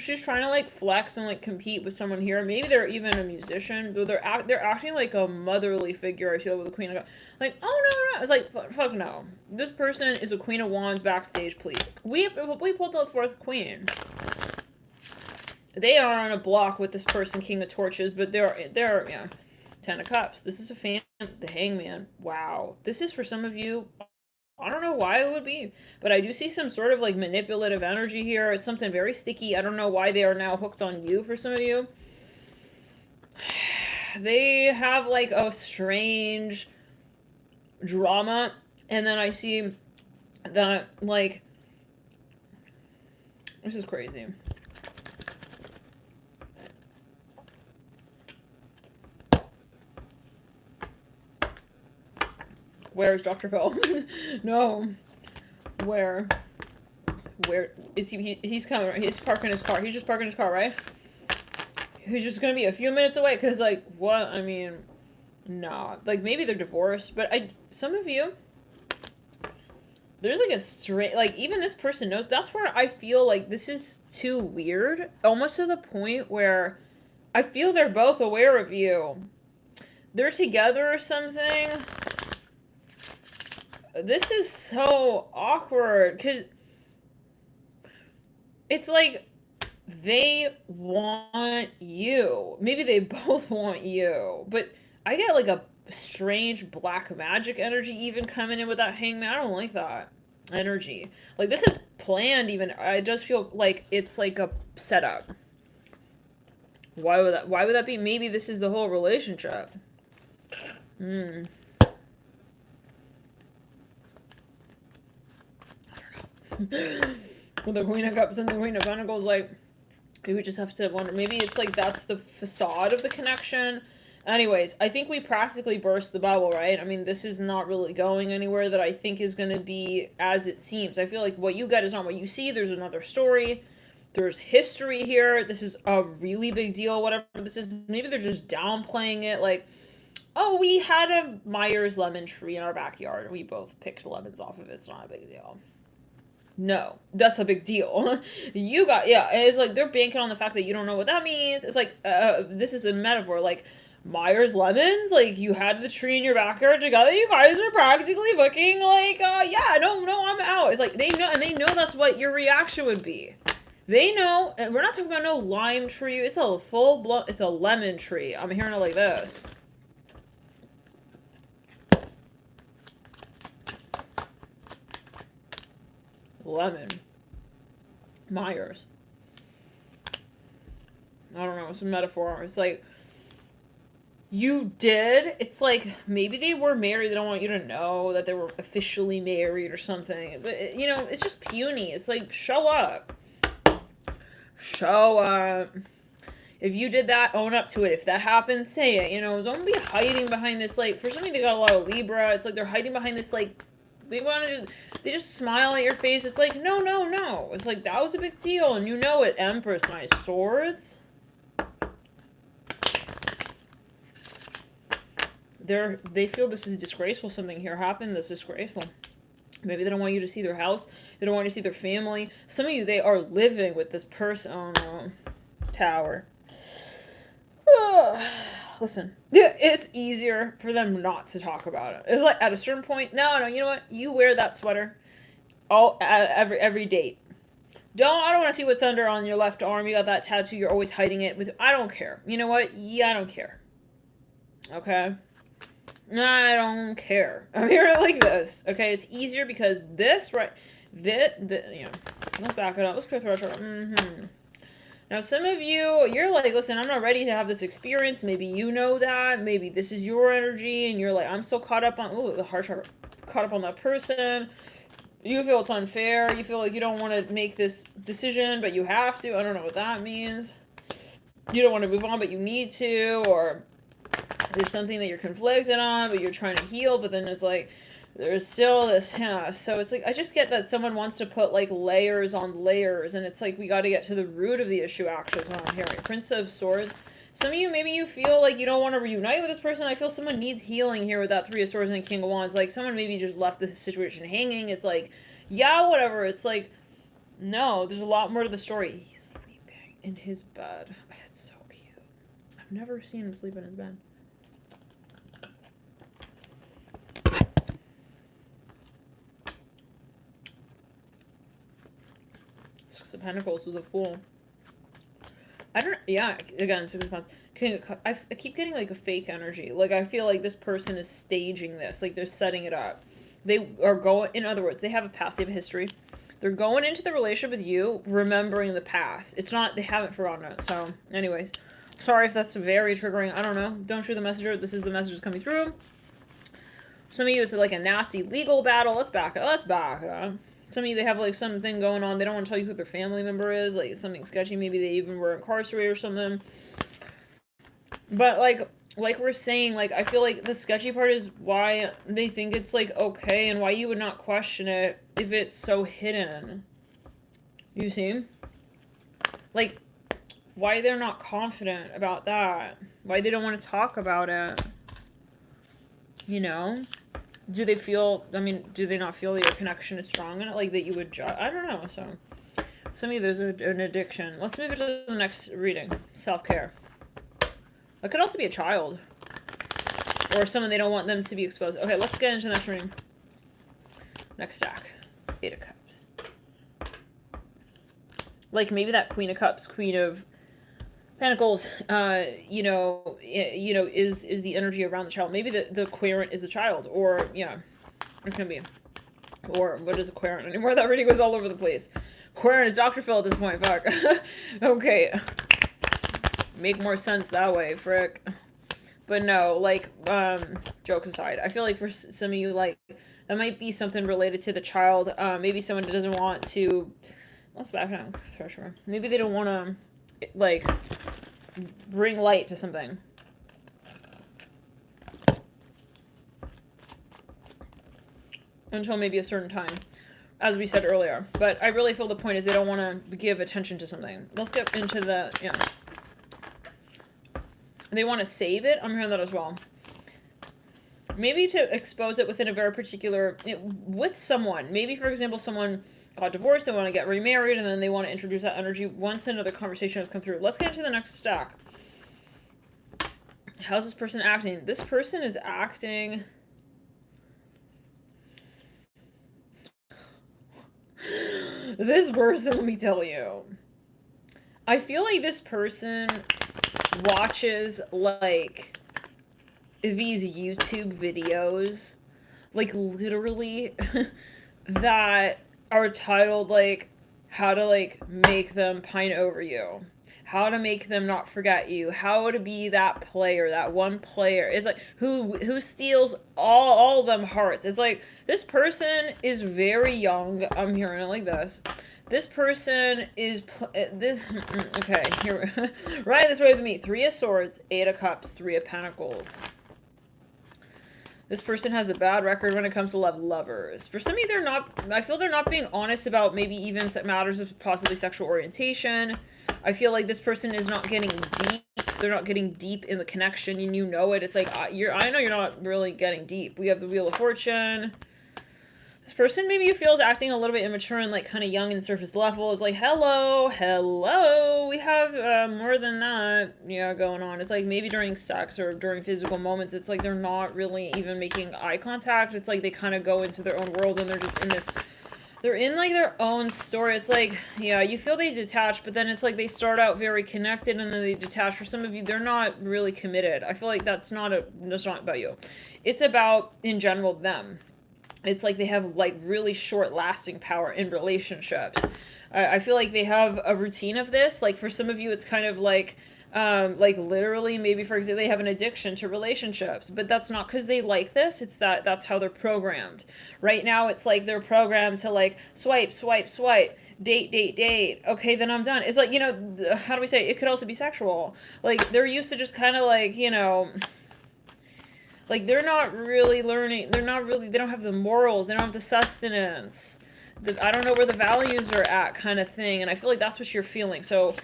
A: she's trying to like flex and like compete with someone here. Maybe they're even a musician, but they're acting like a motherly figure. I feel with the Queen of Cups. Like, oh no, no, it's like fuck no. This person is a Queen of Wands backstage, please. We pulled the fourth Queen. They are on a block with this person, King of Torches, but they're yeah, Ten of Cups. This is a fan, the Hangman. Wow, this is for some of you. I don't know why it would be, but I do see some sort of like manipulative energy here. It's something very sticky. I don't know why they are now hooked on you for some of you. They have like a strange drama, and then I see that like, this is crazy. Where is Dr. Phil? No. Where is he? He's coming. He's parking his car. He's just parking his car, right? He's just gonna be a few minutes away, because, like, what? I mean, nah. Like, maybe they're divorced, but some of you, there's, like, a straight, like, even this person knows. That's where I feel like this is too weird. Almost to the point where I feel they're both aware of you. They're together or something. This is so awkward, because it's like they want you. Maybe they both want you, but I get like a strange black magic energy even coming in with that Hangman. I don't like that energy. Like, this is planned even. I just feel like it's like a setup. Why would that be? Maybe this is the whole relationship. With the Queen of Cups and the Queen of Pentacles, like, we would just have to wonder. Maybe it's like that's the facade of the connection. Anyways, I think we practically burst the bubble, right? I mean, this is not really going anywhere that I think is going to be as it seems. I feel like what you get is not what you see. There's another story. There's history here. This is a really big deal, whatever this is. Maybe they're just downplaying it, like, oh, we had a Myers lemon tree in our backyard. We both picked lemons off of it. It's not a big deal. No, that's a big deal. You got, yeah, and it's like they're banking on the fact that you don't know what that means. It's like, this is a metaphor, like, Myers lemons, like, you had the tree in your backyard together, you guys are practically booking, like, yeah, no, I'm out. It's like, they know, and they know that's what your reaction would be. They know, and we're not talking about no lime tree, it's a full-blown, it's a lemon tree. I'm hearing it like this. Lemon. Myers. I don't know, it's a metaphor. It's like, you did. It's like, maybe they were married. They don't want you to know that they were officially married or something. But, you know, it's just puny. It's like, show up. Show up. If you did that, own up to it. If that happens, say it. You know, don't be hiding behind this, like, for some of you, they got a lot of Libra. It's like they're hiding behind this, like, they just smile at your face. It's like, no. It's like, that was a big deal, and you know it. Empress, Knight of Swords. They feel this is disgraceful. Something here happened that's disgraceful. Maybe they don't want you to see their house. They don't want you to see their family. Some of you, they are living with this person. Oh, no. Tower. Listen, it's easier for them not to talk about it. It's like, at a certain point, no, you know what? You wear that sweater every date. I don't want to see what's under on your left arm. You got that tattoo. You're always hiding it. I don't care. You know what? Yeah, I don't care. Okay? I don't care. I'm here like this. Okay? It's easier because this, right? You know, let's back it up. Let's go through our Now, some of you, you're like, listen, I'm not ready to have this experience. Maybe you know that. Maybe this is your energy, and you're like, I'm so caught up on, the heart caught up on that person. You feel it's unfair. You feel like you don't want to make this decision, but you have to. I don't know what that means. You don't want to move on, but you need to, or there's something that you're conflicted on, but you're trying to heal, but then it's like, there's still this, yeah, so it's like, I just get that someone wants to put, like, layers on layers, and it's like, we got to get to the root of the issue, actually, is what I'm hearing. Prince of Swords. Some of you, maybe you feel like you don't want to reunite with this person. I feel someone needs healing here with that Three of Swords and King of Wands. Like, someone maybe just left the situation hanging. It's like, yeah, whatever. It's like, no, there's a lot more to the story. He's sleeping. in his bed. It's so cute. I've never seen him sleep in his bed. Six of Pentacles with a Fool. I don't, yeah, again, 6 of Wands. I keep getting like a fake energy. Like I feel like this person is staging this. Like they're setting it up. They are going, in other words, they have a past, they have a history. They're going into the relationship with you, remembering the past. It's not, they haven't forgotten it. So, anyways, sorry if that's very triggering. I don't know. Don't shoot the messenger. This is the message coming through. Some of you, it's like a nasty legal battle. Let's back it. Let's back it up. Some of you, they have like something going on. They don't want to tell you who their family member is. Like something sketchy. Maybe they even were incarcerated or something. But like we're saying, like, I feel like the sketchy part is why they think it's, like, okay, and why you would not question it if it's so hidden. You see? Like, why they're not confident about that. Why they don't want to talk about it. You know? Do they feel, I mean, do they not feel that your connection is strong in it? Like, that you would judge? I don't know, so. Some of you, there's an addiction. Let's move it to the next reading. Self-care. It could also be a child. Or someone they don't want them to be exposed. Okay, let's get into the next reading. Next stack. 8 of Cups. Like, maybe that Queen of Cups, Queen of Pentacles, you know, is the energy around the child. Maybe the querent is a child. Or, yeah. It can be. Or, what is a querent anymore? That reading was all over the place. Querent is Dr. Phil at this point. Fuck. Okay. Make more sense that way, frick. But no, like, jokes aside, I feel like for some of you, like, that might be something related to the child. Maybe someone doesn't want to, let's back up, threshold. Maybe they don't want to, like, bring light to something. Until maybe a certain time, as we said earlier. But I really feel the point is they don't want to give attention to something. Let's get into the, yeah. They want to save it. I'm hearing that as well. Maybe to expose it within a very particular, with someone. Maybe, for example, someone got divorced, they want to get remarried, and then they want to introduce that energy once another conversation has come through. Let's get into the next stack. How's this person acting? This person is acting... This person, let me tell you. I feel like this person watches, like, these YouTube videos, like, literally, that are titled, like, how to, like, make them pine over you, how to make them not forget you, how to be that player, that one player. It's like, who steals all them hearts. It's like, this person is very young. I'm hearing it like this. This person is, okay, here, right this way with me. 3 of Swords, 8 of Cups, 3 of Pentacles. This person has a bad record when it comes to lovers. For some of you, they're not, I feel they're not being honest about maybe even matters of possibly sexual orientation. I feel like this person is not getting deep. They're not getting deep in the connection, and you know it. It's like, I know you're not really getting deep. We have the Wheel of Fortune. This person maybe you feel is acting a little bit immature and like kind of young and surface level. It's like, hello, we have more than that, yeah, going on. It's like maybe during sex or during physical moments, it's like they're not really even making eye contact. It's like they kind of go into their own world and they're just in this, they're in like their own story. It's like, yeah, you feel they detach, but then it's like they start out very connected and then they detach. For some of you, they're not really committed. I feel like that's not about you. It's about, in general, them. It's like they have like really short lasting power in relationships. I feel like they have a routine of this. Like for some of you, it's kind of like literally maybe, for example, they have an addiction to relationships, but that's not because they like this. It's that's how they're programmed. Right now, it's like they're programmed to like swipe, date. Okay, then I'm done. It's like, you know, how do we say it? It could also be sexual. Like they're used to just kind of like, you know, like, they're not really learning, they don't have the morals, they don't have the sustenance, I don't know where the values are at kind of thing, and I feel like that's what you're feeling. So,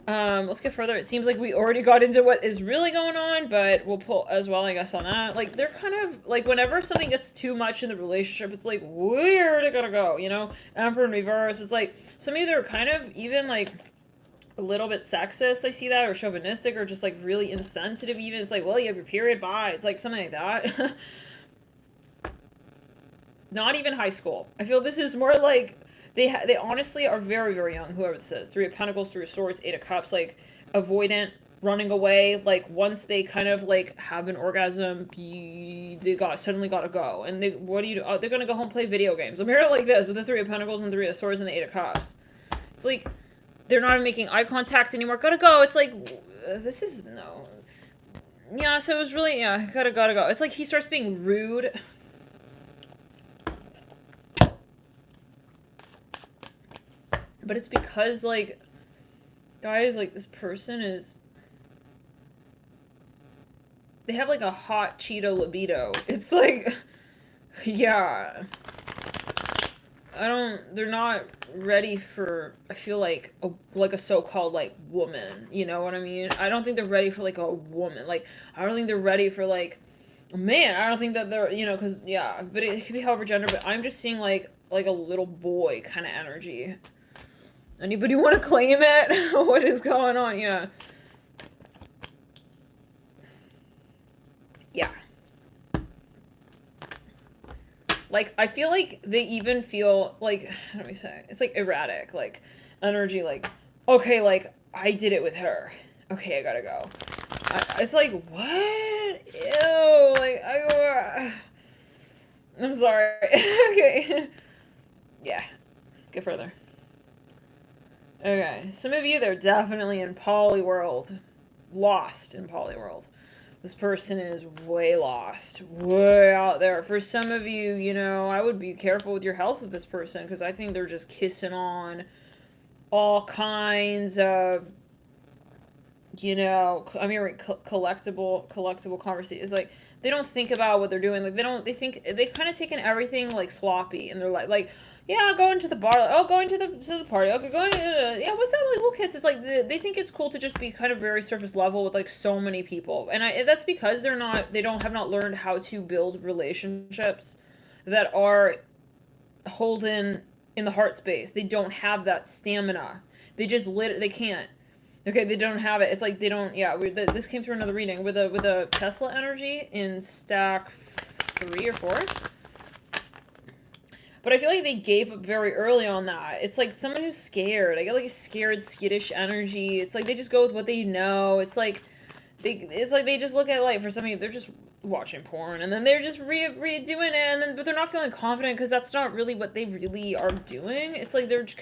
A: let's get further. It seems like we already got into what is really going on, but we'll pull as well, I guess, on that. Like, they're kind of, like, whenever something gets too much in the relationship, it's like, where'd it gotta go, you know? Emperor in reverse, it's like, some of you, they're kind of even, like, a little bit sexist, I see that, or chauvinistic, or just like really insensitive even. It's like, well, you have your period, bye. It's like something like that. Not even high school. I feel this is more like they honestly are very, very young, whoever this is. Three of Pentacles, Three of Swords, Eight of Cups, like avoidant, running away. Like once they kind of like have an orgasm, they suddenly gotta go. And what do you do? Oh, they're gonna go home, play video games. I'm here like this with the Three of Pentacles and Three of Swords and the Eight of Cups. It's like they're not making eye contact anymore. Gotta go. It's like this is no. Yeah, so it was really gotta go. It's like he starts being rude. But it's because, like, guys, like, this person is... They have, like, a hot Cheeto libido. It's like... Yeah. They're not ready for, I feel like a so-called, like, woman. You know what I mean? I don't think they're ready for, like, a woman. Like, I don't think they're ready for, like, a man. I don't think that they're, you know, because, yeah. But it could be however gender, but I'm just seeing, like a little boy kind of energy. Anybody want to claim it? What is going on? Yeah. Yeah. Like, I feel like they even feel, like, how do we say? It's, like, erratic. Like, energy, like, okay, like, I did it with her. Okay, I gotta go. It's like, what? Ew. Like, I'm sorry. Okay. Yeah. Let's get further. Okay, some of you, they're definitely in polyworld. Lost in polyworld. This person is way lost. Way out there. For some of you, you know, I would be careful with your health with this person, because I think they're just kissing on all kinds of, you know, I mean, collectible conversation. It's like, they don't think about what they're doing. Like, they've kind of taken everything, like, sloppy, and they're like, yeah, going to the bar. Like, oh, going to the party. Okay, going. Yeah, what's that? Like, we'll kiss. It's like they think it's cool to just be kind of very surface level with like so many people, and that's because they have not learned how to build relationships that are holding in the heart space. They don't have that stamina. They just they can't. Okay, they don't have it. It's like they don't. Yeah, this came through another reading with a Tesla energy in stack 3 or 4. But I feel like they gave up very early on that. It's like someone who's scared. I get like a scared, skittish energy. It's like they just go with what they know. It's like they just look at like, for some of you, they're just watching porn, and then they're just redoing it, and then but they're not feeling confident because that's not really what they really are doing. It's like they're just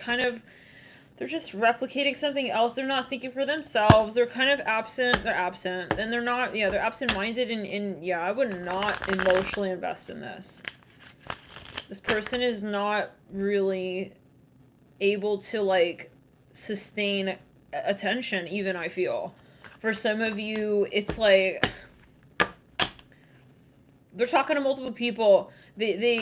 A: replicating something else. They're not thinking for themselves. They're kind of absent. They're absent, and they're not. Yeah, they're absent-minded, and yeah, I would not emotionally invest in this. This person is not really able to, like, sustain attention, even, I feel. For some of you, it's like they're talking to multiple people. They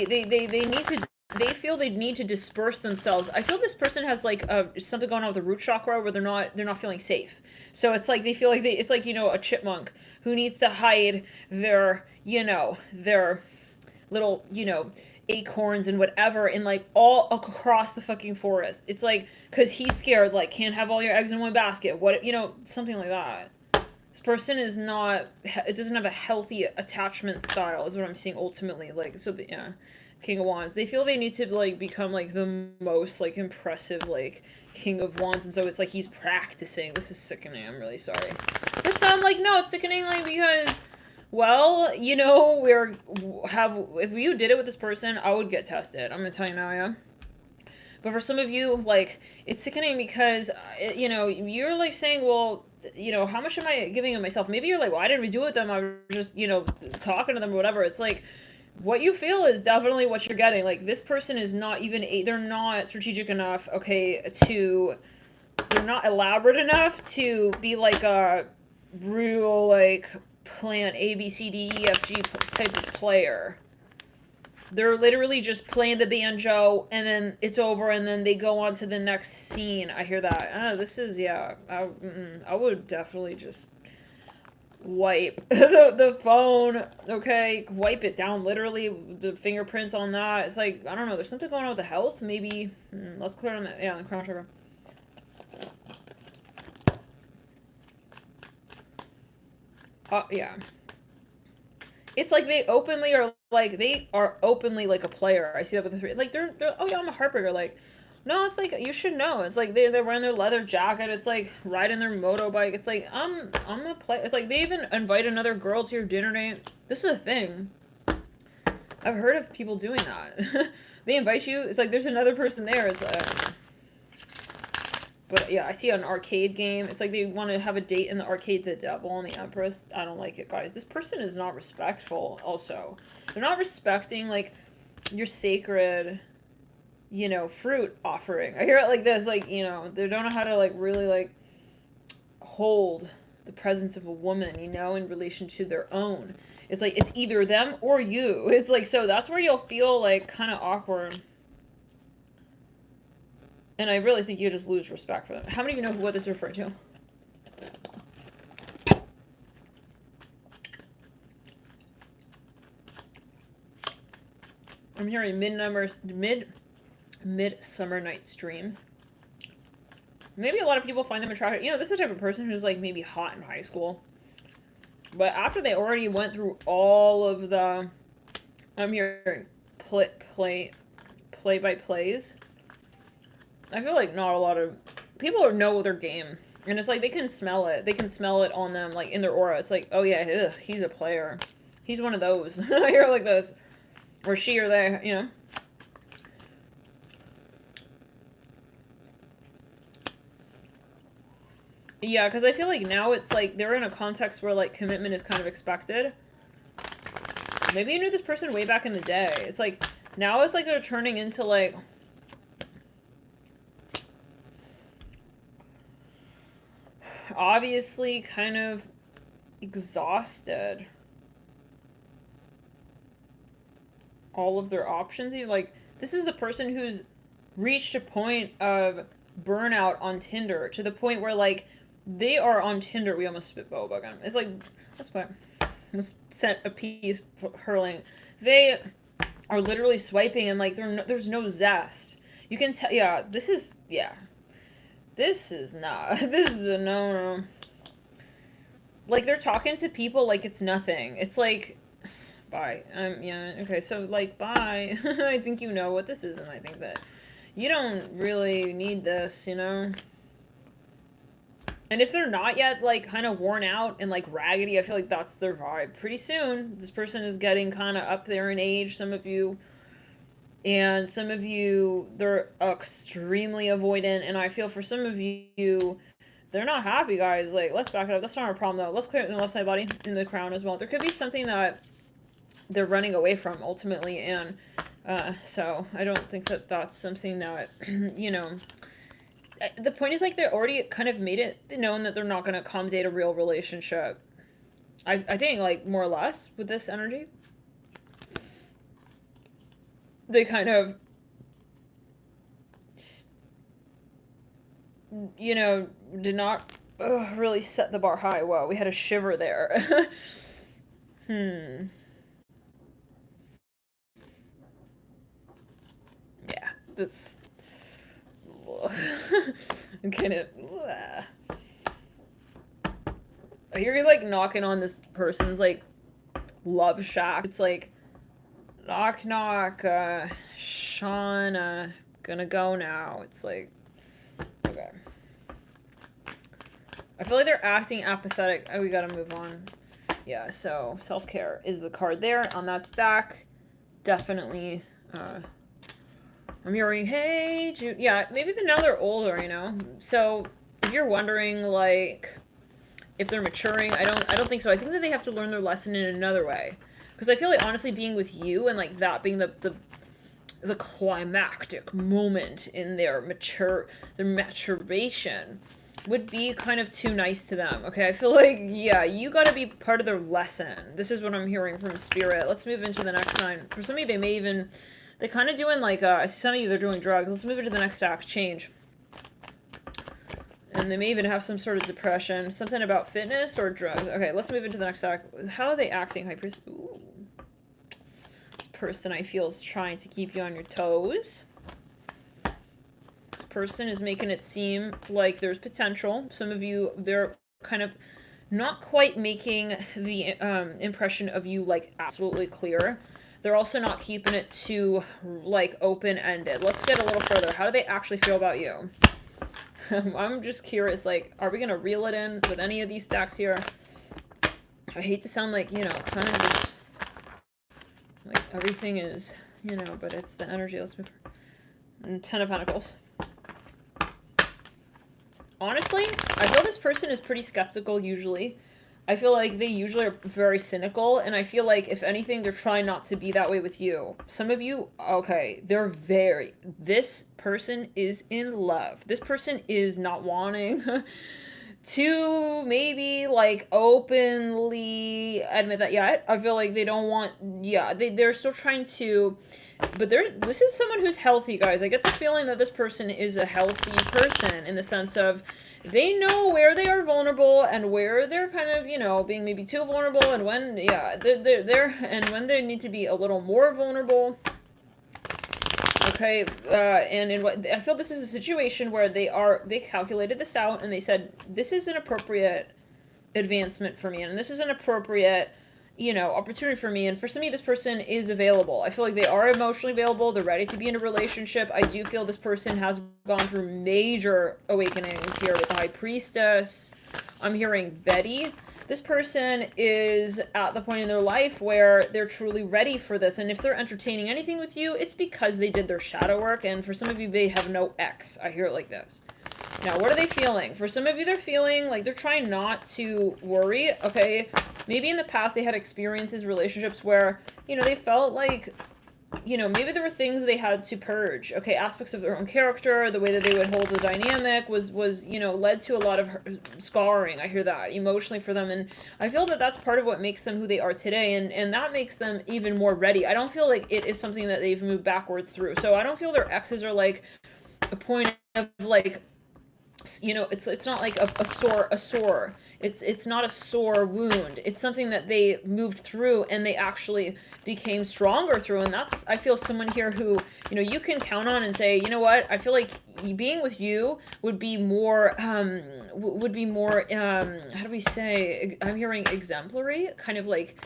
A: feel they need to disperse themselves. I feel this person has like something going on with the root chakra where they're not feeling safe. So it's like they feel like it's like, you know, a chipmunk who needs to hide their, you know, their little, you know, acorns and whatever in like all across the fucking forest. It's like, because he's scared, like, can't have all your eggs in one basket. What, you know, something like that. This person is not, it doesn't have a healthy attachment style is what I'm seeing ultimately. Like, so, yeah, King of Wands. They feel they need to, like, become, like, the most, like, impressive, like, King of Wands. And so it's like he's practicing. This is sickening. I'm really sorry. For some, like, no, it's sickening, like, because, well, you know, if you did it with this person, I would get tested. I'm gonna tell you now, yeah. But for some of you, like, it's sickening because, you know, you're, like, saying, well, you know, how much am I giving of myself? Maybe you're like, well, I didn't redo with them. I was just, you know, talking to them or whatever. It's like, what you feel is definitely what you're getting. Like, this person is not even, they're not strategic enough, okay, they're not elaborate enough to be, like, a real, like, plan A, B, C, D, E, F, G type of player. They're literally just playing the banjo, and then it's over, and then they go on to the next scene. I hear that. This is, yeah. I would definitely just wipe the phone, okay? Wipe it down, literally. The fingerprints on that. It's like, I don't know. There's something going on with the health. Maybe. Let's clear on that. Yeah, the crown chakra. Yeah. It's like they openly are like, they are openly like a player. I see that with the three. Like, they're oh yeah, I'm a heartbreaker. Like, no, it's like, you should know. It's like they're wearing their leather jacket. It's like riding their motorbike. It's like, I'm a play. It's like they even invite another girl to your dinner date. This is a thing. I've heard of people doing that. They invite you. It's like there's another person there. It's but yeah, I see an arcade game. It's like they want to have a date in the arcade, the devil and the empress. I don't like it, guys. This person is not respectful, also. They're not respecting, like, your sacred, you know, fruit offering. I hear it like this, like, you know, they don't know how to, like, really, like, hold the presence of a woman, you know, in relation to their own. It's like, it's either them or you. It's like, so that's where you'll feel, like, kind of awkward. And I really think you just lose respect for them. How many of you know what this is referring to? I'm hearing Midsummer Night's Dream. Maybe a lot of people find them attractive. You know, this is the type of person who's, like, maybe hot in high school. But after they already went through all of the... I'm hearing play-by-plays. I feel like not a lot of people know their game. And it's like they can smell it. They can smell it on them, like, in their aura. It's like, oh yeah, ugh, he's a player. He's one of those. I hear like this. Or she or they, you know. Yeah, because I feel like now it's like they're in a context where, like, commitment is kind of expected. Maybe you knew this person way back in the day. It's like, now it's like they're turning into, like... obviously kind of exhausted. All of their options. Like, this is the person who's reached a point of burnout on Tinder, to the point where, like, they are on Tinder. We almost spit boba again. It's like, that's what almost sent a piece hurling. They are literally swiping and, like, there's no zest. You can tell. Yeah, this is, yeah. This is not. This is a no. Like, they're talking to people like it's nothing. It's like, bye. Yeah, okay, so, like, bye. I think you know what this is, and I think that you don't really need this, you know? And if they're not yet, like, kind of worn out and, like, raggedy, I feel like that's their vibe. Pretty soon, this person is getting kind of up there in age, some of you. And some of you, they're extremely avoidant. And I feel for some of you, they're not happy, guys. Like, let's back it up. That's not our problem, though. Let's clear it in the left side body, in the crown as well. There could be something that they're running away from, ultimately. And so I don't think that that's something that, you know... The point is, like, they're already kind of made it known that they're not going to accommodate a real relationship. I think, like, more or less, with this energy. They kind of, you know, did not really set the bar high. Whoa, we had a shiver there. Yeah, this... I'm kind of... You're, like, knocking on this person's, like, love shack. It's like... Knock, knock, Sean, gonna go now. It's like, okay. I feel like they're acting apathetic. Oh, we gotta move on. Yeah, so self-care is the card there on that stack. Definitely, I'm hearing, hey, Jude. Yeah, maybe now they're older, you know? So, if you're wondering, like, if they're maturing, I don't think so. I think that they have to learn their lesson in another way. Because I feel like, honestly, being with you and, like, that being the climactic moment in their maturation would be kind of too nice to them. Okay, I feel like, yeah, you gotta be part of their lesson. This is what I'm hearing from Spirit. Let's move into the next line. For some of you, they may even... They're kind of doing, like, some of you, they're doing drugs. Let's move into the next stack. Change. And they may even have some sort of depression. Something about fitness or drugs. Okay, let's move into the next stack. How are they acting, High Priest? Ooh. This person, I feel, is trying to keep you on your toes. This person is making it seem like there's potential. Some of you, they're kind of not quite making the impression of you like absolutely clear. They're also not keeping it too like open-ended. Let's get a little further. How do they actually feel about you? I'm just curious, like, are we gonna reel it in with any of these stacks here? I hate to sound like, you know, kind of just like everything is, you know, but it's the energy. Let's move. And Ten of Pentacles. Honestly, I feel this person is pretty skeptical usually. I feel like they usually are very cynical, and I feel like, if anything, they're trying not to be that way with you. Some of you, okay, this person is in love. This person is not wanting to maybe, like, openly admit that yet. I feel like they don't want, yeah, they're still trying to, but this is someone who's healthy, guys. I get the feeling that this person is a healthy person in the sense of they know where they are vulnerable and where they're kind of, you know, being maybe too vulnerable, and when, yeah, and when they need to be a little more vulnerable. Okay, and in what I feel, this is a situation where they calculated this out and they said, this is an appropriate advancement for me, and this is an appropriate, you know, opportunity for me. And for some of you, this person is available. I feel like they are emotionally available. They're ready to be in a relationship. I do feel this person has gone through major awakenings here with the High Priestess. I'm hearing Betty. This person is at the point in their life where they're truly ready for this. And if they're entertaining anything with you, it's because they did their shadow work. And for some of you, they have no ex. I hear it like this. Now, what are they feeling? For some of you, they're feeling like they're trying not to worry, okay? Maybe in the past they had experiences, relationships where, you know, they felt like, you know, maybe there were things they had to purge, okay? Aspects of their own character, the way that they would hold the dynamic was, you know, led to a lot of scarring. I hear that emotionally for them, and I feel that that's part of what makes them who they are today, and that makes them even more ready. I don't feel like it is something that they've moved backwards through. So I don't feel their exes are like a point of like, you know, it's not like a sore. It's not a sore wound. It's something that they moved through and they actually became stronger through. And that's, I feel, someone here who, you know, you can count on and say, you know what, I feel like being with you would be more, how do we say, I'm hearing exemplary, kind of like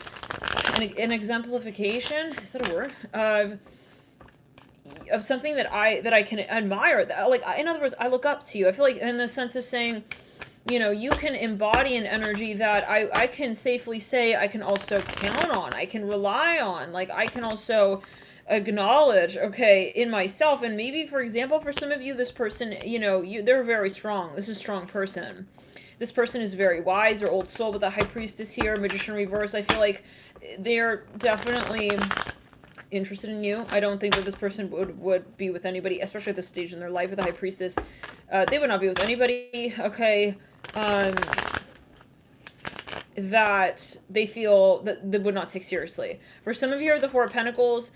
A: an exemplification, is that a word? Of something that I can admire. Like, in other words, I look up to you. I feel like, in the sense of saying, you know, you can embody an energy that I can safely say I can also count on, I can rely on, like, I can also acknowledge, okay, in myself. And maybe, for example, for some of you, this person, you know, they're very strong. This is a strong person. This person is very wise or old soul with the High Priestess here, Magician reverse. I feel like they're definitely interested in you. I don't think that this person would be with anybody, especially at this stage in their life with the High Priestess. They would not be with anybody, okay, that they feel that they would not take seriously. For some of you are the Four of Pentacles.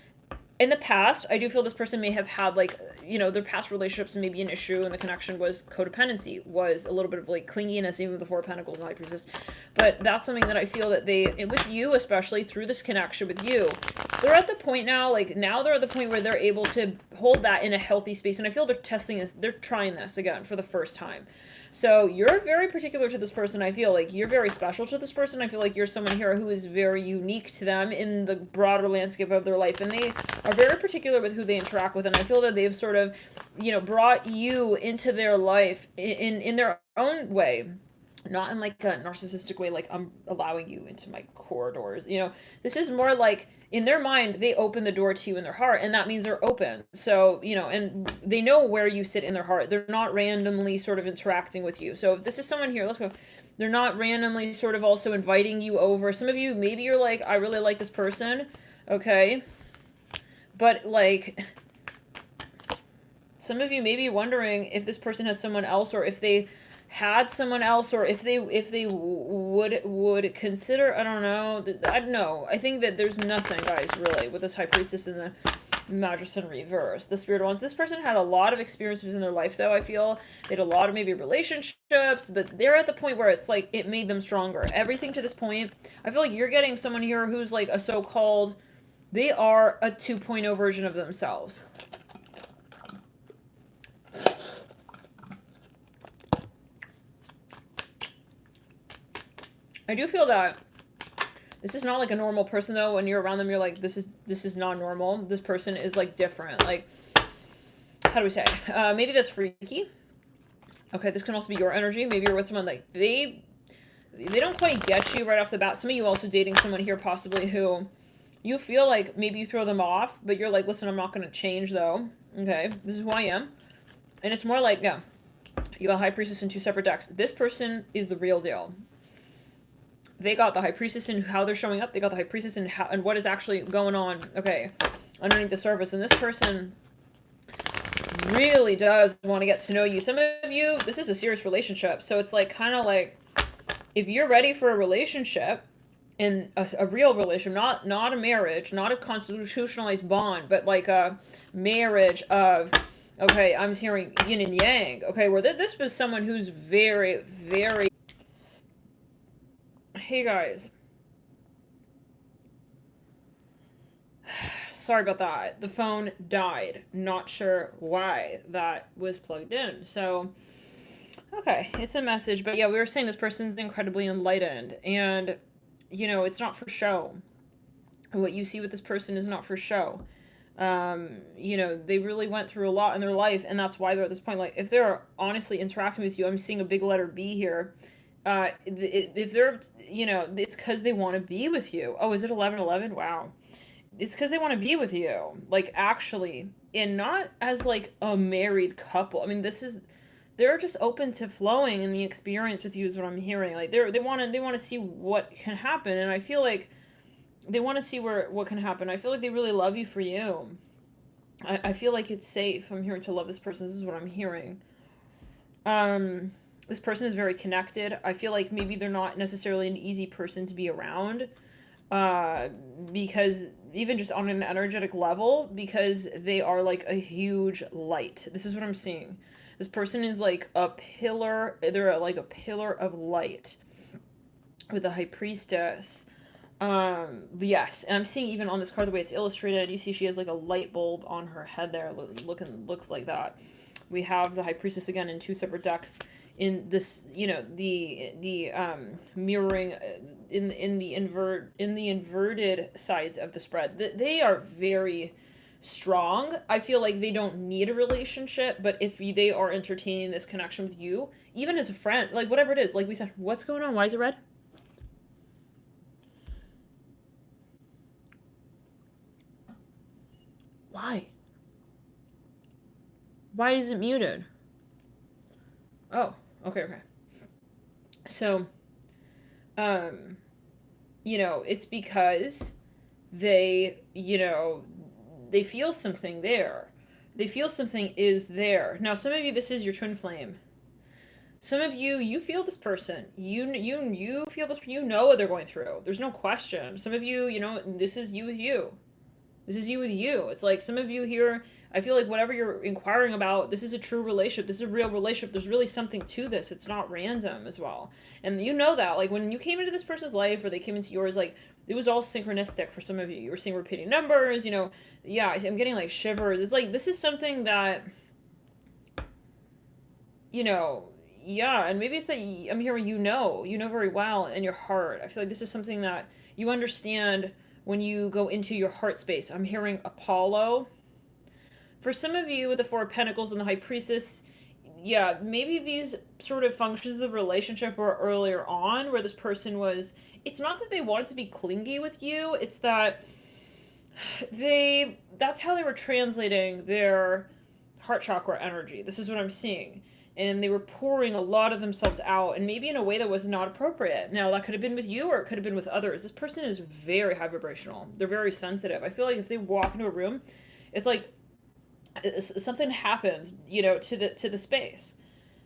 A: In the past, I do feel this person may have had, like, you know, their past relationships, maybe an issue, and the connection was codependency, was a little bit of, like, clinginess, even with the Four of Pentacles and High Priestess. But that's something that I feel that they, with you especially, through this connection with you, they're at the point now, like, now they're at the point where they're able to hold that in a healthy space. And I feel they're testing this, they're trying this again for the first time. So you're very particular to this person. I feel like you're very special to this person. I feel like you're someone here who is very unique to them in the broader landscape of their life. And they are very particular with who they interact with. And I feel that they've sort of, you know, brought you into their life in their own way. Not in, like, a narcissistic way, like, I'm allowing you into my corridors. You know, this is more like, in their mind, they open the door to you in their heart, and that means they're open. So, you know, and they know where you sit in their heart. They're not randomly sort of interacting with you. So if this is someone here, let's go. They're not randomly sort of also inviting you over. Some of you, maybe you're like, I really like this person, okay? But, like, some of you may be wondering if this person has someone else, or if they had someone else, or if they would consider, I don't know. I think that there's nothing, guys, really, with this High Priestess and the Magician reverse. The Spirit ones. This person had a lot of experiences in their life, though. I feel they had a lot of maybe relationships, but they're at the point where it's like it made them stronger. Everything to this point, I feel like you're getting someone here who's like a so-called, they are a 2.0 version of themselves. I do feel that this is not like a normal person though. When you're around them, you're like, this is not normal. This person is like different. Like, how do we say? Maybe that's freaky. Okay, this can also be your energy. Maybe you're with someone like they don't quite get you right off the bat. Some of you also dating someone here possibly who you feel like maybe you throw them off, but you're like, listen, I'm not going to change though. Okay, this is who I am. And it's more like, yeah, you got High Priestess in 2 separate decks. This person is the real deal. They got the High Priestess in how they're showing up. They got the High Priestess in how and what is actually going on, okay, underneath the surface. And this person really does want to get to know you. Some of you, this is a serious relationship. So it's like, kind of like, if you're ready for a relationship, in a real relationship, not a marriage, not a constitutionalized bond, but like a marriage of, okay, I'm hearing yin and yang, okay, where this was someone who's very, very, hey guys, sorry about that, the phone died, not sure why that was plugged in, so, okay, it's a message, but yeah, we were saying this person's incredibly enlightened, and, you know, it's not for show. What you see with this person is not for show. You know, they really went through a lot in their life, and that's why they're at this point. Like, if they're honestly interacting with you, I'm seeing a big letter B here. If they're, you know, it's because they want to be with you. Oh, is it 11:11? Wow. It's because they want to be with you. Like, actually, and not as, like, a married couple. I mean, they're just open to flowing in the experience with you is what I'm hearing. Like, they want to see what can happen, and I feel like they want to see what can happen. I feel like they really love you for you. I feel like it's safe. I'm hearing to love this person. This is what I'm hearing. This person is very connected. I feel like maybe they're not necessarily an easy person to be around. Because even just on an energetic level, because they are like a huge light. This is what I'm seeing. This person is like a pillar. They're like a pillar of light with the High Priestess. Yes, and I'm seeing even on this card the way it's illustrated, you see she has like a light bulb on her head there, looks like that. We have the High Priestess again in 2 separate decks in this, you know, the mirroring in the inverted sides of the spread. They are very strong. I feel like they don't need a relationship, but if they are entertaining this connection with you, even as a friend, like whatever it is, like we said, what's going on? Why is it red? Why? Why is it muted? Oh, okay. So, you know, it's because they, you know, they feel something there. They feel something is there. Now, some of you, this is your twin flame. Some of you, you feel this person. You feel this. You know what they're going through. There's no question. Some of you, you know, this is you with you. This is you with you. It's like some of you here, I feel like whatever you're inquiring about, this is a true relationship. This is a real relationship. There's really something to this. It's not random as well. And you know that. Like when you came into this person's life or they came into yours, like it was all synchronistic for some of you. You were seeing repeating numbers, you know. Yeah, I'm getting like shivers. It's like this is something that, you know, yeah, and maybe it's that I'm hearing you know very well in your heart. I feel like this is something that you understand when you go into your heart space. I'm hearing Apollo. For some of you with the 4 of Pentacles and the High Priestess, yeah, maybe these sort of functions of the relationship were earlier on where this person was, it's not that they wanted to be clingy with you, it's that that's how they were translating their heart chakra energy. This is what I'm seeing. And they were pouring a lot of themselves out, and maybe in a way that was not appropriate. Now, that could have been with you, or it could have been with others. This person is very high vibrational. They're very sensitive. I feel like if they walk into a room, it's like something happens, you know, to the space.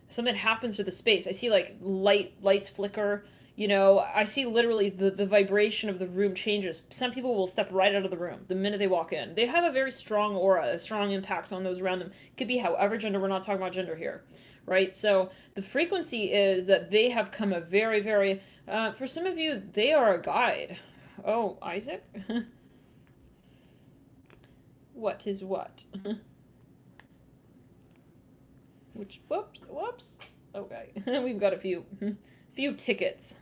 A: Something happens to the space. I see like lights flicker. You know, I see literally the vibration of the room changes. Some people will step right out of the room the minute they walk in. They have a very strong aura, a strong impact on those around them. It could be however gender. We're not talking about gender here. Right? So the frequency is that they have come a very, very, for some of you, they are a guide. Oh, Isaac? What is what? Whoops. Okay. We've got a few tickets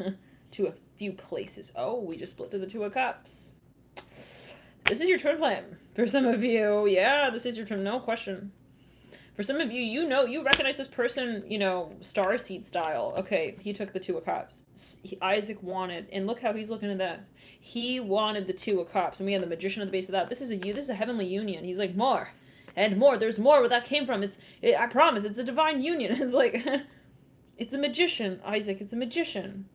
A: to a few places. Oh, we just split to the Two of Cups. This is your twin flame. For some of you, yeah, this is your twin, no question. For some of you, you recognize this person, starseed style. Okay, he took the Two of Cups. Isaac wanted, and look how he's looking at this. He wanted the Two of Cups, and we had the Magician at the base of that. This is a heavenly union. He's like, more, and more. There's more where that came from. I promise, it's a divine union. It's like, it's the Magician, Isaac. It's a magician.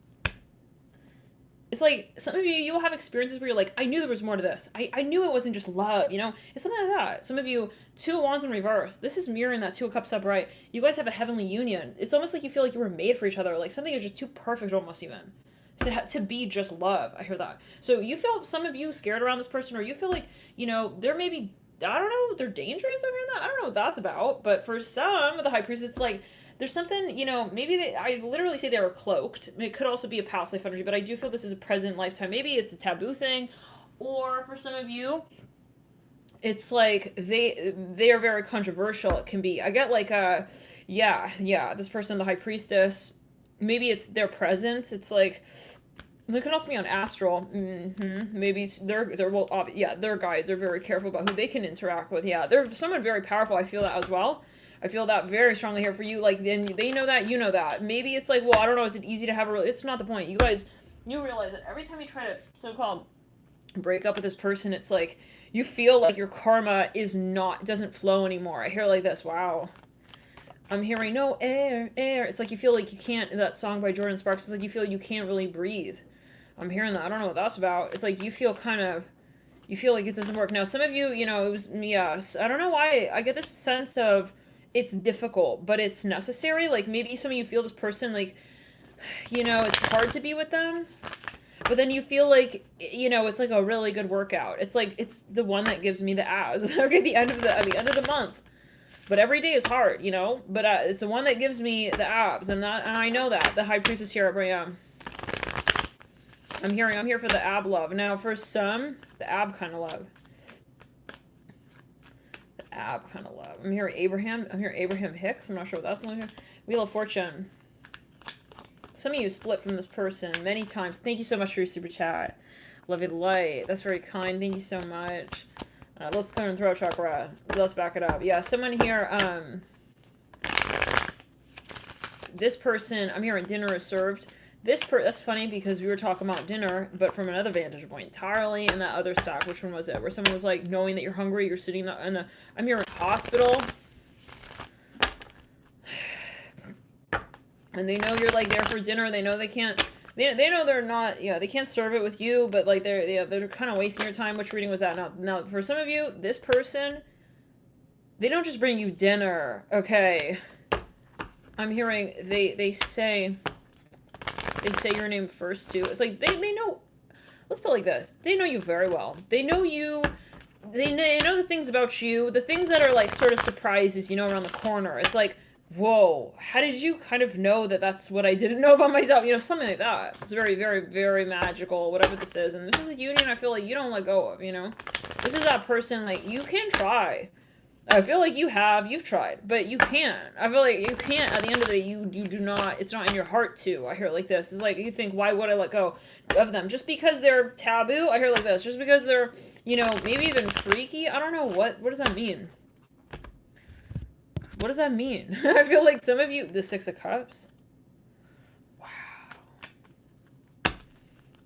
A: It's like, some of you will have experiences where you're like, I knew there was more to this. I knew it wasn't just love, It's something like that. Some of you, Two of Wands in reverse. This is mirroring that Two of Cups upright. You guys have a heavenly union. It's almost like you feel like you were made for each other. Like something is just too perfect almost even. To be just love. I hear that. So you feel, some of you, scared around this person, or you feel like, they're maybe, I don't know, they're dangerous. I hear that. I don't know what that's about. But for some of the High Priest, it's like, there's something, maybe I literally say they were cloaked. It could also be a past life energy, but I do feel this is a present lifetime. Maybe it's a taboo thing, or for some of you, it's like they are very controversial. It can be. I get like this person, the High Priestess, maybe it's their presence. It's like, they can also be on astral. Maybe their guides are very careful about who they can interact with. Yeah, they're someone very powerful. I feel that as well. I feel that very strongly here for you. Like, then they know that, you know that. Maybe it's like, well, I don't know, is it easy to have it's not the point. You guys, you realize that every time you try to so-called break up with this person, it's like, you feel like your karma doesn't flow anymore. I hear like this, wow. I'm hearing, no, air. It's like you feel like you can't, that song by Jordan Sparks, it's like you feel like you can't really breathe. I'm hearing that. I don't know what that's about. It's like you feel like it doesn't work. Now, some of you, it was, I don't know why, I get this sense of, it's difficult, but it's necessary. Like, maybe some of you feel this person, like, it's hard to be with them, but then you feel like, it's like a really good workout. It's like, it's the one that gives me the abs, okay, at the end of the month. But every day is hard, but it's the one that gives me the abs, and I know that. The High Priestess here at Briam. I'm here for the ab love. Now, for some, the ab kind of love. Kind of love. I'm here Abraham Hicks. I'm not sure what that's like. Wheel of Fortune. Some of you split from this person many times. Thank you so much for your super chat. Love you the light. That's very kind. Thank you so much. Let's clear and throat chakra. Let's back it up. Yeah, someone here, this person, I'm hearing dinner is served. That's funny because we were talking about dinner, but from another vantage point entirely. In that other stack, which one was it? Where someone was like, knowing that you're hungry, you're sitting in I'm here in hospital. And they know you're like there for dinner. They know they can't, they know they're not, they can't serve it with you, but like they're kind of wasting your time. Which reading was that? Now, for some of you, this person, they don't just bring you dinner, okay? I'm hearing, they say your name first too. It's like they know, let's put it like this. They know you very well. They know you, they know the things about you, the things that are like sort of surprises, around the corner. It's like, whoa, how did you kind of know that that's what I didn't know about myself? Something like that. It's very, very, very magical, whatever this is. And this is a union I feel like you don't let go of, This is that person, like, you can try. I feel like you've tried, but you can't. I feel like you can't, at the end of the day, you do not, it's not in your heart to. I hear it like this. It's like, you think, why would I let go of them? Just because they're taboo? I hear it like this. Just because they're, maybe even freaky? I don't know. What does that mean? What does that mean? I feel like some of you, the Six of Cups. Wow.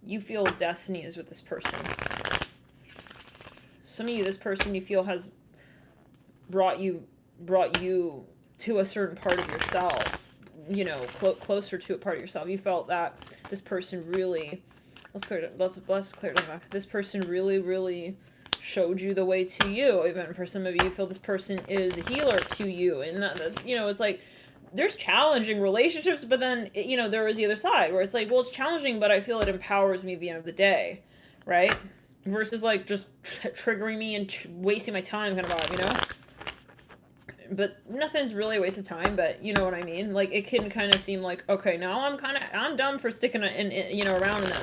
A: You feel destiny is with this person. Some of you, this person you feel has brought you to a certain part of yourself, closer to a part of yourself. You felt that this person really, let's clear it up. This person really showed you the way to you. Even for some of you feel this person is a healer to you, and that it's like there's challenging relationships, but then there is the other side where it's like, well, it's challenging, but I feel it empowers me at the end of the day, right? Versus like just triggering me and wasting my time kind of vibe, But nothing's really a waste of time, but you know what I mean? Like, it can kind of seem like, okay, now I'm done for sticking around in this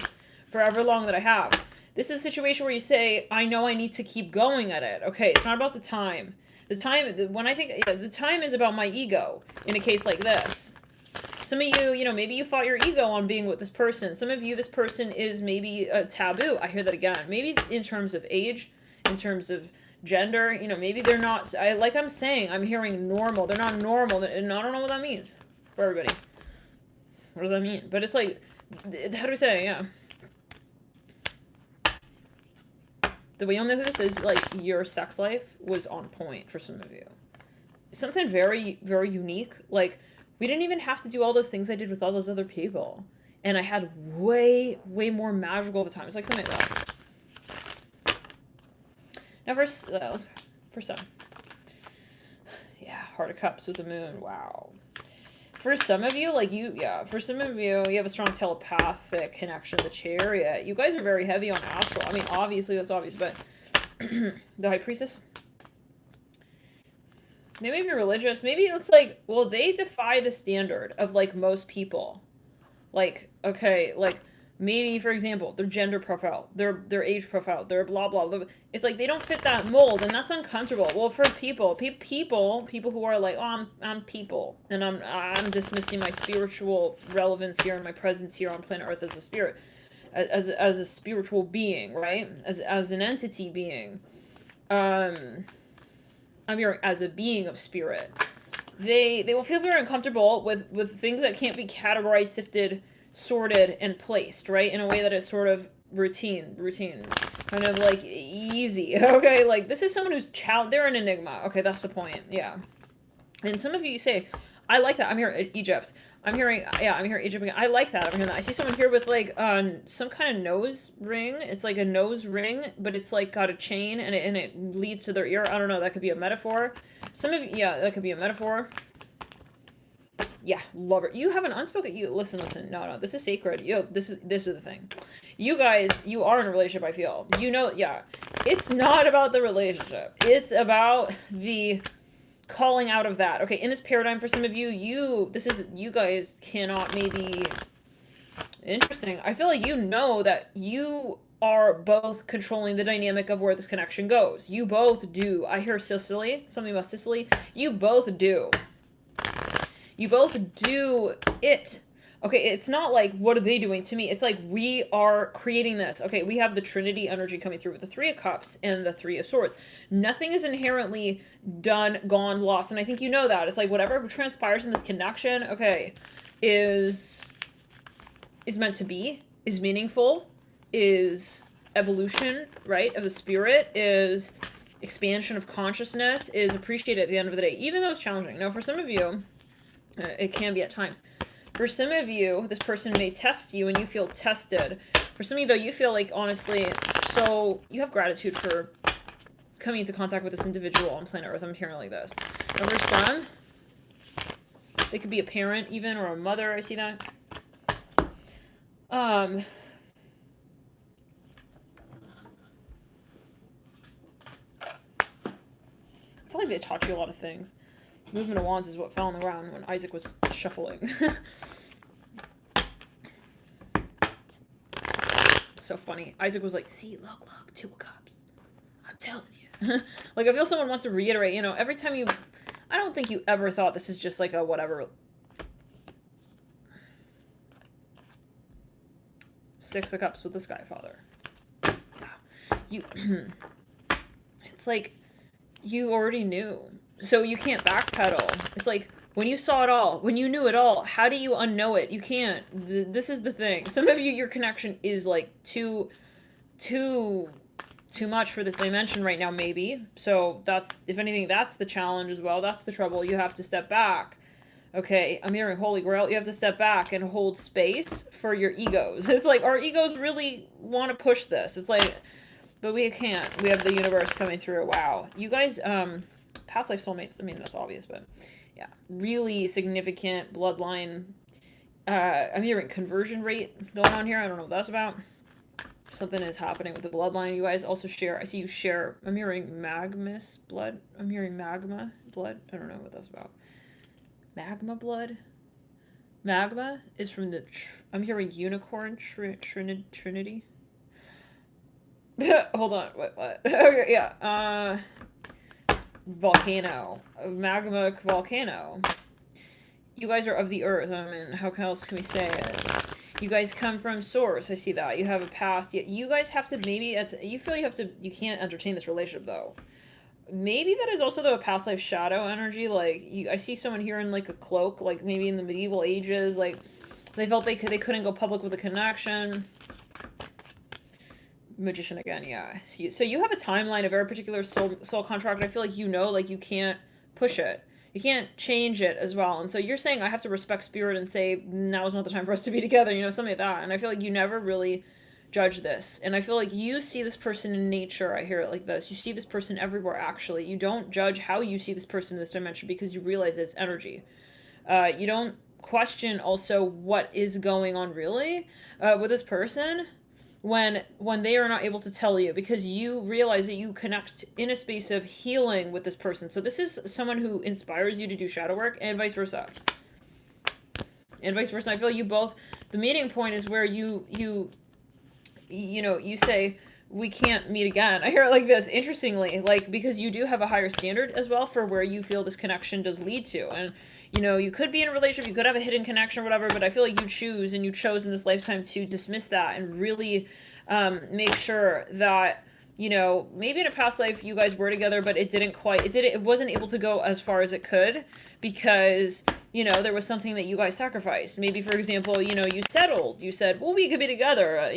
A: for however long that I have. This is a situation where you say, I know I need to keep going at it. Okay, it's not about the time. The time is about my ego in a case like this. Some of you, you know, maybe you fought your ego on being with this person. Some of you, this person is maybe a taboo. I hear that again. Maybe in terms of age, in terms of gender, you know, maybe they're not, like I'm saying, I'm hearing normal. They're not normal, and I don't know what that means for everybody. What does that mean? But it's like, how do we say it? Yeah. The way you'll know who this is, like, your sex life was on point for some of you. Something very, very unique. Like, we didn't even have to do all those things I did with all those other people. And I had way, way more magical of a time. It's like something like that. Now, for some. Yeah, Heart of Cups with the moon. Wow. For some of you, like for some of you, you have a strong telepathic connection to the Chariot. You guys are very heavy on astral. I mean, obviously, that's obvious, but the High Priestess. Maybe if you're religious, maybe it's like, well, they defy the standard of, like, most people. Like, okay, like, maybe, for example, their gender profile, their age profile, their blah, blah, blah. It's like they don't fit that mold, and that's uncomfortable. Well, for people who are like, oh, I'm people, and I'm dismissing my spiritual relevance here and my presence here on planet Earth as a spirit, as a spiritual being, right? As an entity being. I'm here as a being of spirit. They will feel very uncomfortable with things that can't be categorized, sifted, sorted, and placed, right? In a way that is sort of routine, kind of like easy. Okay, like this is someone who's they're an enigma. Okay, that's the point. Yeah. And some of you say, I like that. I'm here at Egypt. I'm hearing Egypt again. I like that. I'm hearing that. I see someone here with like some kind of nose ring. It's like a nose ring, but it's like got a chain and it leads to their ear. I don't know. That could be a metaphor. Some of you, yeah, that could be a metaphor. Yeah, love it. You have an unspoken. Listen. No, this is sacred. This is the thing. You guys, you are in a relationship. I feel. You know, yeah. It's not about the relationship. It's about the calling out of that. Okay, in this paradigm for some of you, you guys cannot maybe, interesting. I feel like you know that you are both controlling the dynamic of where this connection goes. You both do. I hear Sicily, something about Sicily. You both do. You both do it. Okay, it's not like, what are they doing to me? It's like, we are creating this. Okay, we have the Trinity energy coming through with the Three of Cups and the Three of Swords. Nothing is inherently done, gone, lost. And I think you know that. It's like, whatever transpires in this connection, okay, is meant to be, is meaningful, is evolution, right, of the spirit, is expansion of consciousness, is appreciated at the end of the day, even though it's challenging. Now, for some of you, it can be at times. For some of you, this person may test you and you feel tested. For some of you, though, you feel like, honestly, so you have gratitude for coming into contact with this individual on planet Earth. I'm hearing like this. And for some, they could be a parent even, or a mother. I see that. I feel like they taught you a lot of things. Movement of Wands is what fell on the ground when Isaac was shuffling. So funny. Isaac was like, see, look, Two of Cups. I'm telling you. Like, I feel someone wants to reiterate, you know, every time you... I don't think you ever thought this is just like a whatever. Six of Cups with the Sky Father. You... It's like, you already knew. So you can't backpedal. It's like, when you saw it all, when you knew it all, how do you unknow it? You can't. This is the thing. Some of you, your connection is like too much for this dimension right now, maybe. So that's, if anything, that's the challenge as well. That's the trouble. You have to step back. Okay, I'm hearing Holy Grail. You have to step back and hold space for your egos. It's like, our egos really want to push this. It's like, but we can't. We have the universe coming through. Wow. You guys, past life soulmates, I mean, that's obvious, but yeah, really significant bloodline. I'm hearing conversion rate going on here. I don't know what that's about. Something is happening with the bloodline. You guys also share. I see you share. I'm hearing magmus blood. I'm hearing magma blood. I don't know what that's about. Magma blood. Magma is from the. I'm hearing unicorn trinity. Hold on. What? Okay. Yeah. Volcano. A magma volcano. You guys are of the earth. I mean, how else can we say it? You guys come from source. I see that. You have a past. Yet you guys have to, maybe you feel you can't entertain this relationship though. Maybe that is also the past life shadow energy. Like I see someone here in like a cloak, like maybe in the medieval ages, like they felt they couldn't go public with a connection. Magician again, yeah. So you have a timeline, a very particular soul contract. I feel like like you can't push it. You can't change it as well. And so you're saying I have to respect spirit and say now is not the time for us to be together, something like that. And I feel like you never really judge this. And I feel like you see this person in nature. I hear it like this. You see this person everywhere, actually. You don't judge how you see this person in this dimension because you realize it's energy. You don't question also what is going on really with this person when they are not able to tell you, because you realize that you connect in a space of healing with this person. So this is someone who inspires you to do shadow work, and vice versa. And vice versa. I feel you both, the meeting point is where you say, we can't meet again. I hear it like this, interestingly, like, because you do have a higher standard as well for where you feel this connection does lead to. And you could be in a relationship, you could have a hidden connection or whatever, but I feel like you chose in this lifetime to dismiss that and really make sure that, maybe in a past life you guys were together, but it wasn't able to go as far as it could because, there was something that you guys sacrificed. Maybe, for example, you settled. You said, well, we could be together, a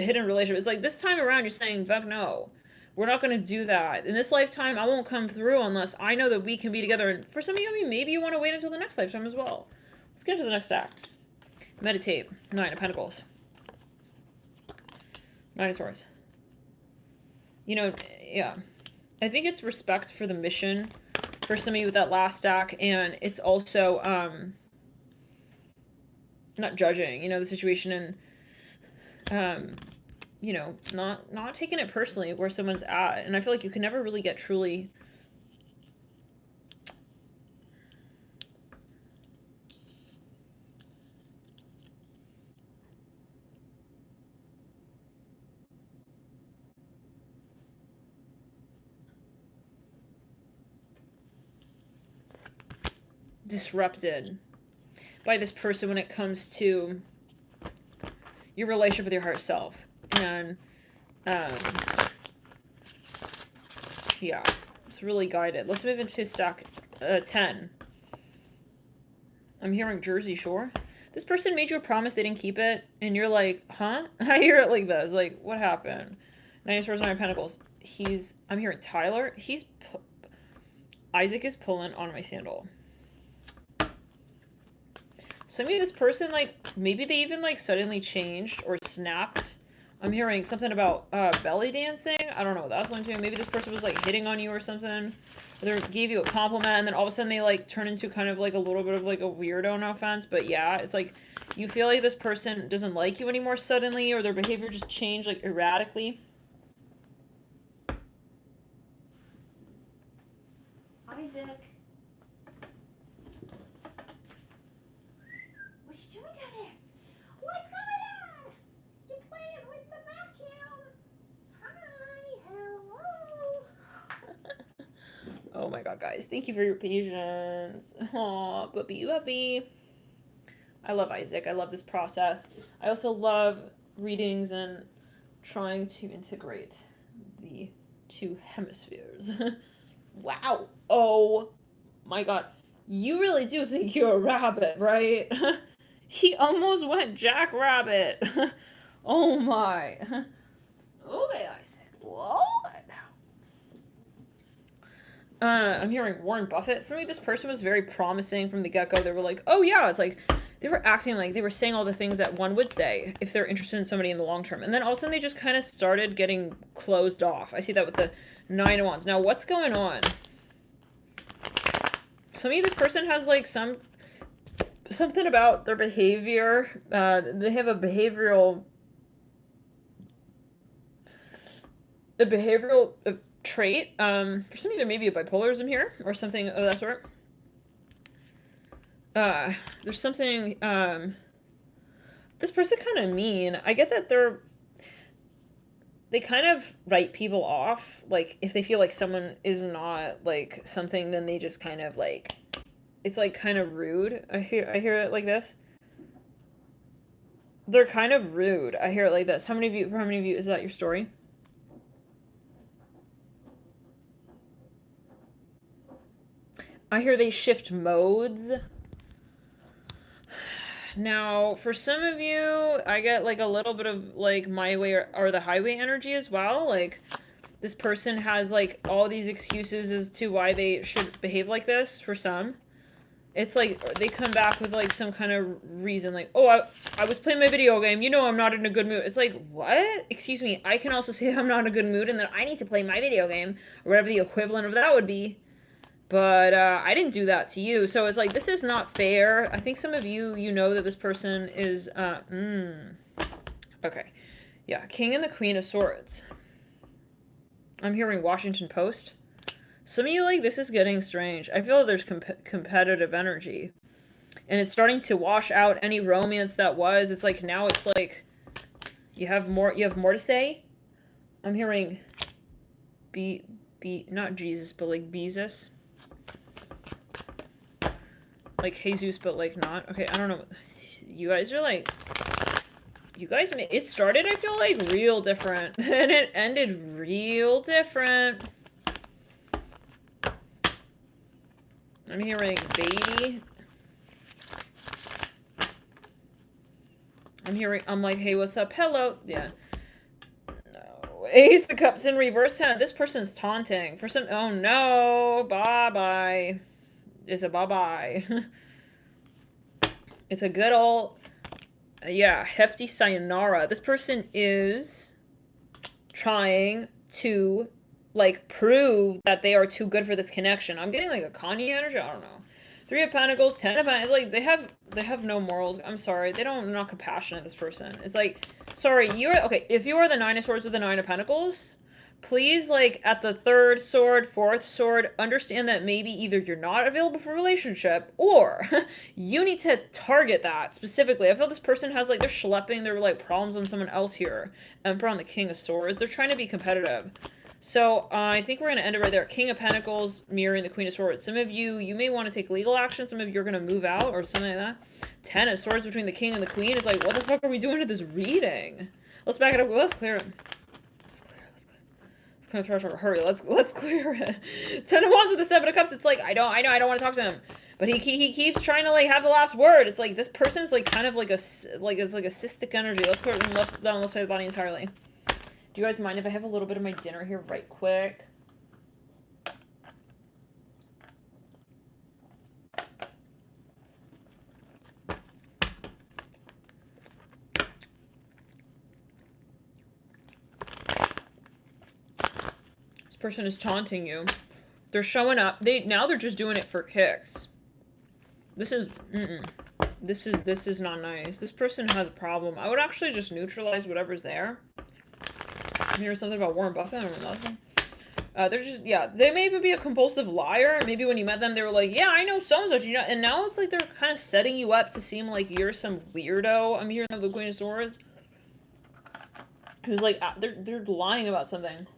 A: hidden relationship. It's like this time around you're saying, fuck no. We're not going to do that. In this lifetime, I won't come through unless I know that we can be together. And for some of you, maybe you want to wait until the next lifetime as well. Let's get into the next act. Meditate. 9 of Pentacles. 9 of Swords. Yeah. I think it's respect for the mission for some of you with that last stack. And it's also not judging, the situation and... not taking it personally where someone's at. And I feel like you can never really get truly disrupted by this person when it comes to your relationship with your heart self. And yeah, it's really guided. Let's move into stack 10. I'm hearing Jersey Shore. This person made you a promise, they didn't keep it, and you're like, huh? I hear it like this. Like, what happened? 9 of Swords, 9 of Pentacles. I'm hearing Tyler. Isaac is pulling on my sandal. Some of this person, like, maybe they even, like, suddenly changed or snapped. I'm hearing something about belly dancing. I don't know what that's one too. Maybe this person was, like, hitting on you or something. Or they gave you a compliment, and then all of a sudden they, like, turn into kind of, like, a little bit of, like, a weirdo, no offense. But, yeah, it's like you feel like this person doesn't like you anymore suddenly, or their behavior just changed, like, erratically. Isaac. Oh my god, guys. Thank you for your patience. Aw, puppy. I love Isaac. I love this process. I also love readings and trying to integrate the 2 hemispheres. Wow. Oh my god. You really do think you're a rabbit, right? He almost went Jack Rabbit. Oh my. Okay, Isaac. What? I'm hearing Warren Buffett. Somebody, this person was very promising from the get-go. They were like, oh yeah, it's like, they were acting like they were saying all the things that one would say if they're interested in somebody in the long term. And then all of a sudden they just kind of started getting closed off. I see that with the 9 of Wands. Now, what's going on? Some of you, this person has like something about their behavior. They have a behavioral trait. For some of you, there may be a bipolarism here or something of that sort. There's something, this person kind of mean. I get that they kind of write people off. Like, if they feel like someone is not, like, something, then they just kind of, like, it's like kind of rude. I hear it like this. They're kind of rude. I hear it like this. How many of you is that your story? I hear they shift modes. Now, for some of you, I get like a little bit of like my way or the highway energy as well. Like this person has like all these excuses as to why they should behave like this for some. It's like they come back with like some kind of reason like, oh, I was playing my video game. You know I'm not in a good mood. It's like, what? Excuse me. I can also say I'm not in a good mood and then I need to play my video game or whatever the equivalent of that would be. But I didn't do that to you. So it's like, this is not fair. I think some of you, you know that this person is, okay. Yeah, King and the Queen of Swords. I'm hearing Washington Post. Some of you, like, this is getting strange. I feel there's competitive energy. And it's starting to wash out any romance that was. It's like, now it's like, you have more to say? I'm hearing not Jesus, but like Beezus. Like Jesus, but like not. Okay, I don't know. You guys are like, it started, I feel like, real different. And it ended real different. I'm hearing baby. I'm like, hey, what's up? Hello. Yeah. No. Ace of Cups in reverse 10. This person's taunting. For some, oh no. Bye-bye. It's a bye-bye. It's a good old, yeah, hefty sayonara. This person is trying to, like, prove that they are too good for this connection. I'm getting, like, a Kanye energy. I don't know. 3 of Pentacles, 10 of Pentacles. Like, they have no morals. I'm sorry. They're not compassionate, this person. It's like, sorry, okay, if you are the 9 of Swords with the 9 of Pentacles, please, like, at the 3rd sword, 4th sword, understand that maybe either you're not available for a relationship, or you need to target that specifically. I feel this person has, like, they're schlepping their, like, problems on someone else here. Emperor on the King of Swords. They're trying to be competitive. So, I think we're going to end it right there. King of Pentacles, mirroring the Queen of Swords. Some of you may want to take legal action. Some of you are going to move out, or something like that. 10 of Swords between the King and the Queen is like, what the fuck are we doing to this reading? Let's back it up. Let's clear it. Hurry, let's clear it. 10 of Wands with the 7 of Cups. It's like, I don't want to talk to him, but he keeps trying to, like, have the last word. It's like this person is like kind of like it's like a cystic energy. Let's clear it from left down left side of the body entirely. Do you guys mind if I have a little bit of my dinner here right quick? Person is taunting you. They're showing up. Now they're just doing it for kicks. This is this is not nice. This person has a problem. I would actually just neutralize whatever's there. Here's something about Warren Buffett. I don't know nothing. They're just, yeah, they may even be a compulsive liar. Maybe when you met them, they were like, yeah, I know so-and-so, you know, and now it's like they're kind of setting you up to seem like you're some weirdo. I'm hearing of the Queen of Swords. Who's like, they're lying about something.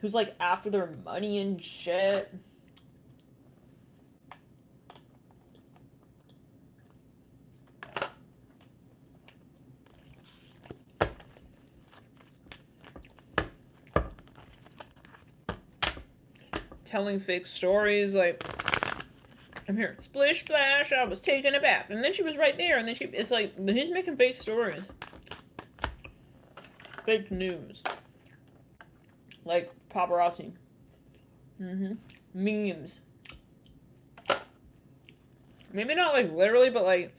A: Who's, like, after their money and shit. Telling fake stories, like, I'm hearing splish splash, I was taking a bath. And then she was right there, and then it's like, he's making fake stories. Fake news. Like, paparazzi. Memes. Maybe not, like, literally, but, like,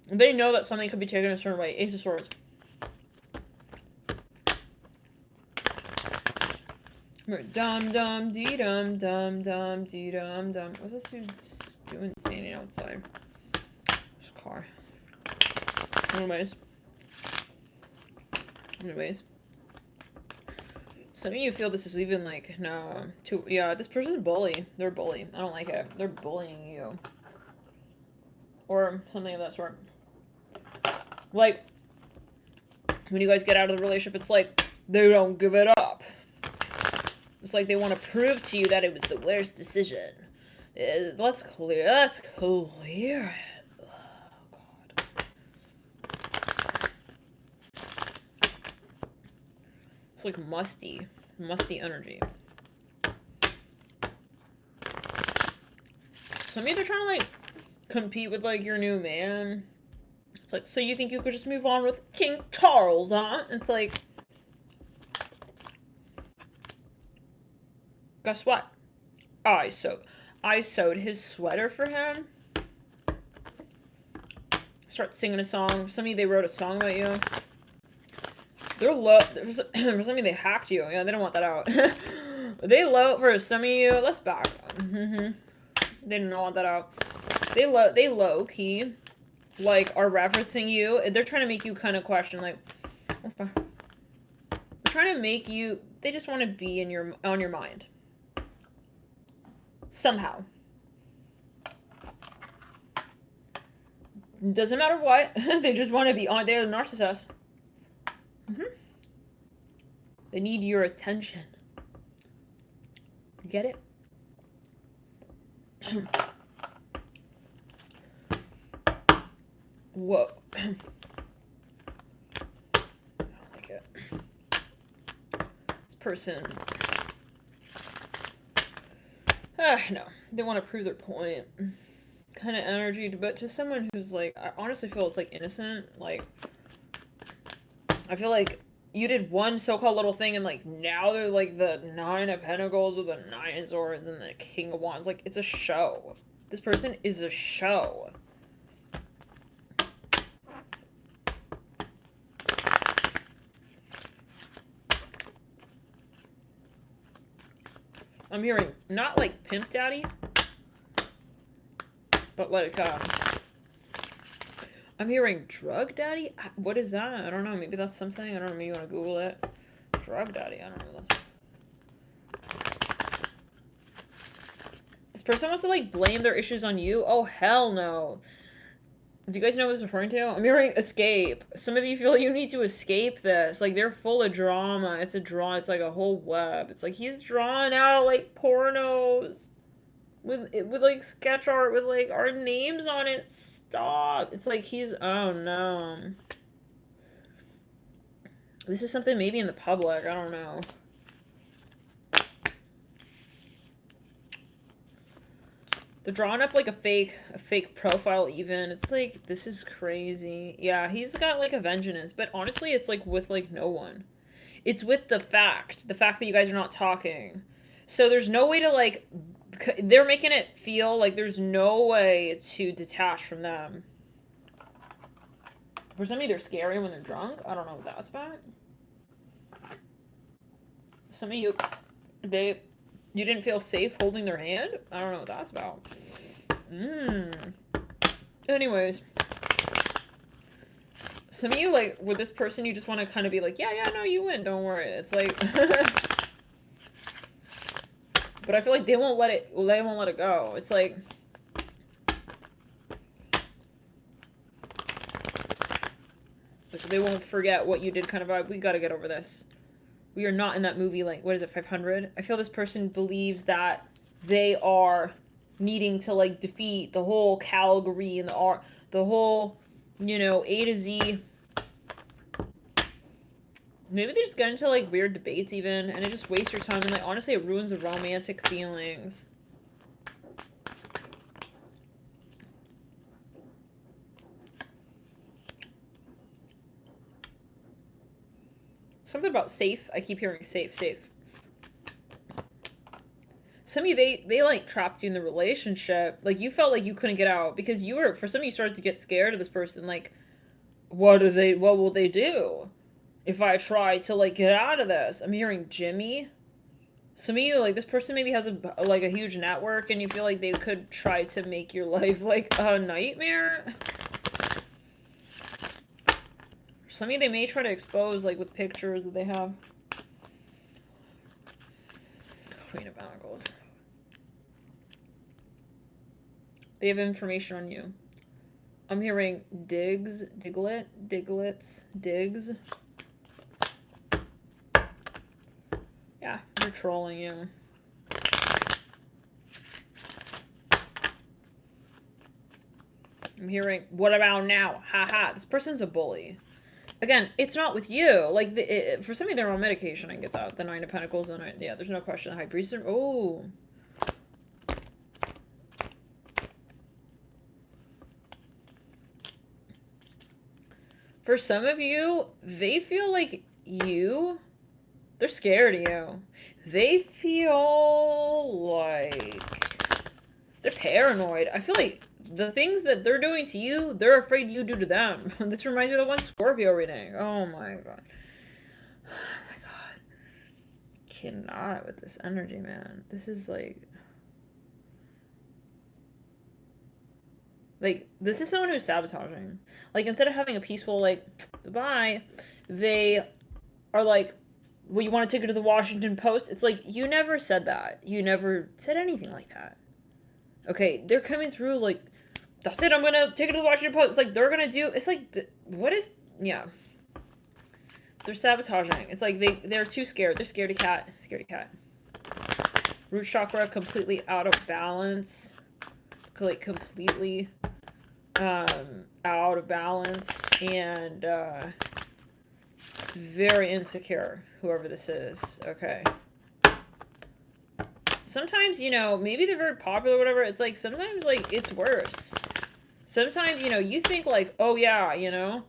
A: they know that something could be taken a certain way. Ace of Swords. Dum dum dee dum dum dum dee dum dum. What's this dude doing standing outside? This car. Anyways. Some of you feel this is even like, no, yeah, this person's a bully. They're a bully. I don't like it. They're bullying you. Or something of that sort. Like, when you guys get out of the relationship, it's like, they don't give it up. It's like they want to prove to you that it was the worst decision. Let's clear it. Oh, God. It's like musty energy. So maybe they're trying to, like, compete with, like, your new man. It's like, so you think you could just move on with King Charles, huh? It's like, guess what? I sewed his sweater for him. Start singing a song. For some of you, they wrote a song about you. They're low. For some of you, they hacked you. Yeah, they don't want that out. They low for some of you. Let's back. They didn't want that out. They low key, like, are referencing you. They're trying to make you kind of question, like, let's back. They're trying to make you. They just want to be on your mind. Somehow. Doesn't matter what. They just want to be on. They're a narcissist. They need your attention. You get it? Whoa. I don't like it. This person. No. They want to prove their point. Kind of energy, but to someone who's, like, I honestly feel it's, like, innocent. Like, I feel like you did one so-called little thing, and, like, now they're, like, the 9 of Pentacles with the 9 of Swords and the King of Wands. Like, it's a show. This person is a show. I'm hearing not, like, pimp daddy, but, like, I'm hearing drug daddy? What is that? I don't know. Maybe that's something. I don't know. Maybe you want to Google it. Drug daddy. I don't know. This person wants to, like, blame their issues on you? Oh, hell no. Do you guys know what it's referring to? I'm hearing escape. Some of you feel you need to escape this. Like, they're full of drama. It's a draw. It's like a whole web. It's like he's drawing out, like, pornos. With like, sketch art with, like, our names on it. Stop. It's like he's, oh no. This is something maybe in the public. I don't know. They're drawing up, like, a fake profile even. It's like, this is crazy. Yeah, he's got, like, a vengeance. But honestly, it's, like, with, like, no one. It's with the fact that you guys are not talking. So there's no way to, like, they're making it feel like there's no way to detach from them. For some of you, they're scary when they're drunk. I don't know what that's about. Some of you, you didn't feel safe holding their hand. I don't know what that's about. Anyways. Some of you, like, with this person, you just want to kind of be like, yeah, no, you win. Don't worry. It's like... But I feel like they won't let it go. It's like... They won't forget what you did, kind of. We gotta get over this. We are not in that movie, like, what is it, 500? I feel this person believes that they are needing to, like, defeat the whole Calgary and the whole, you know, A to Z. Maybe they just get into, like, weird debates even, and it just wastes your time, and, like, honestly, it ruins the romantic feelings. Something about safe. I keep hearing safe. Some of you, they like, trapped you in the relationship. Like, you felt like you couldn't get out, because for some of you started to get scared of this person, like, what will they do if I try to, like, get out of this? I'm hearing Jimmy. Some of you, like, this person maybe has a huge network, and you feel like they could try to make your life, like, a nightmare. Some of you, they may try to expose, like, with pictures that they have. Queen of Pentacles. They have information on you. I'm hearing digs. Yeah, they're trolling you. I'm hearing, what about now? Haha. This person's a bully. Again, it's not with you. Like, for some of you, they're on medication. I get that. The Nine of Pentacles. And yeah, there's no question. The High Priestess. Oh. For some of you, they feel like they're scared of you. They feel like they're paranoid. I feel like the things that they're doing to you, they're afraid you do to them. This reminds me of the one Scorpio reading. Oh my god. Oh my god. Cannot with this energy, man. This is like, this is someone who's sabotaging. Like, instead of having a peaceful, like, goodbye, they are like, well, you want to take it to the Washington Post? It's like, you never said that. You never said anything like that. Okay, they're coming through like, that's it, I'm gonna take it to the Washington Post. It's like, they're gonna do, it's like, what is, yeah. They're sabotaging. It's like, they're too scared. They're scaredy cat. Scaredy cat. Root chakra completely out of balance. Like, completely out of balance. And very insecure, whoever this is. Okay. Sometimes, you know, maybe they're very popular or whatever. It's like, sometimes, like, it's worse. Sometimes, you know, you think, like, oh, yeah, you know,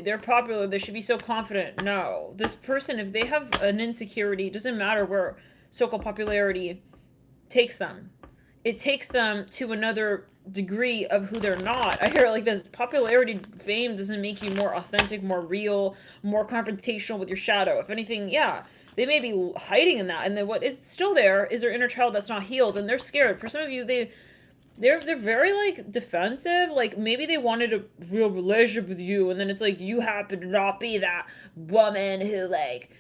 A: they're popular, they should be so confident. No. This person, if they have an insecurity, it doesn't matter where so-called popularity takes them. It takes them to another degree of who they're not. I hear it like this. Popularity, fame doesn't make you more authentic, more real, more confrontational with your shadow. If anything, yeah. They may be hiding in that, and then what is still there is their inner child that's not healed, and they're scared. For some of you, they're very, like, defensive. Like, maybe they wanted a real relationship with you, and then it's like, you happen to not be that woman who, like,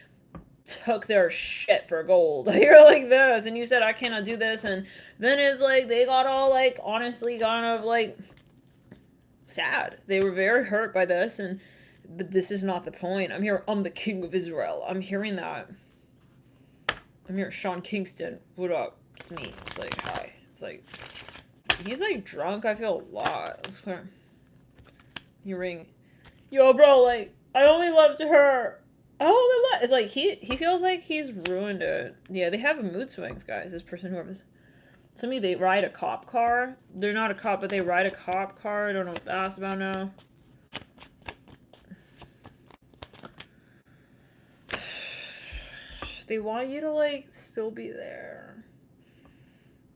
A: took their shit for gold. You're like this, and you said, I cannot do this, and then it's like, they got all, like, honestly kind of, like, sad. They were very hurt by this, but this is not the point. I'm the king of Israel. I'm hearing that. I'm here, Sean Kingston. What up? It's me. It's like, hi. It's like, he's like drunk. I feel a lot. Let's clear. You ring. Yo, bro, like, I only loved her. I only love. It's like, he feels like he's ruined it. Yeah, they have mood swings, guys. This person, whoever's. Somebody, they ride a cop car. They're not a cop, but they ride a cop car. I don't know what that's about now. They want you to, like, still be there.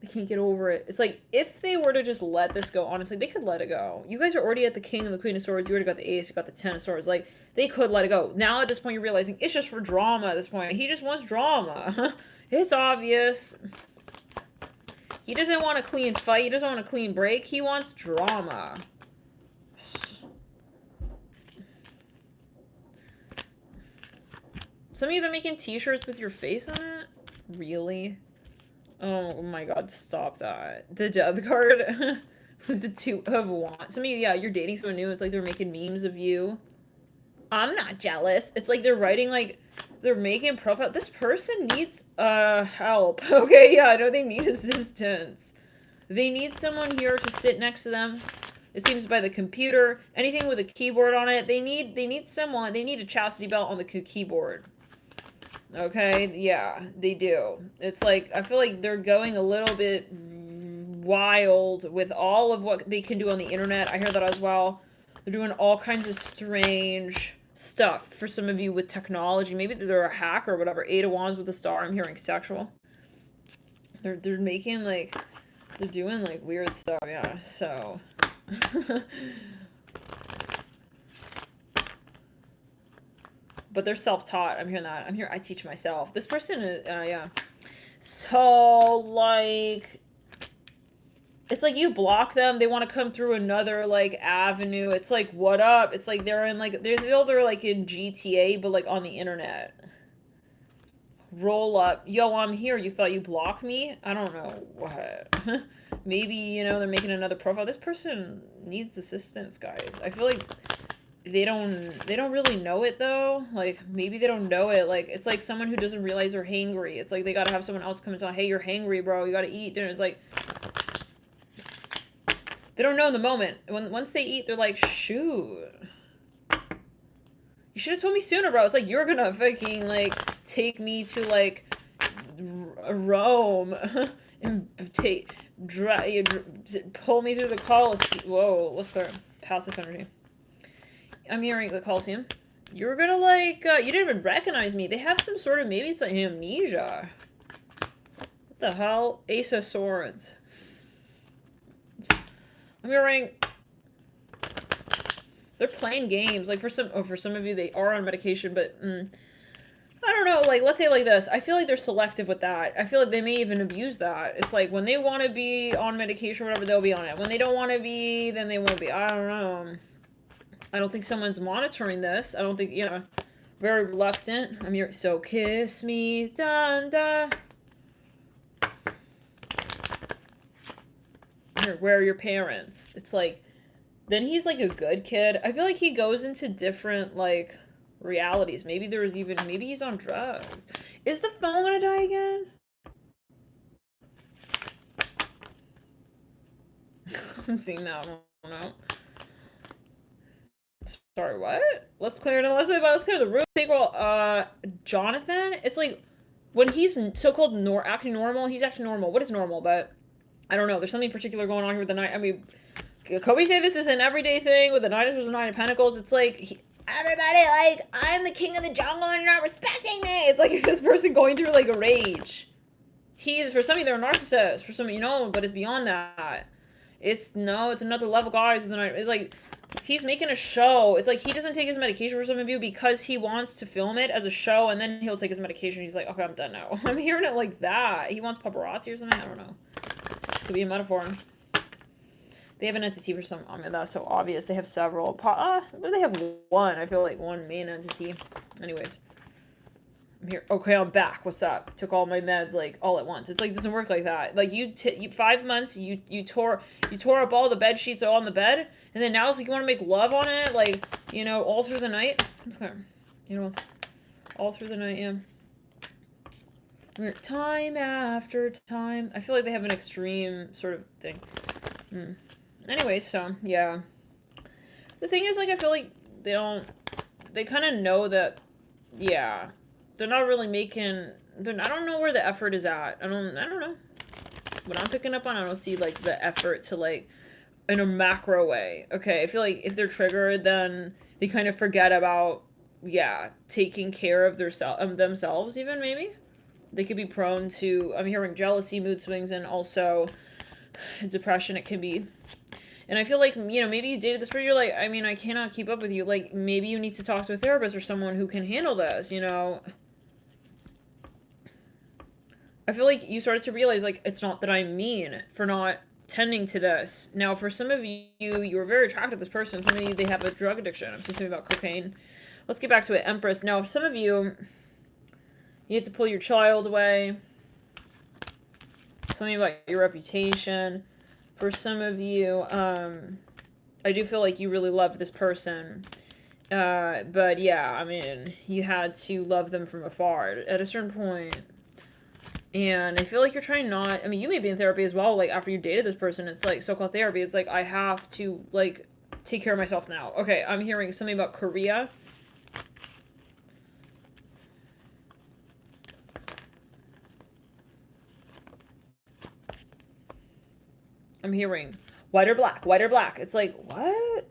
A: They can't get over it. It's like, if they were to just let this go, honestly, they could let it go. You guys are already at the King and the Queen of Swords. You already got the Ace. You got the Ten of Swords. Like, they could let it go. Now, at this point, you're realizing it's just for drama at this point. He just wants drama. It's obvious. He doesn't want a clean fight. He doesn't want a clean break. He wants drama. Some of you, they're making t-shirts with your face on it? Really? Oh my god, stop that. The death card with the Two of Wands. Some of you, yeah, you're dating someone new. It's like they're making memes of you. I'm not jealous. It's like they're writing, like, they're making profile. This person needs help. Okay, yeah, I know they need assistance. They need someone here to sit next to them. It seems by the computer. Anything with a keyboard on it. They need someone. They need a chastity belt on the keyboard. Okay, yeah, they do. It's like, I feel like they're going a little bit wild with all of what they can do on the internet. I hear that as well. They're doing all kinds of strange stuff for some of you with technology. Maybe they're a hacker or whatever. Eight of Wands with a star. I'm hearing sexual. They're making, like, they're doing, like, weird stuff, yeah, so. But they're self-taught. I'm hearing that. I teach myself. This person is, yeah. So, like, it's like you block them. They want to come through another, like, avenue. It's like, what up? It's like they're in, like, they're like in GTA, but, like, on the internet. Roll up. Yo, I'm here. You thought you blocked me? I don't know what. Maybe, you know, they're making another profile. This person needs assistance, guys. I feel like they don't really know it, though. Like, maybe they don't know it. Like, it's like someone who doesn't realize they're hangry. It's like they gotta have someone else come and tell, hey, you're hangry, bro. You gotta eat dinner. It's like, They don't know in the moment. Once they eat, they're like, shoot. You should have told me sooner, bro. It's like, you're gonna fucking, like, take me to, like, Rome. And pull me through the Colosseum. Whoa, let's clear passive energy. I'm hearing the Colosseum. You're gonna, like, you didn't even recognize me. They have some sort of, maybe it's like amnesia. What the hell? Ace of Swords. I'm hearing they're playing games. Like, for some of you, they are on medication, but I don't know. Like, let's say it like this. I feel like they're selective with that. I feel like they may even abuse that. It's like, when they want to be on medication or whatever, they'll be on it. When they don't want to be, then they won't be. I don't know. I don't think someone's monitoring this. I don't think, you know, very reluctant. I'm here. So kiss me, dun da. Here, where are your parents? It's like, then he's like a good kid. I feel like he goes into different, like, realities. Maybe there's even, maybe he's on drugs. Is the phone gonna die again? I'm seeing that. I don't know. Sorry, what? Let's clear the room. Sequel, Jonathan? It's like, when he's so-called acting normal, he's acting normal. What is normal? But I don't know. There's something particular going on here with the Knight. I mean, Kobe say this is an everyday thing with the Knight of Nine of Pentacles. It's like, everybody, like, I'm the king of the jungle and you're not respecting me. It's like this person going through, like, a rage. For some of you, they're a narcissist. For some of you, no, but it's beyond that. It's another level, guys. It's like, he's making a show. It's like, he doesn't take his medication for some of you because he wants to film it as a show, and then he'll take his medication. He's like, okay, I'm done now. I'm hearing it like that. He wants paparazzi or something. I don't know. This could be a metaphor. They have an entity for some. I mean, that's so obvious. They have several. But they have one. I feel like one main entity. Anyways. I'm here. Okay, I'm back. What's up? Took all my meds, like, all at once. It's like, it doesn't work like that. Like, you 5 months, you tore up all the bed sheets on the bed, and then now it's like you want to make love on it, like, you know, all through the night. Let's go. You know, all through the night, yeah. Time after time. I feel like they have an extreme sort of thing. Anyway, so, yeah. The thing is, like, I feel like they kind of know that, yeah, they're not really making, I don't know where the effort is at. I don't know. What I'm picking up on, I don't see, like, the effort to, like, in a macro way. Okay, I feel like if they're triggered, then they kind of forget about, yeah, taking care of themselves even, maybe. They could be prone to, I'm hearing jealousy, mood swings, and also depression. It can be. And I feel like, you know, maybe you dated this person, you're like, I mean, I cannot keep up with you. Like, maybe you need to talk to a therapist or someone who can handle this, you know? I feel like you started to realize, like, it's not that I'm mean for not tending to this. Now, for some of you, you were very attracted to this person. Some of you, they have a drug addiction. I'm just talking about cocaine. Let's get back to it. Empress. Now, some of you, you had to pull your child away. Something about your reputation. For some of you, I do feel like you really love this person. But yeah, I mean, you had to love them from afar at a certain point. And I feel like you're trying not, I mean, you may be in therapy as well, like, after you dated this person, it's like, so-called therapy, it's like, I have to, like, take care of myself now. Okay, I'm hearing something about Korea. I'm hearing white or black, white or black. It's like, what?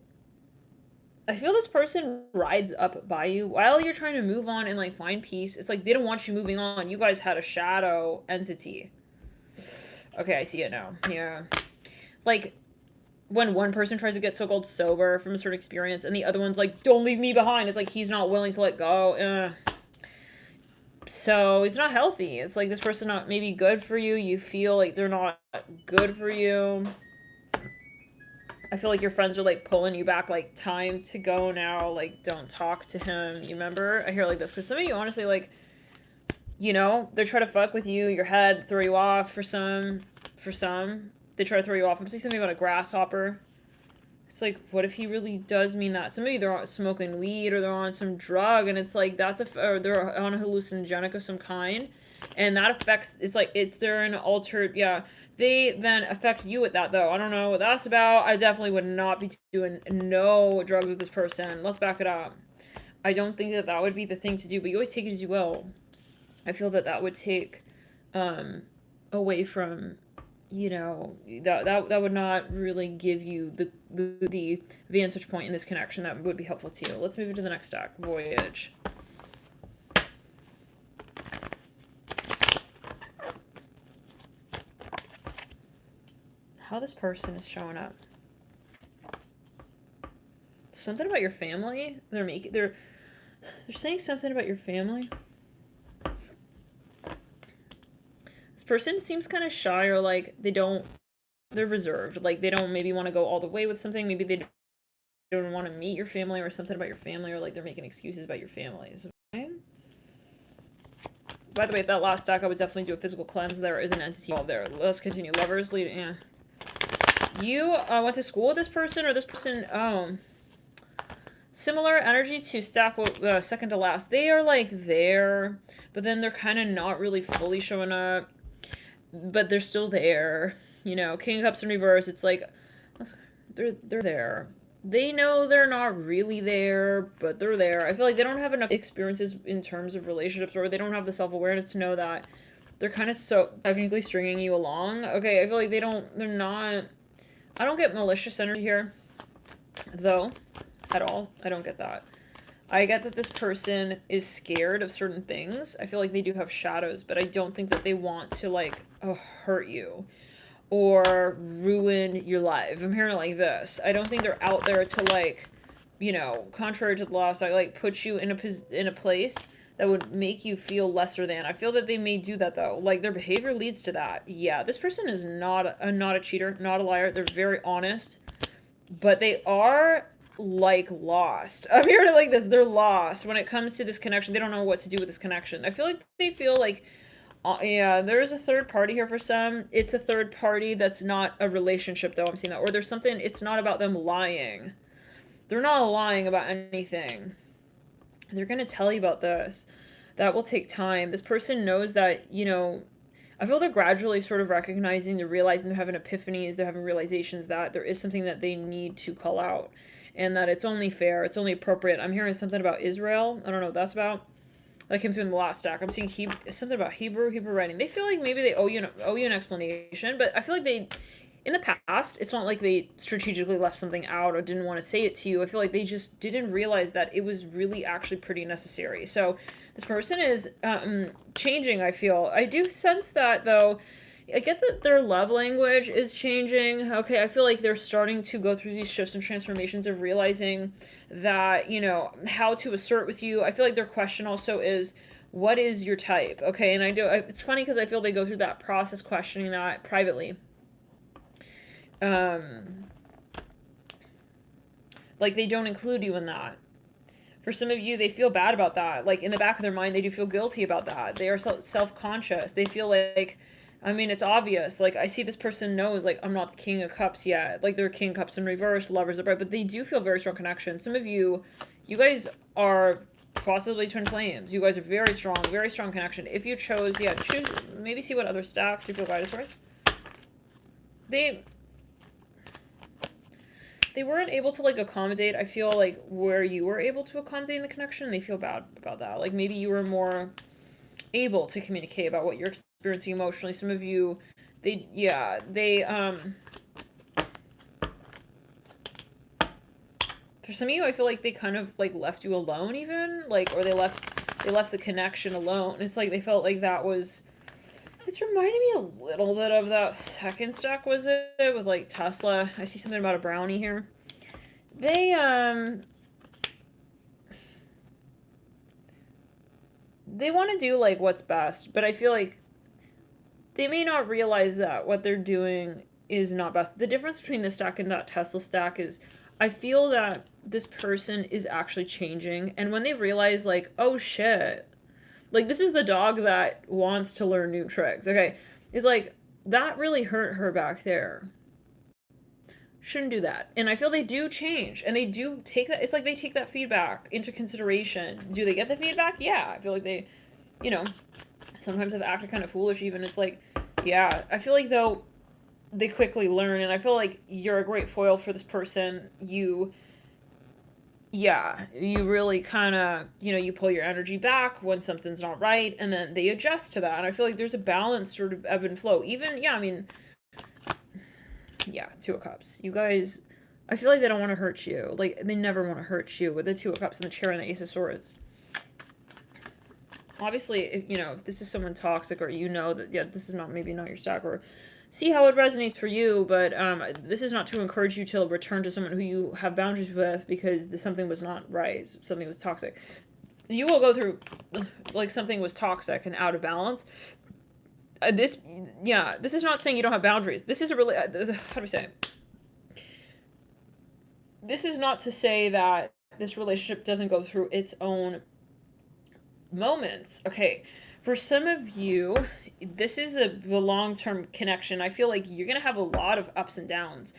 A: I feel this person rides up by you while you're trying to move on and, like, find peace. It's like they don't want you moving on. You guys had a shadow entity. Okay, I see it now. Yeah. Like, when one person tries to get so-called sober from a certain experience and the other one's like, don't leave me behind. It's like he's not willing to let go. So it's not healthy. It's like this person not maybe good for you. You feel like they're not good for you. I feel like your friends are, like, pulling you back, like, time to go now, like, don't talk to him. You remember? I hear like this, because some of you, honestly, like, you know, they try to fuck with you, your head, throw you off for some. They try to throw you off. I'm saying something about a grasshopper. It's like, what if he really does mean that? Some of you, they're smoking weed, or they're on some drug, and it's like, or they're on a hallucinogenic of some kind, and that affects, it's like, they're an altered, yeah, they then affect you with that, though. I don't know what that's about. I definitely would not be doing no drugs with this person. Let's back it up. I don't think that that would be the thing to do, but you always take it as you will. I feel that that would take away from, you know, that would not really give you the vantage point in this connection that would be helpful to you. Let's move into the next stack. Voyage. How this person is showing up. Something about your family. They're saying something about your family. This person seems kind of shy, or like they're reserved. Like they don't maybe want to go all the way with something. Maybe they don't want to meet your family, or something about your family, or like they're making excuses about your families. Okay? By the way, that last stack, I would definitely do a physical cleanse. There is an entity involved there. Let's continue. Lovers lead. Yeah. You went to school with this person, or this person, similar energy to stack second to last. They are like there, but then they're kind of not really fully showing up, but they're still there. You know, King of Cups in reverse. It's like they're there. They know they're not really there, but they're there. I feel like they don't have enough experiences in terms of relationships, or they don't have the self-awareness to know that they're kind of so technically stringing you along. Okay, I feel like they're not. I don't get malicious energy here, though, at all. I don't get that. I get that this person is scared of certain things. I feel like they do have shadows, but I don't think that they want to, like, hurt you or ruin your life. I'm hearing it like this. I don't think they're out there to, like, you know, contrary to the loss, I like put you in a place that would make you feel lesser than. I feel that they may do that, though. Like, their behavior leads to that. Yeah, this person is not a cheater, not a liar. They're very honest, but they are, like, lost. I'm hearing it like this. They're lost when it comes to this connection. They don't know what to do with this connection. I feel like they feel like, yeah, there is a third party here for some. It's a third party that's not a relationship, though. I'm seeing that. Or there's something, it's not about them lying. They're not lying about anything. They're going to tell you about this. That will take time. This person knows that, you know, I feel they're gradually sort of recognizing, they're realizing, they're having epiphanies, they're having realizations that there is something that they need to call out. And that it's only fair, it's only appropriate. I'm hearing something about Israel. I don't know what that's about. That came through in the last stack. I'm seeing something about Hebrew writing. They feel like maybe they owe you an explanation, but I feel like they, in the past, it's not like they strategically left something out or didn't want to say it to you. I feel like they just didn't realize that it was really actually pretty necessary. So this person is changing, I feel. I do sense that, though. I get that their love language is changing. Okay, I feel like they're starting to go through these shifts and transformations of realizing that, you know, how to assert with you. I feel like their question also is, what is your type? Okay, and it's funny because I feel they go through that process questioning that privately. Like they don't include you in that. For some of you, they feel bad about that. Like in the back of their mind, they do feel guilty about that. They are self-conscious. They feel like, I mean, it's obvious. Like I see this person knows, like, I'm not the King of Cups yet. Like they're King of Cups in reverse, Lovers upright, but they do feel very strong connection. Some of you guys are possibly twin flames. You guys are very strong connection. If you chose, yeah, choose, maybe see what other stacks you feel guided towards. They weren't able to, like, accommodate, I feel like, where you were able to accommodate in the connection. They feel bad about that. Like, maybe you were more able to communicate about what you're experiencing emotionally. Some of you, for some of you, I feel like they kind of, like, left you alone even. Like, or they left the connection alone. It's like they felt like that was... It's reminding me a little bit of that second stack, was it? With, like, Tesla. I see something about a brownie here. They want to do, like, what's best, but I feel like they may not realize that what they're doing is not best. The difference between this stack and that Tesla stack is I feel that this person is actually changing, and when they realize, like, oh, shit, like, this is the dog that wants to learn new tricks. Okay, it's like, that really hurt her back there. Shouldn't do that. And I feel they do change. And they do take that. It's like they take that feedback into consideration. Do they get the feedback? Yeah. I feel like they, you know, sometimes have acted kind of foolish even. It's like, yeah. I feel like, though, they quickly learn, and I feel like you're a great foil for this person. You really kind of, you pull your energy back when something's not right, and then they adjust to that. And I feel like there's a balance sort of ebb and flow. Even, yeah, I mean, yeah, Two of Cups. You guys, I feel like they don't want to hurt you. Like, they never want to hurt you with the Two of Cups and the Chair and the Ace of Swords. Obviously, if this is someone toxic, or that, yeah, this is maybe not your stack, or see how it resonates for you, but this is not to encourage you to return to someone who you have boundaries with because something was not right, something was toxic. You will go through, like, something was toxic and out of balance. This is not saying you don't have boundaries. This is a really, how do we say it? This is not to say that this relationship doesn't go through its own moments. Okay, for some of you, this is the long-term connection. I feel like you're going to have a lot of ups and downs.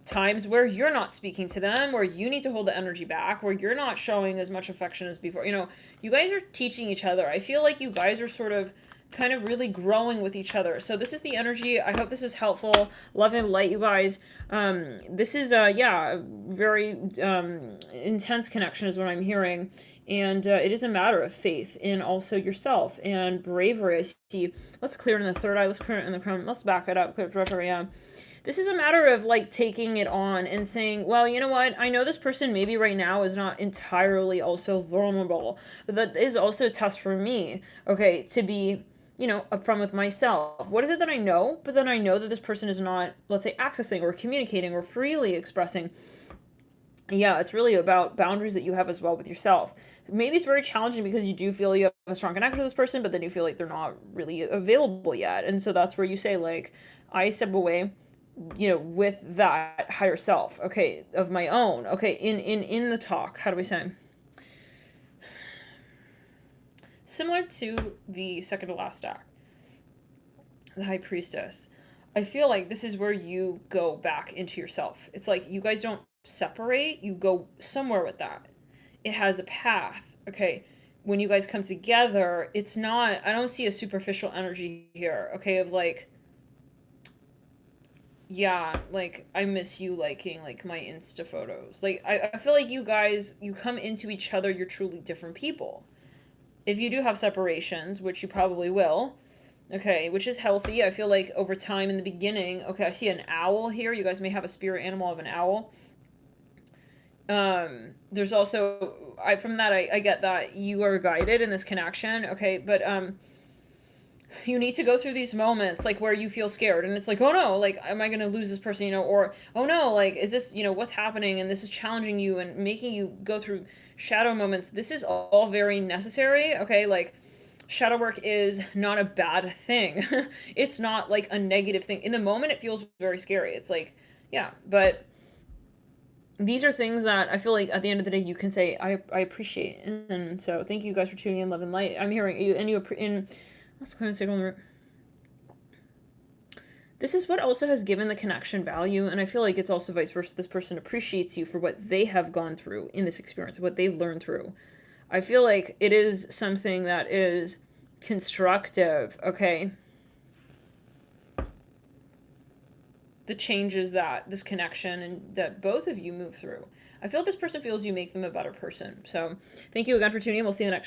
A: Times where you're not speaking to them, where you need to hold the energy back, where you're not showing as much affection as before. You guys are teaching each other. I feel like you guys are sort of kind of really growing with each other. So this is the energy. I hope this is helpful. Love and light, you guys. This is very intense connection is what I'm hearing. And it is a matter of faith in also yourself and bravery. I see. Let's clear it in the third eye. Let's clear it in the crown. Let's back it up. Clear it forever. Yeah. This is a matter of, like, taking it on and saying, well, you know what? I know this person maybe right now is not entirely also vulnerable, but that is also a test for me, okay, to be, upfront with myself. What is it that I know? But then I know that this person is not, let's say, accessing or communicating or freely expressing. Yeah, it's really about boundaries that you have as well with yourself. Maybe it's very challenging because you do feel you have a strong connection with this person, but then you feel like they're not really available yet. And so that's where you say, like, I step away, with that higher self, okay, of my own, okay, in the talk. How do we say? Similar to the second to last stack, the High Priestess. I feel like this is where you go back into yourself. It's like you guys don't separate, you go somewhere with that. It has a path, okay? When you guys come together, it's not, I don't see a superficial energy here, okay, of like, yeah, like, I miss you liking, like, my Insta photos. Like, I feel like you guys, you come into each other, you're truly different people. If you do have separations, which you probably will, okay, which is healthy, I feel like over time in the beginning, okay, I see an owl here. You guys may have a spirit animal of an owl. There's also, from that, I get that you are guided in this connection, okay, but, you need to go through these moments, like, where you feel scared, and it's like, oh no, like, am I gonna lose this person, or, oh no, like, is this, what's happening, and this is challenging you and making you go through shadow moments. This is all very necessary, okay, like, shadow work is not a bad thing. It's not, like, a negative thing. In the moment, it feels very scary. It's like, yeah, but these are things that I feel like at the end of the day, you can say, I appreciate. And so thank you guys for tuning in, love and light. I'm hearing you, and let's go ahead and say on the. This is what also has given the connection value, and I feel like it's also vice versa. This person appreciates you for what they have gone through in this experience, what they've learned through. I feel like it is something that is constructive, okay? The changes that this connection and that both of you move through. I feel like this person feels you make them a better person. So thank you again for tuning in. We'll see you in the next